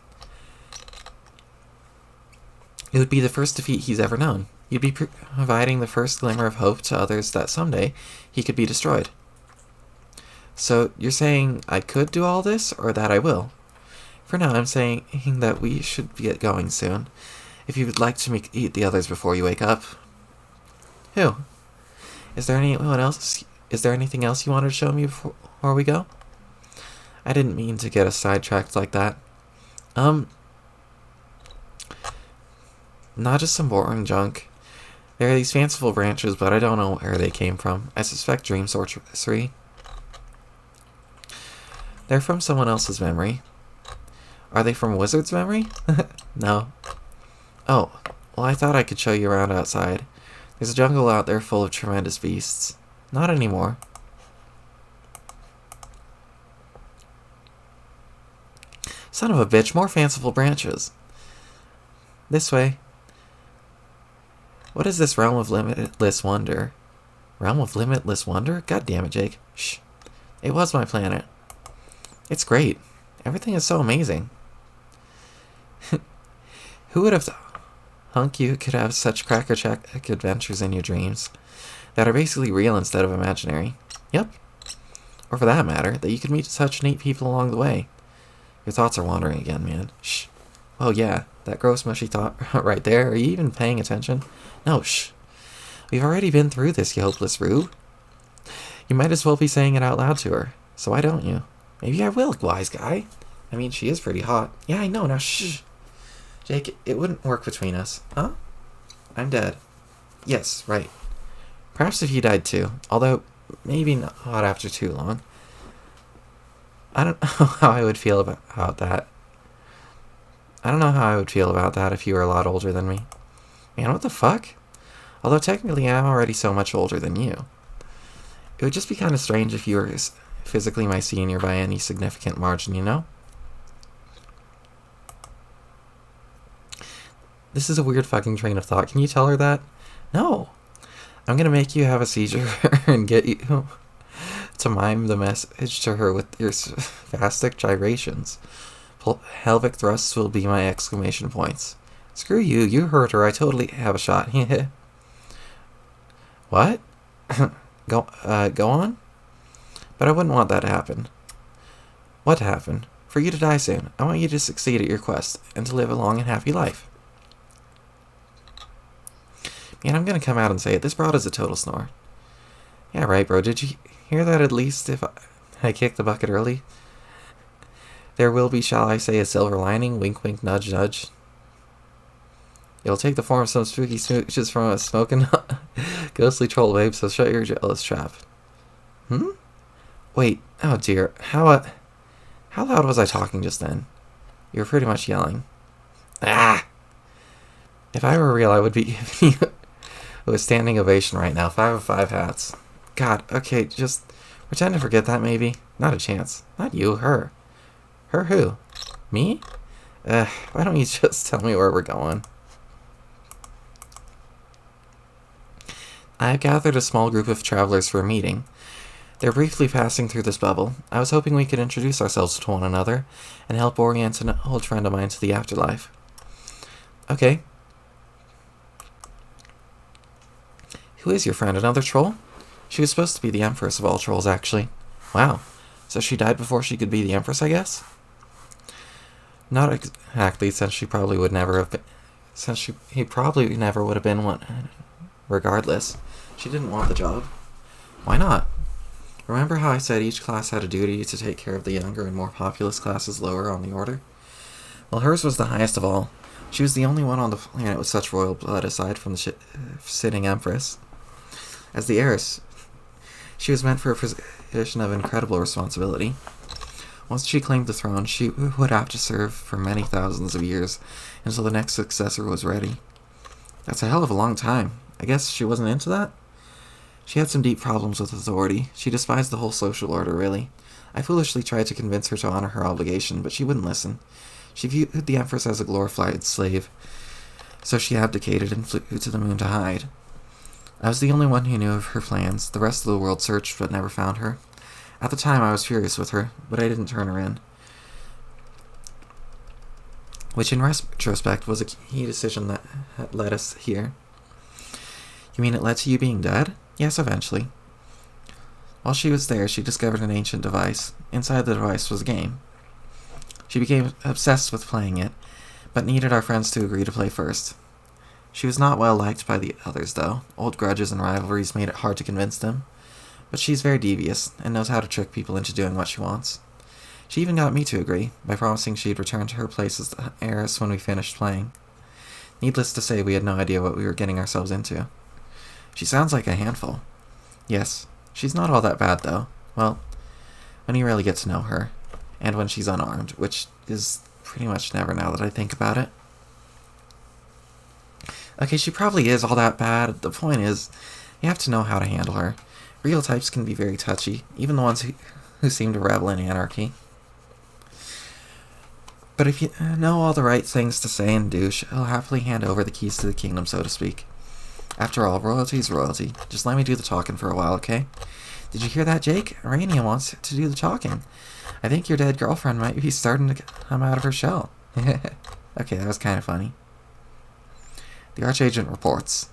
S1: it would be the first defeat he's ever known. You'd be providing the first glimmer of hope to others that someday he could be destroyed. So you're saying I could do all this, or that I will? For now, I'm saying that we should get going soon. If you would like to meet the others before you wake up. Who? Is there anyone else? Is there anything else you wanted to show me before we go? I didn't mean to get us sidetracked like that. Not just some boring junk. There are these fanciful branches, but I don't know where they came from. I suspect dream sorcery. They're from someone else's memory. Are they from a wizard's memory? No. Oh, well, I thought I could show you around outside. There's a jungle out there full of tremendous beasts. Not anymore. Son of a bitch, more fanciful branches. This way. What is this realm of limitless wonder? Realm of limitless wonder? God damn it, Jake. Shh. It was my planet. It's great. Everything is so amazing. Who would have thunk you could have such crackerjack adventures in your dreams that are basically real instead of imaginary? Yep. Or for that matter, that you could meet such neat people along the way. Your thoughts are wandering again, man. Shh. Oh yeah, that gross mushy thought right there. Are you even paying attention? No, shh. We've already been through this, you hopeless rube. You might as well be saying it out loud to her. So why don't you? Maybe I will, wise guy. I mean, she is pretty hot. Yeah, I know, now shh. Jake, it wouldn't work between us. Huh? I'm dead. Yes, right. Perhaps if you died too. Although, maybe not after too long. I don't know how I would feel about that. I don't know how I would feel about that if you were a lot older than me. Man, what the fuck? Although technically I'm already so much older than you. It would just be kind of strange if you were physically my senior by any significant margin, you know? This is a weird fucking train of thought. Can you tell her that? No. I'm gonna make you have a seizure and get you to mime the message to her with your spastic gyrations. Pelvic thrusts will be my exclamation points. Screw you, you heard her. I totally have a shot. What? Go on? But I wouldn't want that to happen. What to happen? For you to die soon. I want you to succeed at your quest and to live a long and happy life. Man, I'm gonna come out and say it. This broad is a total snore. Yeah, right, bro. Did you hear that at least if I kick the bucket early? There will be, shall I say, a silver lining? Wink, wink, nudge, nudge. It'll take the form of some spooky smooches from a smoking ghostly troll babe, so shut your jealous trap. Wait, oh dear. How loud was I talking just then? You were pretty much yelling. Ah! If I were real, I would be giving you a standing ovation right now. 5 of 5 hats. God, okay, just pretend to forget that maybe. Not a chance. Not you, her. Her who? Me? Why don't you just tell me where we're going? I have gathered a small group of travelers for a meeting. They're briefly passing through this bubble. I was hoping we could introduce ourselves to one another and help orient an old friend of mine to the afterlife. Okay. Who is your friend? Another troll? She was supposed to be the Empress of all trolls, actually. Wow. So she died before she could be the Empress, I guess? Not exactly, since she probably would never have been... he probably never would have been one... Regardless, she didn't want the job. Why not? Remember how I said each class had a duty to take care of the younger and more populous classes lower on the order? Well, hers was the highest of all. She was the only one on the planet with such royal blood aside from the sitting Empress. As the heiress, she was meant for a position of incredible responsibility. Once she claimed the throne, she would have to serve for many thousands of years until the next successor was ready. That's a hell of a long time. I guess she wasn't into that? She had some deep problems with authority. She despised the whole social order, really. I foolishly tried to convince her to honor her obligation, but she wouldn't listen. She viewed the Empress as a glorified slave, so she abdicated and flew to the moon to hide. I was the only one who knew of her plans. The rest of the world searched but never found her. At the time, I was furious with her, but I didn't turn her in. Which, in retrospect, was a key decision that led us here. You mean it led to you being dead? Yes, eventually. While she was there, she discovered an ancient device. Inside the device was a game. She became obsessed with playing it, but needed our friends to agree to play first. She was not well liked by the others, though. Old grudges and rivalries made it hard to convince them. But she's very devious, and knows how to trick people into doing what she wants. She even got me to agree, by promising she'd return to her place as the heiress when we finished playing. Needless to say, we had no idea what we were getting ourselves into. She sounds like a handful. Yes, she's not all that bad, though. Well, when you really get to know her, and when she's unarmed, which is pretty much never now that I think about it. Okay, she probably is all that bad. The point is, you have to know how to handle her. Real types can be very touchy, even the ones who seem to revel in anarchy. But if you know all the right things to say and do, she'll happily hand over the keys to the kingdom, so to speak. After all, royalty's royalty. Just let me do the talking for a while, okay? Did you hear that, Jake? Arania wants to do the talking. I think your dead girlfriend might be starting to come out of her shell. Okay, that was kind of funny. The Archagent reports.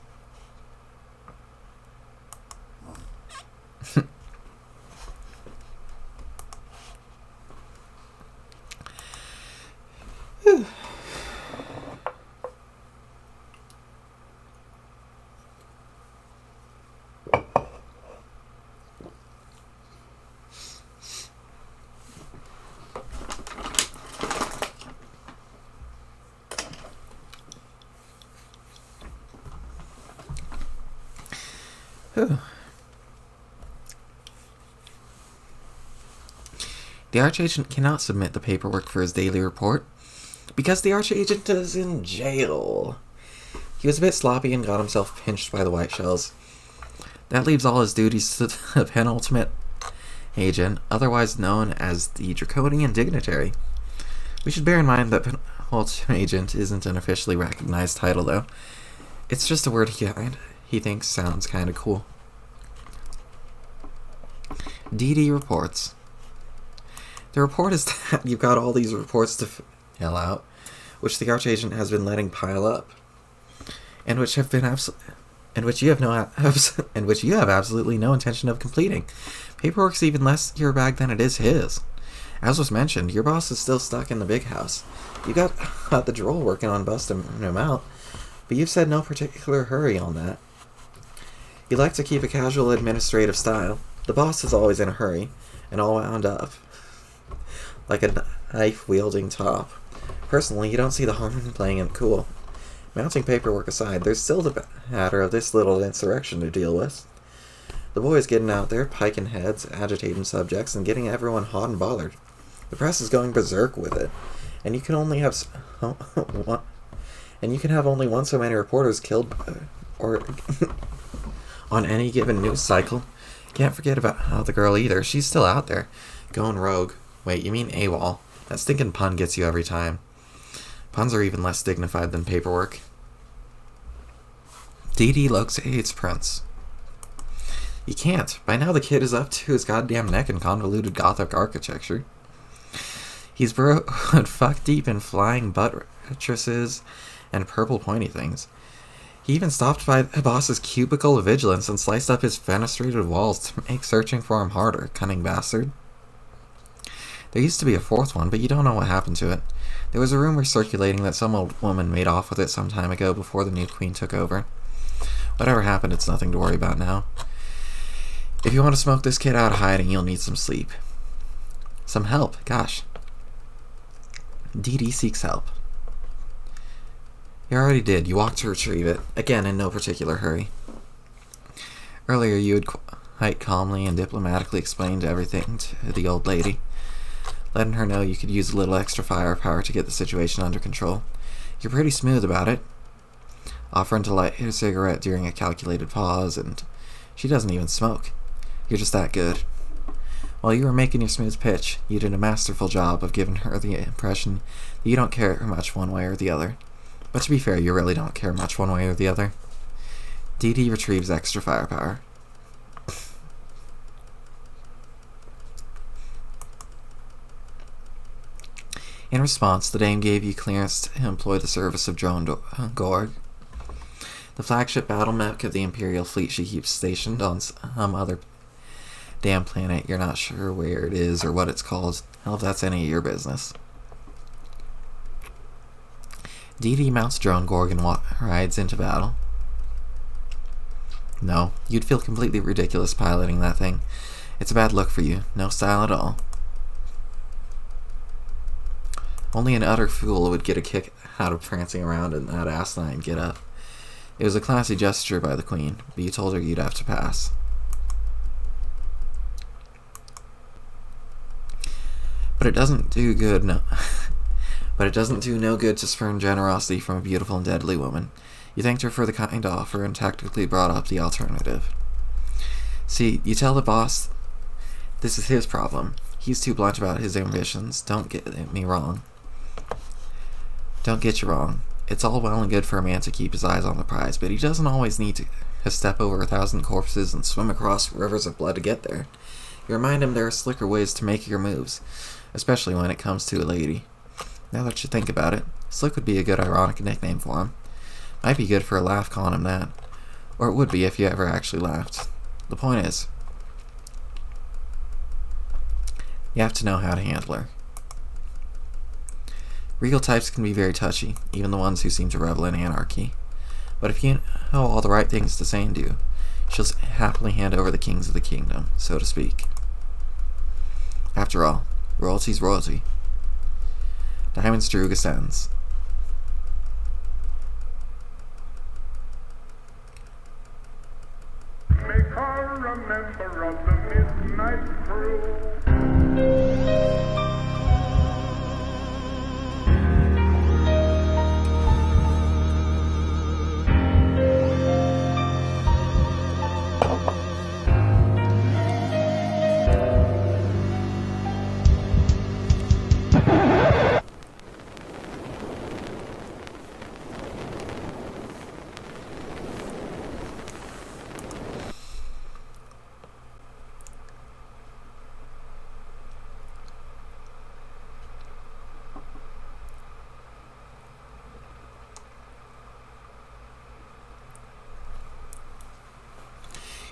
S1: The Archagent cannot submit the paperwork for his daily report because the Archagent is in jail. He was a bit sloppy and got himself pinched by the white shells. That leaves all his duties to the penultimate agent, otherwise known as the Draconian Dignitary. We should bear in mind that penultimate agent isn't an officially recognized title, though. It's just a word he thinks sounds kind of cool. DD reports. The report is that you've got all these reports to fill out, which the Archagent has been letting pile up, and which you have absolutely no intention of completing. Paperwork's even less your bag than it is his. As was mentioned, your boss is still stuck in the big house. You got the droll working on busting him out, but you've said no particular hurry on that. You like to keep a casual administrative style. The boss is always in a hurry, and all wound up like a knife-wielding top. Personally, you don't see the harm in playing it cool. Mounting paperwork aside, there's still the matter of this little insurrection to deal with. The boys getting out there, piking heads, agitating subjects, and getting everyone hot and bothered. The press is going berserk with it, and you can only have only one so many reporters killed or on any given news cycle. Can't forget about the girl either. She's still out there, going rogue. Wait, you mean AWOL? That stinking pun gets you every time. Puns are even less dignified than paperwork. DD locates Prince. You can't. By now the kid is up to his goddamn neck in convoluted Gothic architecture. He's burrowed fuck deep in flying buttresses and purple pointy things. He even stopped by the boss's cubicle of vigilance and sliced up his fenestrated walls to make searching for him harder, cunning bastard. There used to be a fourth one, but you don't know what happened to it. There was a rumor circulating that some old woman made off with it some time ago before the new queen took over. Whatever happened, it's nothing to worry about now. If you want to smoke this kid out of hiding, you'll need some sleep. Some help, gosh. DD seeks help. You already did. You walked to retrieve it. Again, in no particular hurry. Earlier, you had quite calmly and diplomatically explained everything to the old lady, letting her know you could use a little extra firepower to get the situation under control. You're pretty smooth about it, offering to light her cigarette during a calculated pause, and she doesn't even smoke. You're just that good. While you were making your smooth pitch, you did a masterful job of giving her the impression that you don't care much one way or the other. But to be fair, you really don't care much one way or the other. DD retrieves extra firepower. In response, the Dame gave you clearance to employ the service of Drone Gorg, the flagship battle mech of the Imperial fleet she keeps stationed on some other damn planet. You're not sure where it is or what it's called. Hell, if that's any of your business. DD mounts Drone Gorg and rides into battle. No, you'd feel completely ridiculous piloting that thing. It's a bad look for you. No style at all. Only an utter fool would get a kick out of prancing around in that asinine get-up. It was a classy gesture by the Queen, but you told her you'd have to pass. But it doesn't do no good to spurn generosity from a beautiful and deadly woman. You thanked her for the kind offer and tactically brought up the alternative. See, you tell the boss this is his problem. He's too blunt about his ambitions. Don't get me wrong. Don't get you wrong. It's all well and good for a man to keep his eyes on the prize, but he doesn't always need to step over 1,000 corpses and swim across rivers of blood to get there. You remind him there are slicker ways to make your moves, especially when it comes to a lady. Now that you think about it, Slick would be a good ironic nickname for him. Might be good for a laugh calling him that. Or it would be if you ever actually laughed. The point is, you have to know how to handle her. Regal types can be very touchy, even the ones who seem to revel in anarchy. But if you know all the right things to say and do, she'll happily hand over the kings of the kingdom, so to speak. After all, royalty's royalty. Diamond's Droog ascends.
S2: Make her a member of the midnight crew.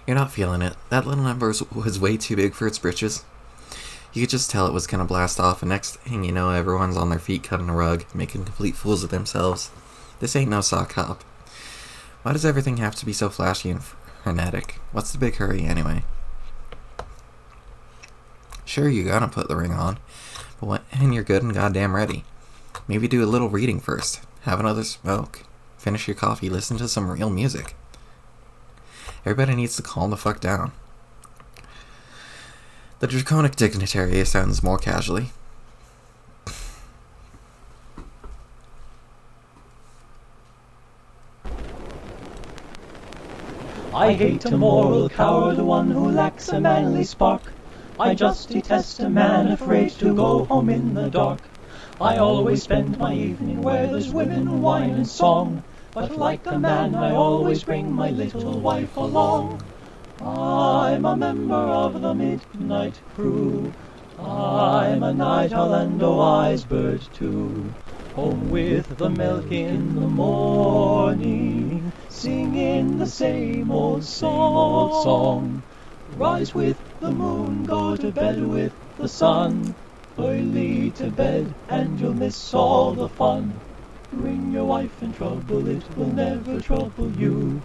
S1: You're not feeling it. That little number was way too big for its britches. You could just tell it was gonna blast off, and next thing you know, everyone's on their feet cutting a rug, making complete fools of themselves. This ain't no sock hop. Why does everything have to be so flashy and frenetic? What's the big hurry, anyway? Sure, you're gonna put the ring on, but when you're good and goddamn ready. Maybe do a little reading first. Have another smoke. Finish your coffee, listen to some real music. Everybody needs to calm the fuck down. The draconic dignitary sounds more casually.
S3: I hate a moral coward, one who lacks a manly spark. I just detest a man afraid to go home in the dark. I always spend my evening where there's women, wine and song. But like a man, I always bring my little wife along. I'm a member of the midnight crew. I'm a night owl and a wise bird too. Home with the milk in the morning, singing the same old song. Rise with the moon, go to bed with the sun. Early to bed and you'll miss all the fun. Bring your wife in trouble, it will never trouble you.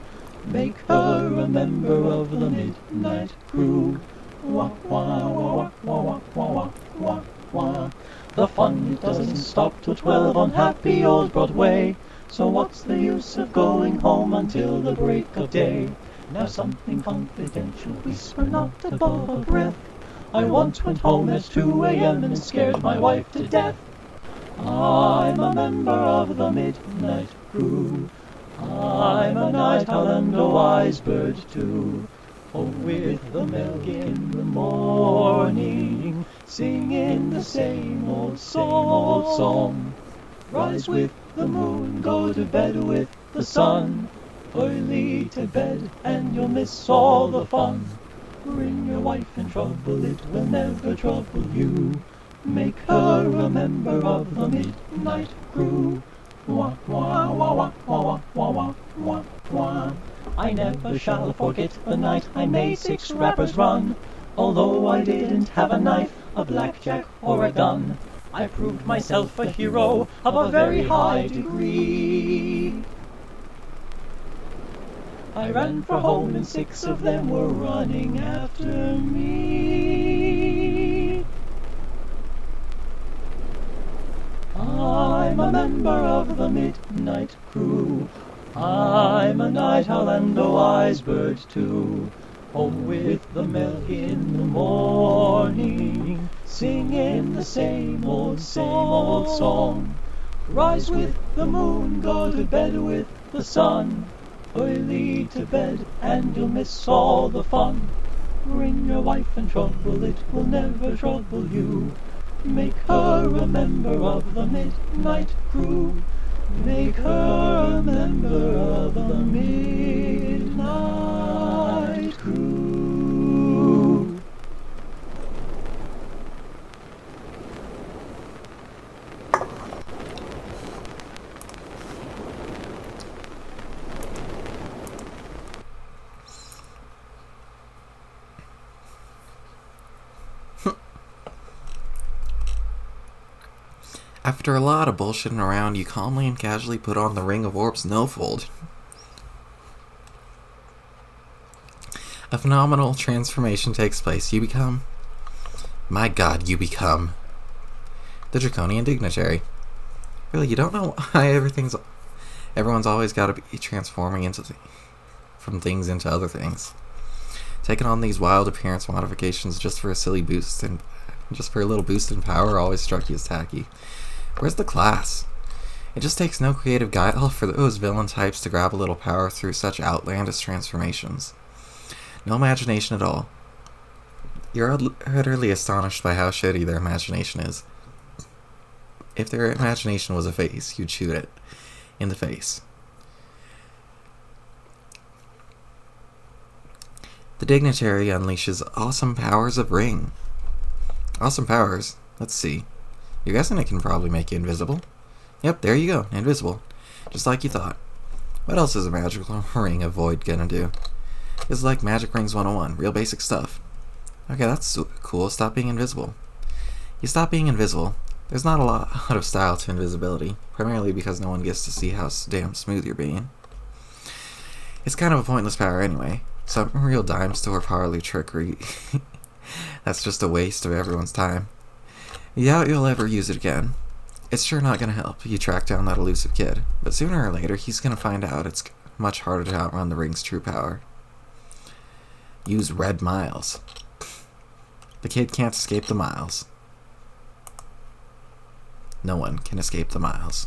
S3: Make her a member of the midnight crew. Wah wah wah wah wah wah wah wah. The fun doesn't stop till 12 on happy old Broadway. So what's the use of going home until the break of day? Now something confidential, whisper not above a breath. I once went home at 2 a.m. and scared my wife to death. I'm a member of the midnight crew. I'm a night owl and a wise bird too. Home with the milk in the morning, singing the same old song. Rise with the moon, go to bed with the sun. Early to bed and you'll miss all the fun. Bring your wife in trouble, it will never trouble you. Make her a member of the midnight crew. Wah wah wah wah wah wah wah wah wah. I never shall forget the night I made 6 rappers run. Although I didn't have a knife, a blackjack or a gun, I proved myself a hero of a very high degree. I ran for home and 6 of them were running after me. I'm a member of the midnight crew. I'm a night owl and a wise bird too. Home with the milk in the morning, singing the same old song. Rise with the moon, go to bed with the sun. Early to bed and you'll miss all the fun. Bring your wife in trouble, it will never trouble you. Make her a member of the midnight crew. Make her a member of the Midnight Crew.
S1: After a lot of bullshitting around, you calmly and casually put on the Ring of Orbs no-fold. A phenomenal transformation takes place. You become... My god, you become... the Draconian Dignitary. Really, you don't know why everyone's always got to be transforming from things into other things. Taking on these wild appearance modifications just for a silly boost and just for a little boost in power always struck you as tacky. Where's the class? It just takes no creative guile for those villain types to grab a little power through such outlandish transformations. No imagination at all. You're utterly astonished by how shitty their imagination is. If their imagination was a face, you'd shoot it in the face. The Dignitary unleashes awesome powers of Ring. Awesome powers? Let's see. You're guessing it can probably make you invisible? Yep, there you go, invisible. Just like you thought. What else is a magical ring of void gonna do? It's like Magic Rings 101, real basic stuff. Okay, that's cool, stop being invisible. You stop being invisible. There's not a lot of style to invisibility, primarily because no one gets to see how damn smooth you're being. It's kind of a pointless power anyway. Some real dime store parlor trickery. That's just a waste of everyone's time. You doubt you'll ever use it again. It's sure not gonna help you track down that elusive kid, but sooner or later he's gonna find out it's much harder to outrun the ring's true power. Use red miles. The kid can't escape the miles. No one can escape the miles.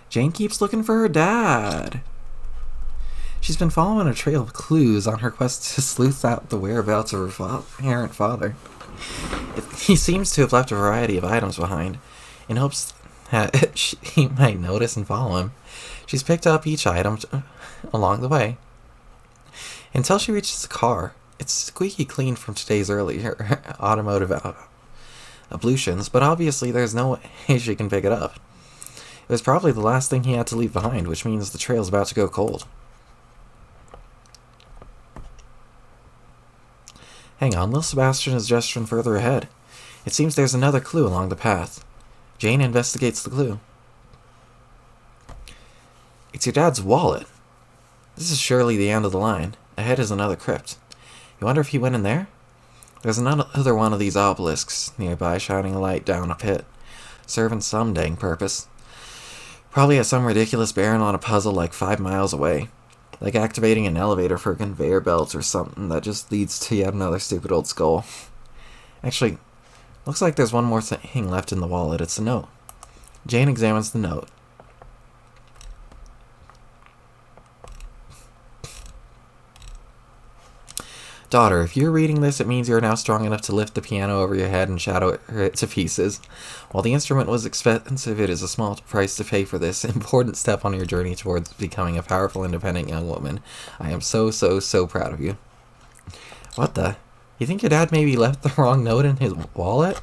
S1: Jane keeps looking for her dad. She's been following a trail of clues on her quest to sleuth out the whereabouts of her errant father. He seems to have left a variety of items behind, in hopes that she might notice and follow him. She's picked up each item along the way, until she reaches the car. It's squeaky clean from today's earlier automotive ablutions, but obviously there's no way she can pick it up. It was probably the last thing he had to leave behind, which means the trail's about to go cold. Hang on, little Sebastian is gesturing further ahead. It seems there's another clue along the path. Jane investigates the clue. It's your dad's wallet. This is surely the end of the line. Ahead is another crypt. You wonder if he went in there? There's another one of these obelisks nearby, shining a light down a pit, serving some dang purpose. Probably has some ridiculous bearing on a puzzle like 5 miles away. Like activating an elevator for a conveyor belt or something that just leads to yet another stupid old skull. Actually, looks like there's one more thing left in the wallet. It's a note. Jane examines the note. Daughter, if you're reading this, it means you're now strong enough to lift the piano over your head and shatter it to pieces. While the instrument was expensive, it is a small price to pay for this important step on your journey towards becoming a powerful, independent young woman. I am so proud of you. What the? You think your dad maybe left the wrong note in his wallet?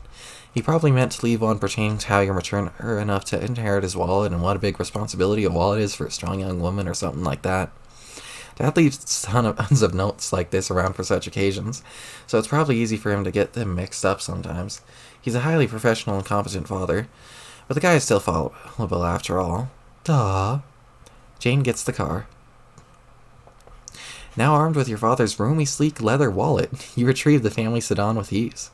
S1: He probably meant to leave one pertaining to how you're mature enough to inherit his wallet and what a big responsibility a wallet is for a strong young woman or something like that. Dad leaves tons of notes like this around for such occasions, so it's probably easy for him to get them mixed up sometimes. He's a highly professional and competent father, but the guy is still fallible after all. Duh. Jane gets the car. Now armed with your father's roomy, sleek leather wallet, you retrieve the family sedan with ease.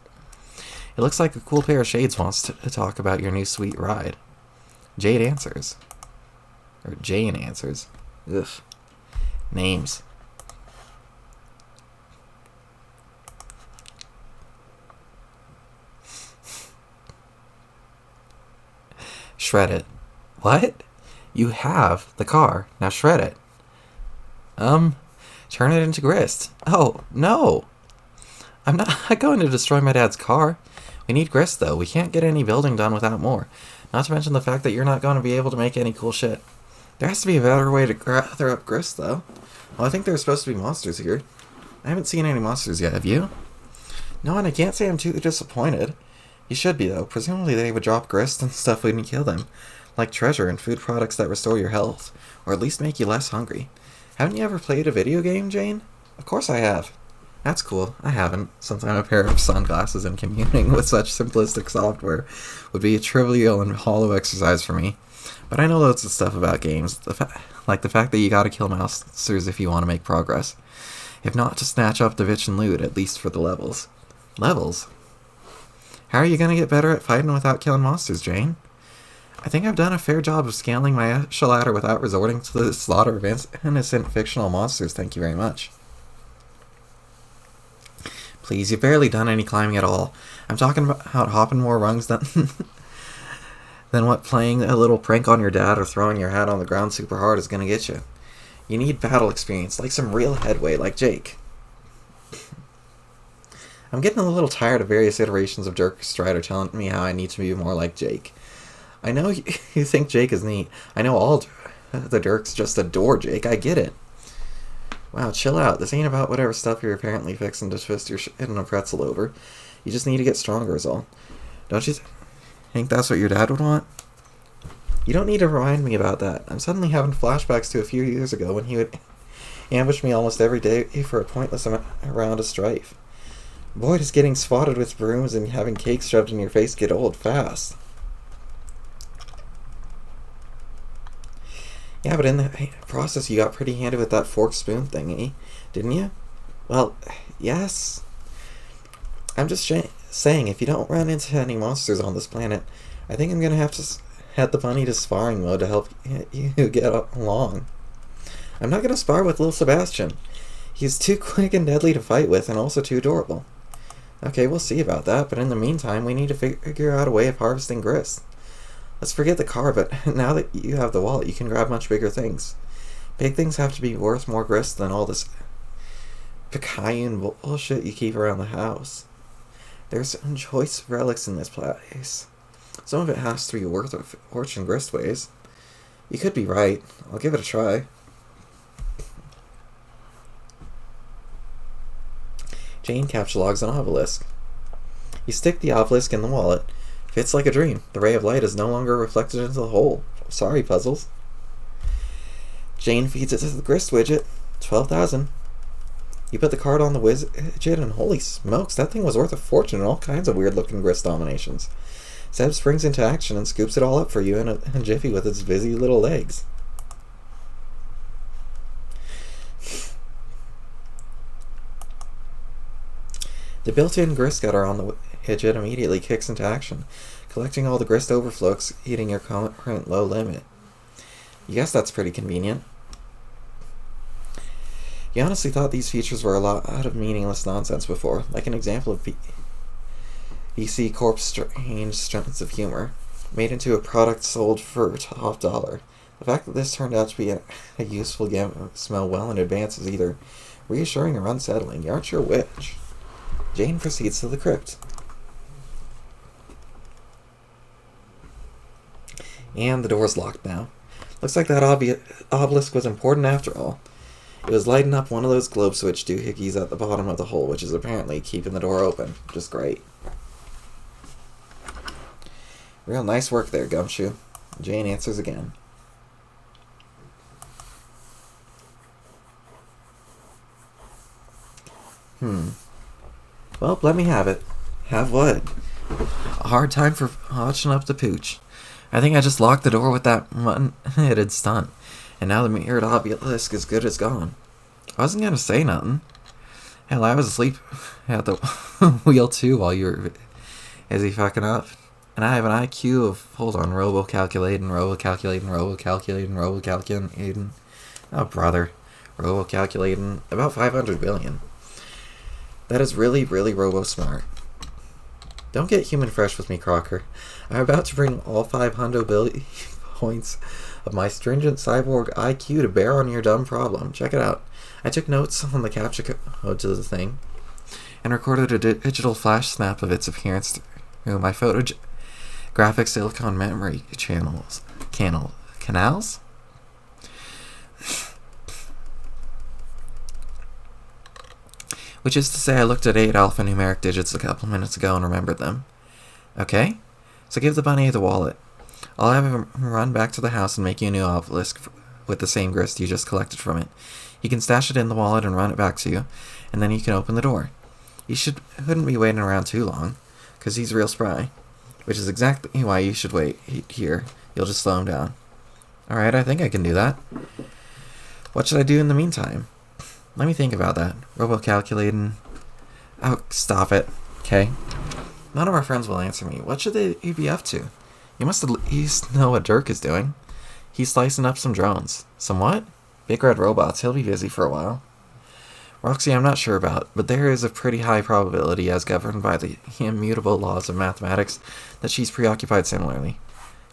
S1: It looks like a cool pair of shades wants to talk about your new sweet ride. Jane answers. Ugh. Names. Shred it. What? You have the car. Now shred it. Turn it into grist. Oh, no. I'm not going to destroy my dad's car. We need grist, though. We can't get any building done without more. Not to mention the fact that you're not going to be able to make any cool shit. There has to be a better way to gather up grist, though. Well, I think there's supposed to be monsters here. I haven't seen any monsters yet, have you? No, and I can't say I'm too disappointed. You should be, though. Presumably they would drop grist and stuff when you kill them. Like treasure and food products that restore your health. Or at least make you less hungry. Haven't you ever played a video game, Jane? Of course I have. That's cool. I haven't, since I'm a pair of sunglasses and communing with such simplistic software would be a trivial and hollow exercise for me. But I know loads of stuff about games, like the fact that you gotta kill monsters if you want to make progress. If not, to snatch up the bitch and loot, at least for the levels. Levels? How are you gonna get better at fighting without killing monsters, Jane? I think I've done a fair job of scaling my ladder without resorting to the slaughter of innocent fictional monsters, thank you very much. Please, you've barely done any climbing at all. I'm talking about hopping more rungs than than what playing a little prank on your dad or throwing your hat on the ground super hard is gonna get you. You need battle experience, like some real headway, like Jake. I'm getting a little tired of various iterations of Dirk Strider telling me how I need to be more like Jake. I know you think Jake is neat. I know all the Dirks just adore Jake. I get it. Wow, chill out. This ain't about whatever stuff you're apparently fixing to twist your shit in a pretzel over. You just need to get stronger is all. Don't you think that's what your dad would want? You don't need to remind me about that. I'm suddenly having flashbacks to a few years ago when he would ambush me almost every day for a pointless round of strife. Boy, does getting spotted with brooms and having cakes shoved in your face get old fast. Yeah, but in the process you got pretty handy with that fork spoon thing, eh? Didn't you? Well, yes. I'm just saying, if you don't run into any monsters on this planet, I think I'm gonna have to head the bunny to sparring mode to help you get along. I'm not gonna spar with little Sebastian. He's too quick and deadly to fight with, and also too adorable. Okay, we'll see about that, but in the meantime, we need to figure out a way of harvesting grist. Let's forget the car, but now that you have the wallet, you can grab much bigger things. Big things have to be worth more grist than all this Picayune bullshit you keep around the house. There's some choice relics in this place. Some of it has to be worth a fortune grist ways. You could be right. I'll give it a try. Jane captchalogs an obelisk. You stick the obelisk in the wallet. Fits like a dream. The ray of light is no longer reflected into the hole. Sorry, puzzles. Jane feeds it to the grist widget. 12,000. You put the card on the widget and holy smokes, that thing was worth a fortune in all kinds of weird looking grist dominations. Seb springs into action and scoops it all up for you in a jiffy with its busy little legs. The built-in grist gutter on the widget immediately kicks into action, collecting all the grist overflow exceeding your current low limit. You guess that's pretty convenient. You honestly thought these features were a lot out of meaningless nonsense before, like an example of BC Corp's strange sense of humor, made into a product sold for top dollar. The fact that this turned out to be a useful game smell well in advance is either reassuring or unsettling. You aren't sure which. Jane proceeds to the crypt. And the door's locked now. Looks like that obelisk was important after all. It was lighting up one of those globe switch doohickeys at the bottom of the hole, which is apparently keeping the door open. Just great. Real nice work there, Gumshoe. Jane answers again. Well, let me have it. Have what? A hard time for watching up the pooch. I think I just locked the door with that mutton-headed stunt, and now the mirrored obelisk is good as gone. I wasn't gonna say nothing. Hell, I was asleep at the wheel too while you were busy fucking up. And I have an IQ of, hold on, robo-calculating. Oh, brother. Robo-calculating. About 500 billion. That is really, really robo-smart. Don't get human fresh with me, Crocker. I'm about to bring all 500 billion points of my stringent cyborg IQ to bear on your dumb problem. Check it out. I took notes on the captcha code to the thing, and recorded a digital flash snap of its appearance through my photographic graphic silicon memory canals? Which is to say, I looked at 8 alphanumeric digits a couple minutes ago and remembered them. Okay? So give the bunny the wallet. I'll have him run back to the house and make you a new obelisk with the same grist you just collected from it. He can stash it in the wallet and run it back to you, and then you can open the door. You shouldn't be waiting around too long, because he's real spry. Which is exactly why you should wait here. You'll just slow him down. Alright, I think I can do that. What should I do in the meantime? Let me think about that. Robo-calculating. Oh, stop it. Okay. None of our friends will answer me. What should they be up to? You must at least know what Dirk is doing. He's slicing up some drones. Some what? Big red robots. He'll be busy for a while. Roxy, I'm not sure about, but there is a pretty high probability, as governed by the immutable laws of mathematics, that she's preoccupied similarly.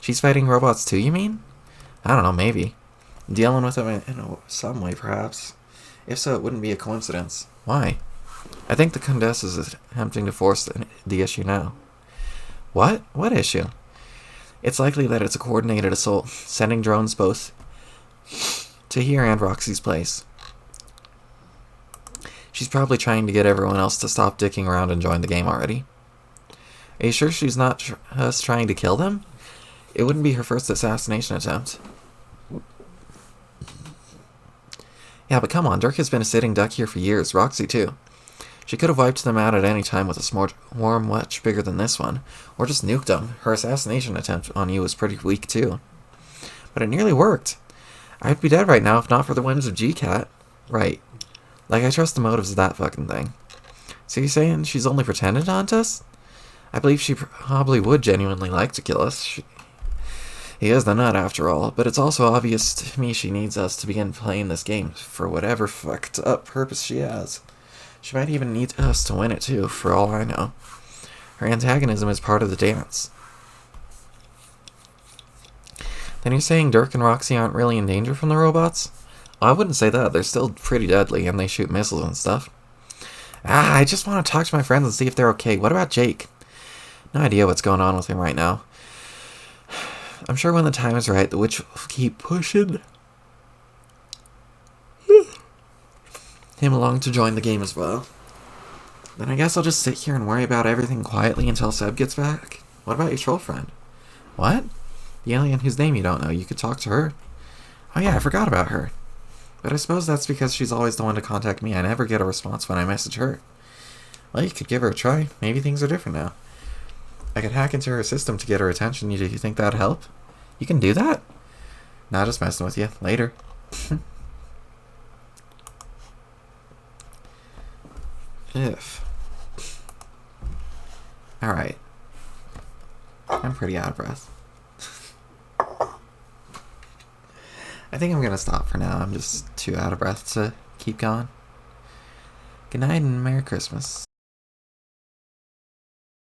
S1: She's fighting robots too, you mean? I don't know, maybe. Dealing with them in some way, perhaps. If so, it wouldn't be a coincidence. Why? I think the Condess is attempting to force the issue now. What? What issue? It's likely that it's a coordinated assault, sending drones both to here and Roxy's place. She's probably trying to get everyone else to stop dicking around and join the game already. Are you sure she's not just trying to kill them? It wouldn't be her first assassination attempt. Yeah, but come on, Dirk has been a sitting duck here for years, Roxy too. She could have wiped them out at any time with a swarm much bigger than this one, or just nuked them. Her assassination attempt on you was pretty weak too. But it nearly worked. I'd be dead right now if not for the whims of GCat. Right. Like, I trust the motives of that fucking thing. So you're saying she's only pretending to hunt us? I believe she probably would genuinely like to kill us. He is the nut, after all, but it's also obvious to me she needs us to begin playing this game for whatever fucked up purpose she has. She might even need us to win it too, for all I know. Her antagonism is part of the dance. Then you're saying Dirk and Roxy aren't really in danger from the robots? I wouldn't say that. They're still pretty deadly, and they shoot missiles and stuff. I just want to talk to my friends and see if they're okay. What about Jake? No idea what's going on with him right now. I'm sure when the time is right, the witch will keep pushing him along to join the game as well. Then I guess I'll just sit here and worry about everything quietly until Seb gets back. What about your troll friend? What? The alien whose name you don't know. You could talk to her. Oh yeah, I forgot about her. But I suppose that's because she's always the one to contact me. I never get a response when I message her. Well, you could give her a try. Maybe things are different now. I could hack into her system to get her attention. Do you think that'd help? You can do that? Nah, just messing with you. Later. If. Alright. I'm pretty out of breath. I think I'm gonna stop for now. I'm just too out of breath to keep going. Good night and Merry Christmas.